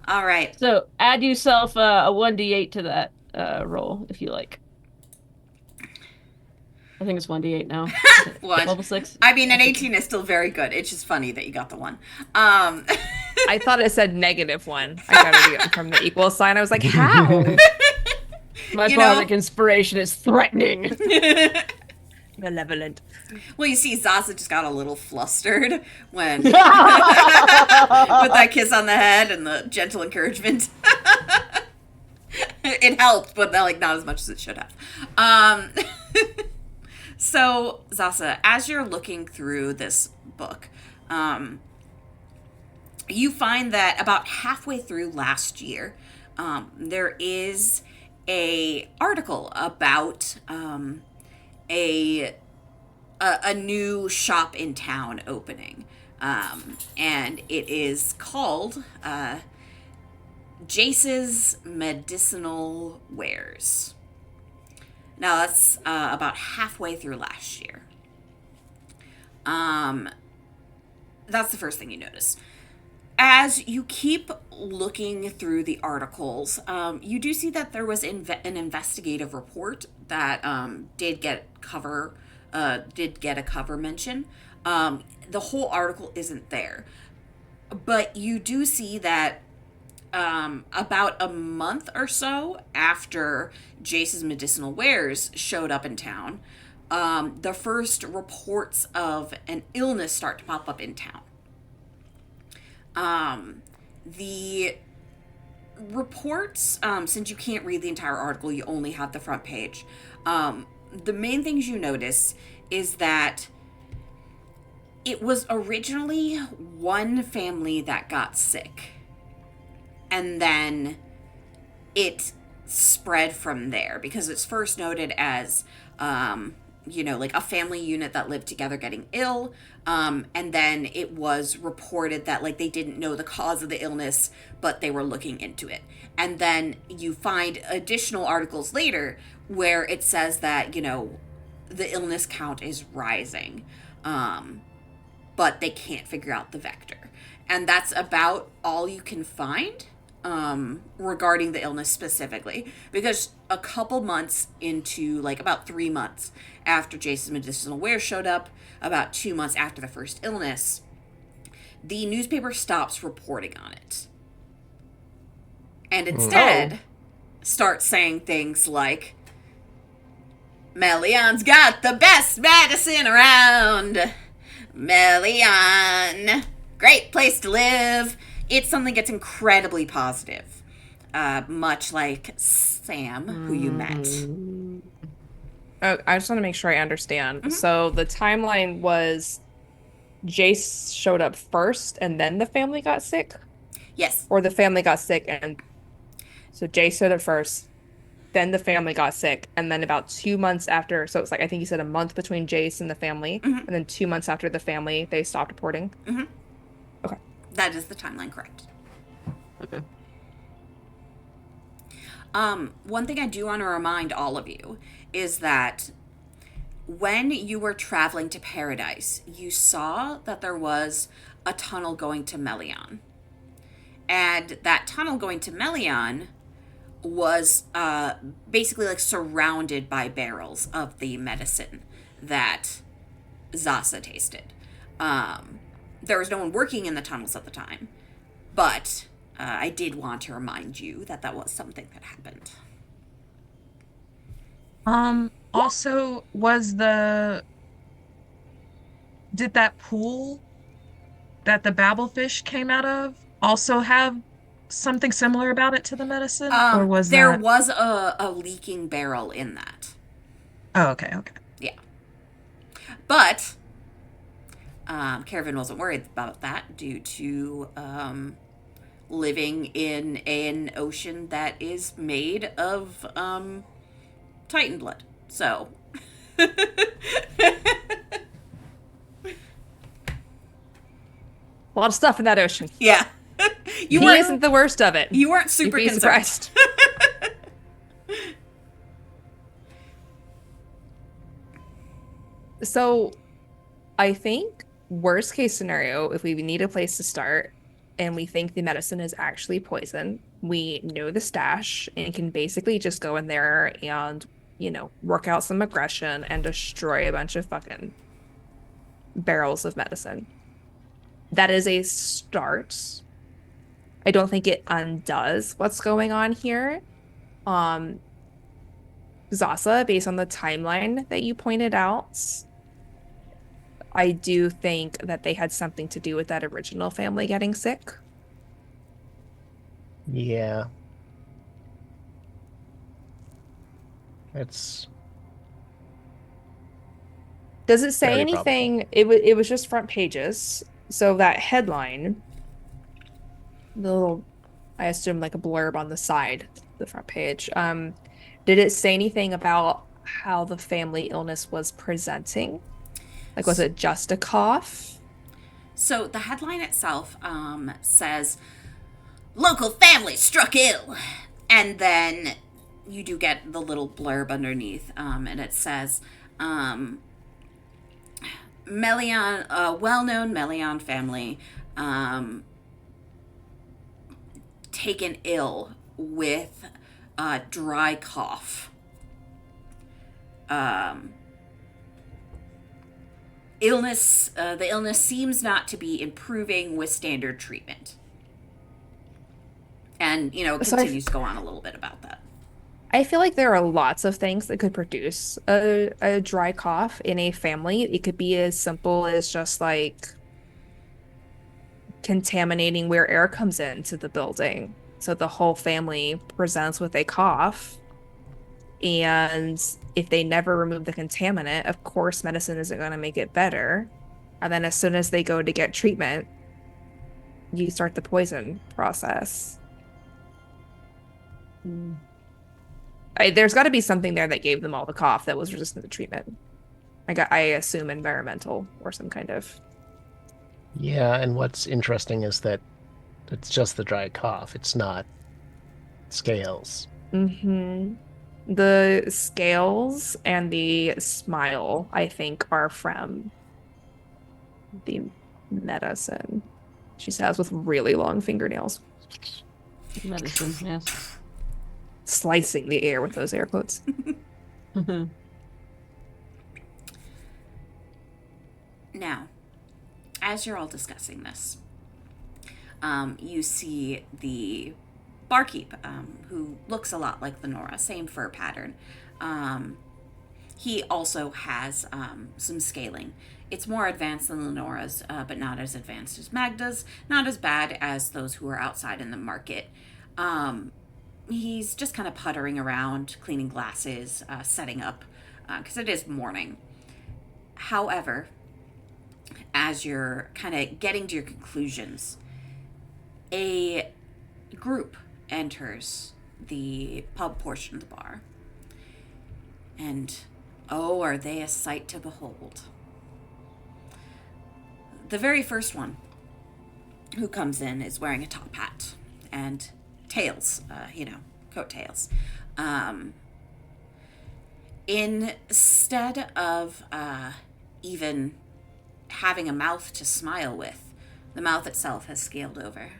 All right. So add yourself a 1d8 to that roll if you like. I think it's 1d8 now. One. Level 6. I mean, an 18 is still very good. It's just funny that you got the one. I thought it said -1. I got it from the equal sign. I was like, how? My You know- bardic inspiration is threatening. Malevolent. Well, you see, Zasa just got a little flustered when with that kiss on the head and the gentle encouragement. It helped, but like not as much as it should have. So, Zasa, as you're looking through this book, you find that about halfway through last year, there is a article about a new shop in town opening, and it is called Jace's Medicinal Wares. Now that's about halfway through last year. That's the first thing you notice. As you keep looking through the articles, you do see that there was an investigative report that did get a cover mention. The whole article isn't there, but you do see that about a month or so after Jace's Medicinal Wares showed up in town, the first reports of an illness start to pop up in town. The reports, since you can't read the entire article, you only have the front page. The main things you notice is that it was originally one family that got sick, and then it spread from there because it's first noted as, like a family unit that lived together getting ill. And then it was reported that like they didn't know the cause of the illness, but they were looking into it. And then you find additional articles later where it says that, the illness count is rising. But they can't figure out the vector. And that's about all you can find regarding the illness specifically. Because a couple months into, like about 3 months after Jason's medicinal wares showed up, about 2 months after the first illness, the newspaper stops reporting on it. And instead starts saying things like, Melion's got the best medicine around. Melion, great place to live. It's something that's incredibly positive. Much like Sam, who you met. Oh, I just want to make sure I understand. So the timeline was Jace showed up first and then the family got sick? Yes. Or the family got sick and so Jace showed up first, then the family got sick, and then about 2 months after, so it's like, I think you said a month between Jace and the family, and then 2 months after the family, they stopped reporting? Okay. That is the timeline, correct. Okay. One thing I do want to remind all of you is that when you were traveling to Paradise, you saw that there was a tunnel going to Melion. And that tunnel going to Melion was basically like surrounded by barrels of the medicine that Zasa tasted. There was no one working in the tunnels at the time, but I did want to remind you that that was something that happened. Also, did that pool that the babblefish came out of also have something similar about it to the medicine? Or was there that... was a leaking barrel in that. Oh, okay. Yeah. But Caravan wasn't worried about that due to living in an ocean that is made of Titan blood. So A lot of stuff in that ocean. yeah. He isn't the worst of it. You weren't super You'd be concerned. surprised. So, I think worst case scenario, if we need a place to start and we think the medicine is actually poison, we know the stash and can basically just go in there and, work out some aggression and destroy a bunch of fucking barrels of medicine. That is a start. I don't think it undoes what's going on here. Zasa, based on the timeline that you pointed out, I do think that they had something to do with that original family getting sick. Yeah. It's Does it say very anything? It was just front pages. So that headline, the little, I assume like a blurb on the side, the front page. Did it say anything about how the family illness was presenting? Like, was it just a cough? So the headline itself says, "Local family struck ill," and then you do get the little blurb underneath, and it says, Melion, a well-known Melion family, taken ill with dry cough. The illness seems not to be improving with standard treatment. And, it So continues to go on a little bit about that. I feel like there are lots of things that could produce a dry cough in a family. It could be as simple as just like contaminating where air comes into the building. So the whole family presents with a cough. And if they never remove the contaminant, of course, medicine isn't going to make it better. And then as soon as they go to get treatment, you start the poison process. There's got to be something there that gave them all the cough that was resistant to treatment. I assume environmental or some kind of. Yeah, and what's interesting is that it's just the dry cough. It's not scales. Mm-hmm. The scales and the smile, I think, are from the medicine. She says with really long fingernails, Medicine, yes. slicing the air with those air quotes. Now, as you're all discussing this, you see the barkeep, who looks a lot like Lenora, same fur pattern. He also has some scaling. It's more advanced than Lenora's, but not as advanced as Magda's, not as bad as those who are outside in the market. He's just kind of puttering around, cleaning glasses, setting up, because it is morning. However, as you're kind of getting to your conclusions, a group enters the pub portion of the bar. And, oh, are they a sight to behold. The very first one who comes in is wearing a top hat and tails, coattails. Instead of even having a mouth to smile with, the mouth itself has scaled over.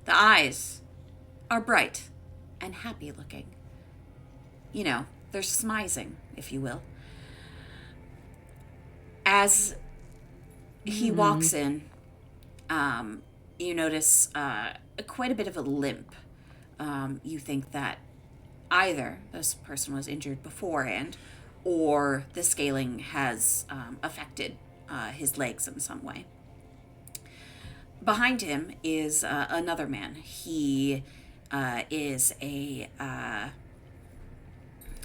The eyes are bright and happy looking. They're smizing, if you will. As he walks in, you notice quite a bit of a limp. You think that either this person was injured beforehand or the scaling has affected his legs in some way. Behind him is another man. He is a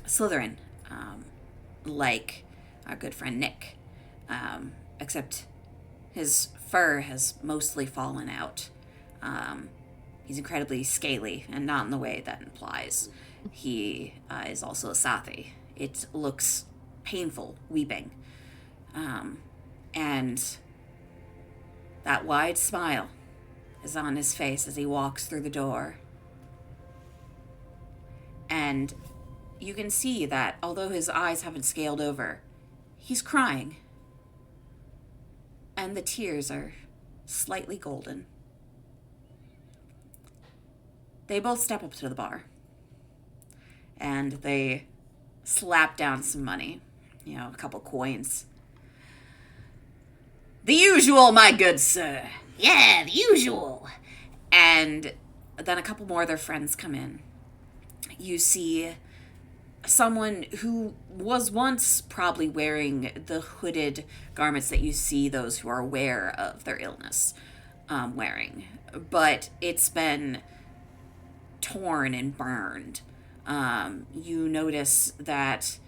Slytherin, like our good friend Nick, except his fur has mostly fallen out. He's incredibly scaly, and not in the way that implies. He is also a Sathi. It looks painful, weeping. And that wide smile is on his face as he walks through the door. And you can see that although his eyes haven't scaled over, he's crying. And the tears are slightly golden. They both step up to the bar. And they slap down some money. A couple coins. The usual, my good sir. Yeah, the usual. And then a couple more of their friends come in. You see someone who was once probably wearing the hooded garments that you see those who are aware of their illness wearing. But it's been torn and burned. You notice that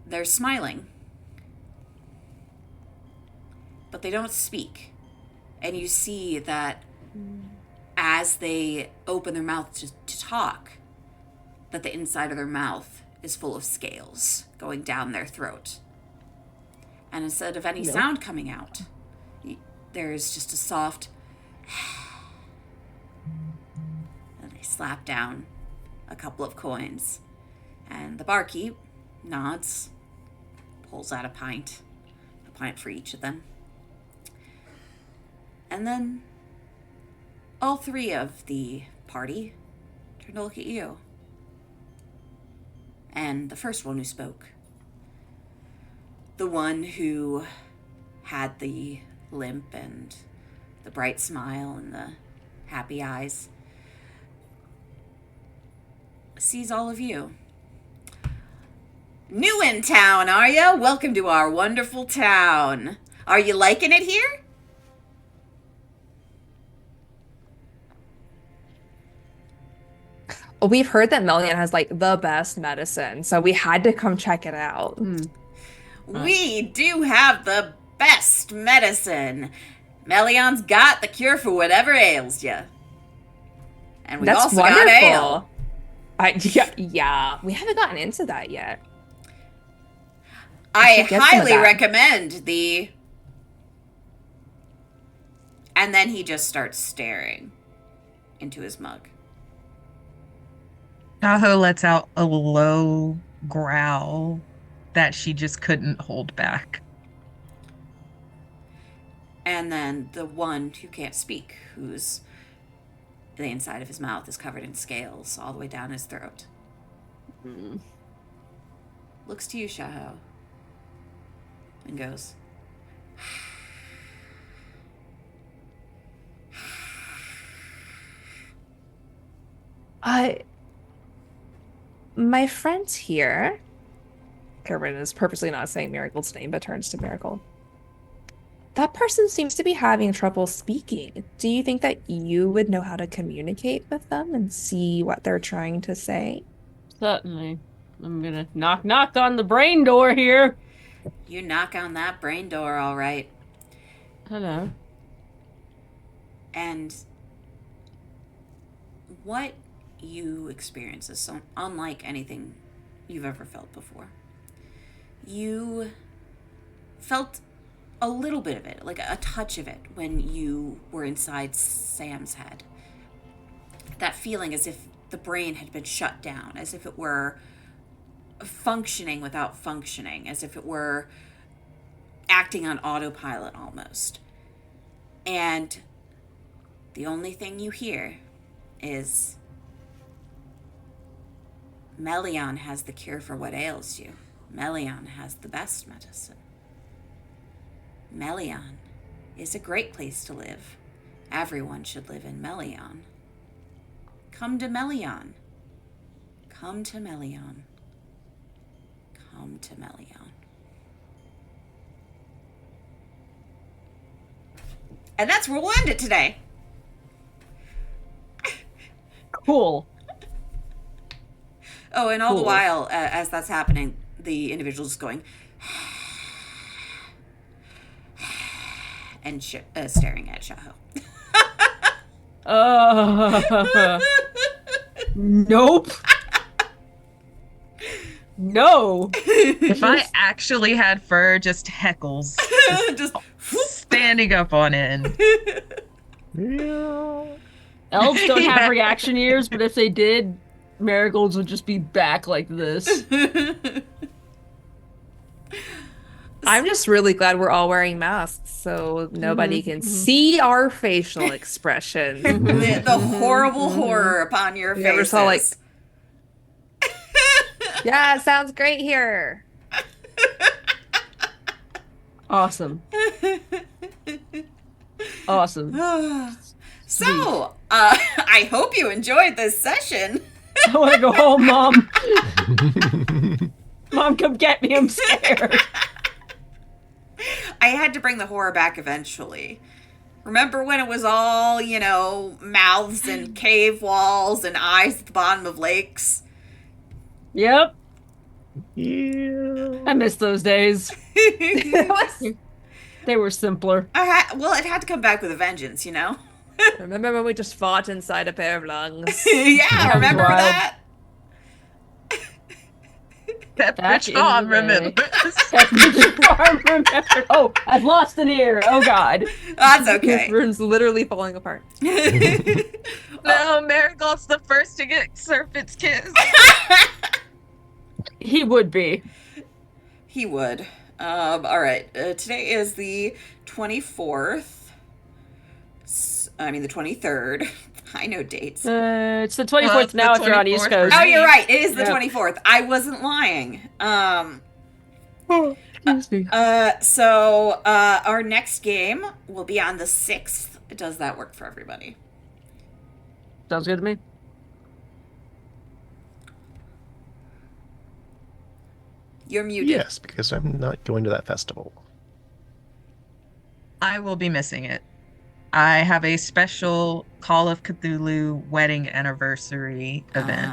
they're smiling, but they don't speak. And you see that as they open their mouth to talk, that the inside of their mouth is full of scales going down their throat. And instead of any sound coming out, there's just a soft and they slap down a couple of coins. And the barkeep nods, pulls out a pint for each of them. And then all three of the party turn to look at you. And the first one who spoke, the one who had the limp and the bright smile and the happy eyes, sees all of you. New in town, are ya? Welcome to our wonderful town. Are you liking it here? We've heard that Melian has like the best medicine, so we had to come check it out. We do have the best medicine. Melion's got the cure for whatever ails you. And we've That's also got ale. wonderful. Yeah, we haven't gotten into that yet. I should get some of highly that. recommend the... And then he just starts staring into his mug. Tahoe lets out a low growl that she just couldn't hold back. And then the one who can't speak, who's the inside of his mouth is covered in scales all the way down his throat. Looks to you, Shaho, and goes, My friend here, Kerwin is purposely not saying Marigold's name, but turns to Marigold. That person seems to be having trouble speaking. Do you think that you would know how to communicate with them and see what they're trying to say? Certainly. I'm gonna knock on the brain door here. you knock on that brain door, all right. Hello. And what you experience is so unlike anything you've ever felt before. You felt a little bit of it, like a touch of it, when you were inside Sam's head. That feeling as if the brain had been shut down, as if it were functioning without functioning, as if it were acting on autopilot almost. And the only thing you hear is, Melion has the cure for what ails you. Melion has the best medicine. Melion is a great place to live. Everyone should live in Melion. Come to Melion. Come to Melion. Come to Melion. And that's where we'll end it today. Cool. Oh, and all the Cool. while, as that's happening, the individual's going and staring at Shaho. Nope. No. If I actually had fur, just heckles. Just Standing up on end. Yeah. Elves don't have Yeah. reaction ears, but if they did, marigolds would just be back like this. I'm just really glad we're all wearing masks so nobody can see our facial expressions. the horrible horror upon your You ever faces. saw, like- Yeah, it sounds great here. Awesome. Awesome. So, I hope you enjoyed this session. I want to go home, Mom. Mom, come get me. I'm scared. I had to bring the horror back eventually. Remember when it was all, mouths and cave walls and eyes at the bottom of lakes? Yep. Yeah. I miss those days. It was- They were simpler. It had to come back with a vengeance, Remember when we just fought inside a pair of lungs? Yeah, was remember wild. that? That Back bitch in the on day. remembers. Oh, I've lost an ear. Oh, God. That's This okay. room's literally falling apart. No, Marigold's the first to get Serpent's kiss. He would be. He would. All right. Today is the 24th. The 23rd. I know dates. It's the 24th Well, it's the now if you're on East 24th. Coast. Oh, you're right. It is the Yeah. 24th. I wasn't lying. Excuse me. So our next game will be on the 6th. Does that work for everybody? Sounds good to me. You're muted. Yes, because I'm not going to that festival. I will be missing it. I have a special Call of Cthulhu wedding anniversary event.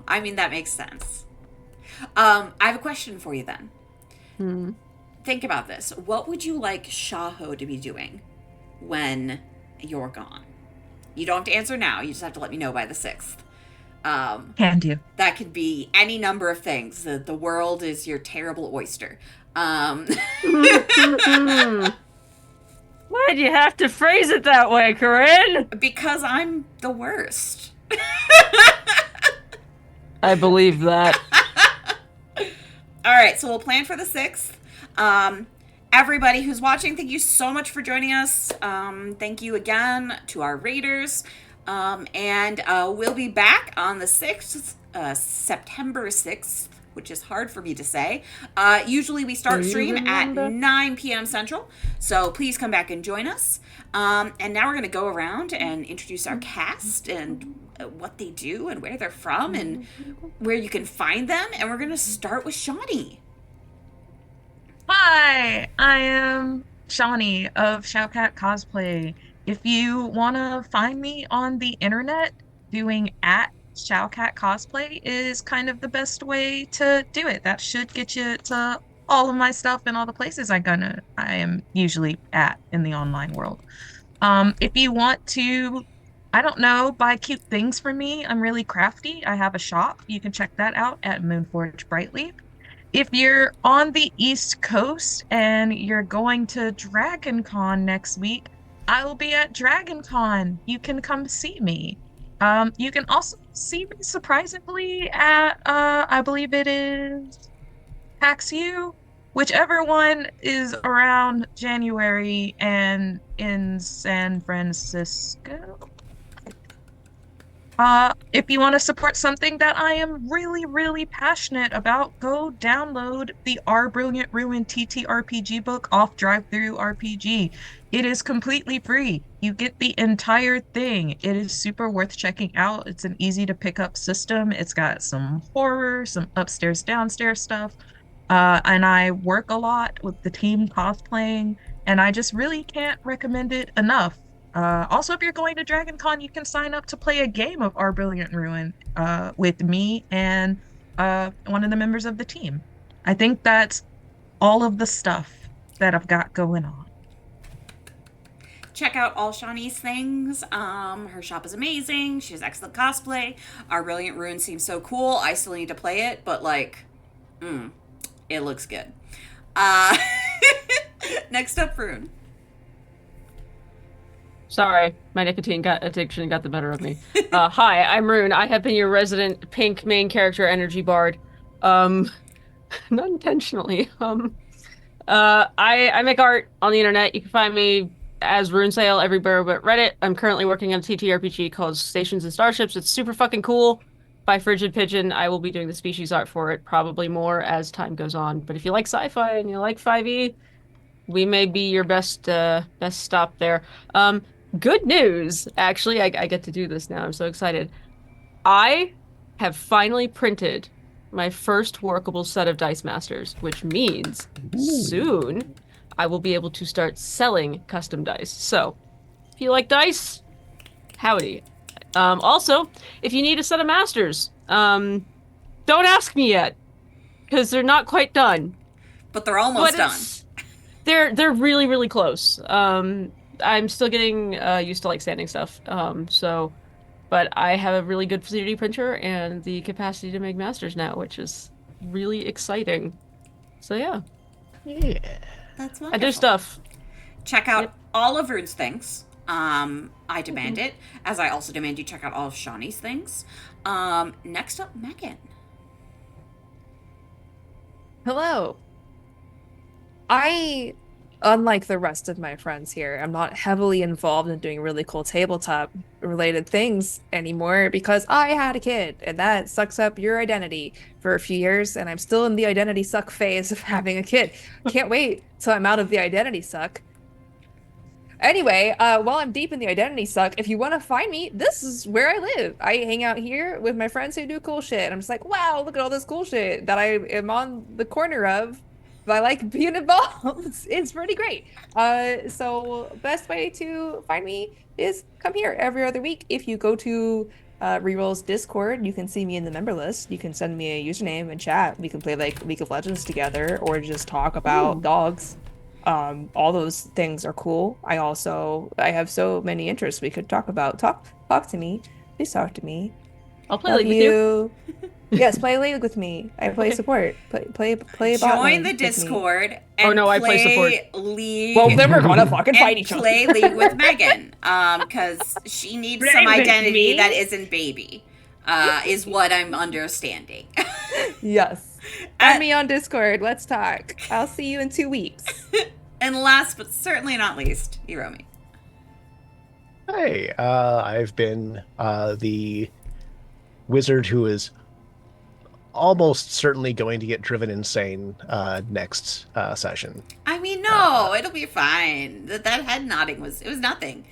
I mean, that makes sense. I have a question for you then. Hmm. Think about this. What would you like Shaho to be doing when you're gone? You don't have to answer now. You just have to let me know by the 6th. Can do. That could be any number of things. The world is your terrible oyster. Why'd you have to phrase it that way, Corinne? Because I'm the worst. I believe that. All right, so we'll plan for the 6th. Everybody who's watching, thank you so much for joining us. Thank you again to our raiders. And we'll be back on the 6th, September 6th, which is hard for me to say. Usually we start stream at 9 p.m. Central, so please come back and join us. And now we're going to go around and introduce our cast and what they do and where they're from and where you can find them. And we're going to start with Shawnee. Hi, I am Shawnee of Showcat Cosplay. If you want to find me on the internet, doing at Showcat Cosplay is kind of the best way to do it. That should get you to all of my stuff and all the places I am usually at in the online world. If you want to, I don't know, buy cute things for me, I'm really crafty. I have a shop. You can check that out at Moonforge Brightleaf. If you're on the East Coast and you're going to Dragon Con next week, I will be at Dragon Con. You can come see me. You can also see me surprisingly at, I believe it is PAX U, whichever one is around January and in San Francisco. If you want to support something that I am really, really passionate about, go download the Our Brilliant Ruin TTRPG book off DriveThru RPG. It is completely free. You get the entire thing. It is super worth checking out. It's an easy to pick up system. It's got some horror, some upstairs, downstairs stuff. And I work a lot with the team cosplaying, and I just really can't recommend it enough. Also, if you're going to Dragon Con, you can sign up to play a game of Our Brilliant Ruin with me and one of the members of the team. I think that's all of the stuff that I've got going on. Check out all Shawnee's things. Her shop is amazing. She has excellent cosplay. Our Brilliant Ruin seems so cool. I still need to play it, but it looks good. Next up, Rune. Sorry, my nicotine addiction got the better of me. Hi, I'm Rune. I have been your resident pink main character energy bard. Not intentionally. I make art on the internet. You can find me as Rune Sale everywhere but Reddit. I'm currently working on a TTRPG called Stations and Starships. It's super fucking cool. By Frigid Pigeon. I will be doing the species art for it, probably more as time goes on. But if you like sci-fi and you like 5e, we may be your best stop there. Good news, actually, I get to do this now. I'm so excited. I have finally printed my first workable set of Dice Masters, which means soon I will be able to start selling custom dice. So, if you like dice, howdy. Also, if you need a set of masters, don't ask me yet, because they're not quite done. But they're almost done. They're really, really close. I'm still getting used to standing stuff. But I have a really good 3D printer and the capacity to make masters now, which is really exciting. So yeah. Yeah. That's wonderful. I do stuff. Check out all of Rune's things. I demand it, as I also demand you check out all of Shawnee's things. Next up, Megan. Hello. I, unlike the rest of my friends here, I'm not heavily involved in doing really cool tabletop related things anymore because I had a kid and that sucks up your identity for a few years, and I'm still in the identity suck phase of having a kid. Can't wait till I'm out of the identity suck. Anyway, while I'm deep in the identity suck, if you want to find me, this is where I live. I hang out here with my friends who do cool shit. And I'm just like, wow, look at all this cool shit that I am on the corner of. But I like being involved. It's pretty great. So best way to find me is come here every other week. If you go to Reroll's Discord, you can see me in the member list. You can send me a username and chat. We can play like League of Legends together or just talk about dogs. All those things are cool. I have so many interests we could talk about. Talk to me. Please talk to me. I'll play Love League with you. Yes, play League with me. I play Okay. support. Play bot Join lane the with me. Discord and Oh, no, I play play League. Well, then we're gonna fucking fight and each other. play League with Megan, because she needs Play some with identity me? that isn't baby, is what I'm understanding. Yes. Add me on Discord. Let's talk. I'll see you in 2 weeks. And last but certainly not least, Hiromi. Hey, I've been the wizard who is almost certainly going to get driven insane next session. I mean, no, it'll be fine. That head nodding was nothing.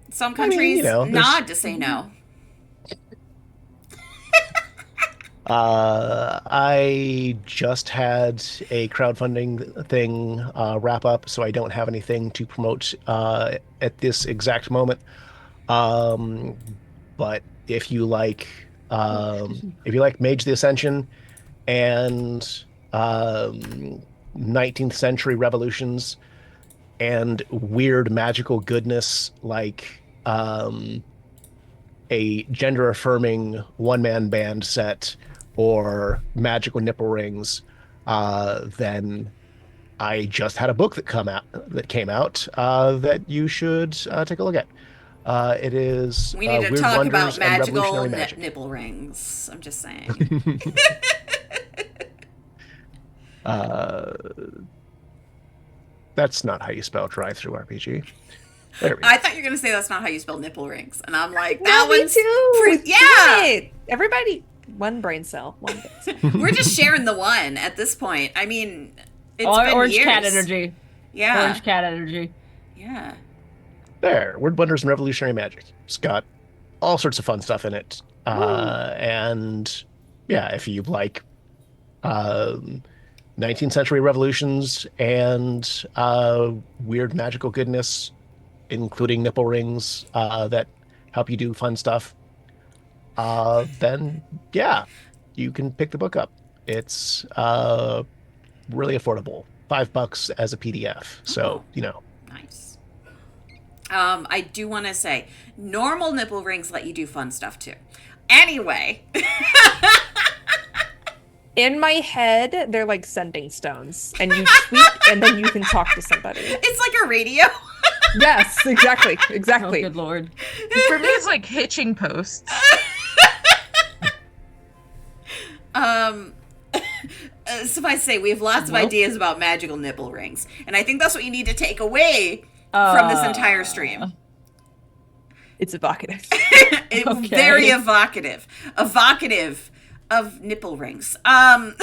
Some I mean, countries you know, there's- nod to say no. I just had a crowdfunding thing wrap up, so I don't have anything to promote at this exact moment. But if you like Mage the Ascension and 19th century revolutions and weird magical goodness like a gender affirming one-man band set or magical nipple rings, then I just had a book that came out that you should take a look at. It is We need to Weird talk Wonders about and magical Revolutionary Magic. nipple rings. I'm just saying. That's not how you spell drive-through RPG. There we go. I thought you were gonna say that's not how you spell nipple rings, and I'm like, No, that me one's too. yeah. Do it. Everybody, one brain cell. One brain cell. We're just sharing the one at this point. I mean, it's been Orange years. cat energy. Yeah, Orange cat energy. yeah. There, Weird Wonders and Revolutionary Magic. It's got all sorts of fun stuff in it. And yeah, if you like 19th century revolutions and weird magical goodness, including nipple rings that help you do fun stuff, then yeah, you can pick the book up. It's really affordable. $5 as a PDF. So, Nice. I do want to say, normal nipple rings let you do fun stuff too. Anyway. In my head, they're like sending stones, and you tweet, and then you can talk to somebody. It's like a radio. Yes, exactly, Oh, exactly. good lord. For me, it's like hitching posts. Suffice to say, we have lots of ideas about magical nipple rings, and I think that's what you need to take away from this entire stream. It's evocative. It's very evocative of nipple rings. And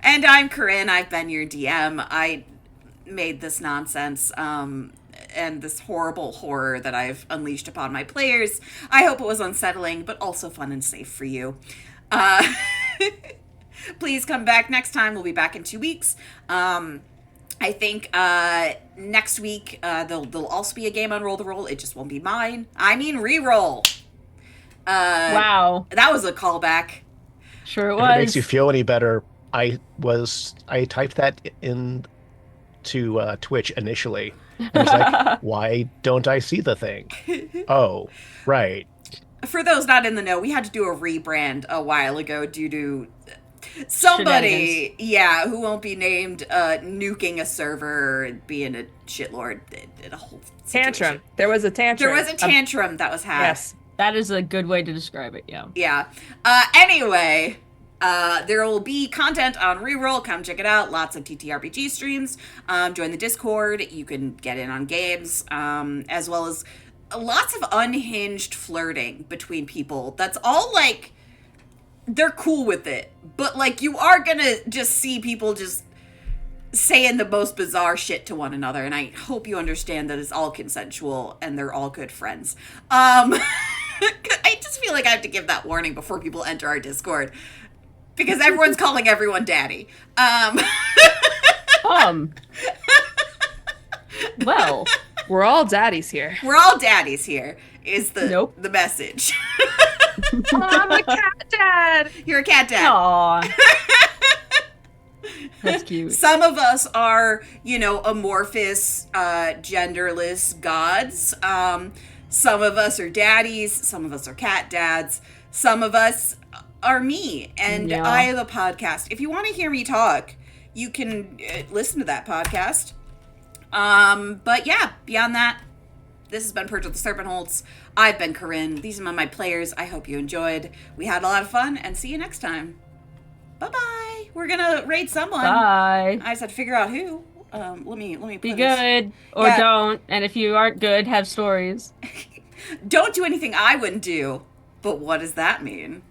I'm Corinne. I've been your DM. I made this nonsense and this horrible horror that I've unleashed upon my players. I hope it was unsettling, but also fun and safe for you. Please come back next time. We'll be back in 2 weeks. I think next week there'll also be a game on Roll the Roll. It just won't be mine. I mean Reroll. Wow. That was a callback. Sure it If was. it makes you feel any better, I typed that in to Twitch initially. And it's like, why don't I see the thing? Oh, right. For those not in the know, we had to do a rebrand a while ago due to somebody, who won't be named, nuking a server and being a shitlord. A whole situation. Tantrum. There was a tantrum. There was a tantrum that was had. Yes. That is a good way to describe it, yeah. Yeah. Anyway, there will be content on Reroll. Come check it out. Lots of TTRPG streams. Join the Discord. You can get in on games, as well as lots of unhinged flirting between people. That's all, like, they're cool with it. But, like, you are gonna just see people just saying the most bizarre shit to one another, and I hope you understand that it's all consensual and they're all good friends. I just feel like I have to give that warning before people enter our Discord, because everyone's calling everyone daddy. Well, We're all daddies here. We're all daddies here, is Nope. the message. Oh, I'm a cat dad. You're a cat dad. aw. That's cute. Some of us are, amorphous, genderless gods. Some of us are daddies. Some of us are cat dads. Some of us are me. And Yeah. I have a podcast. If you want to hear me talk, you can listen to that podcast. But yeah, beyond that, this has been Purge with the Serpentholds. I've been Corinne. These are my players. I hope you enjoyed. We had a lot of fun, and see you next time. Bye-bye. We're gonna raid someone. Bye. I just had to figure out who. Let me put Be this- good or Yeah. don't. And if you aren't good, have stories. Don't do anything I wouldn't do. But what does that mean?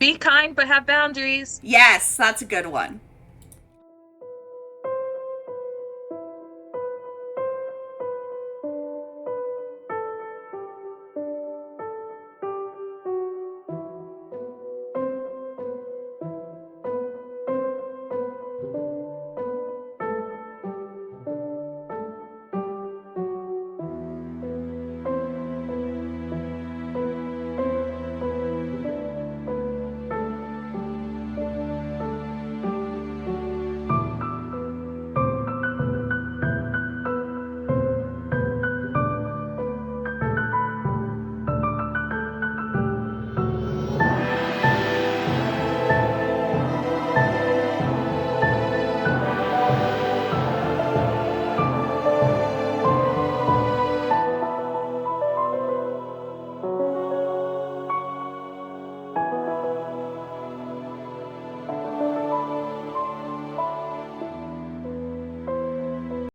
Be kind, but have boundaries. Yes, that's a good one.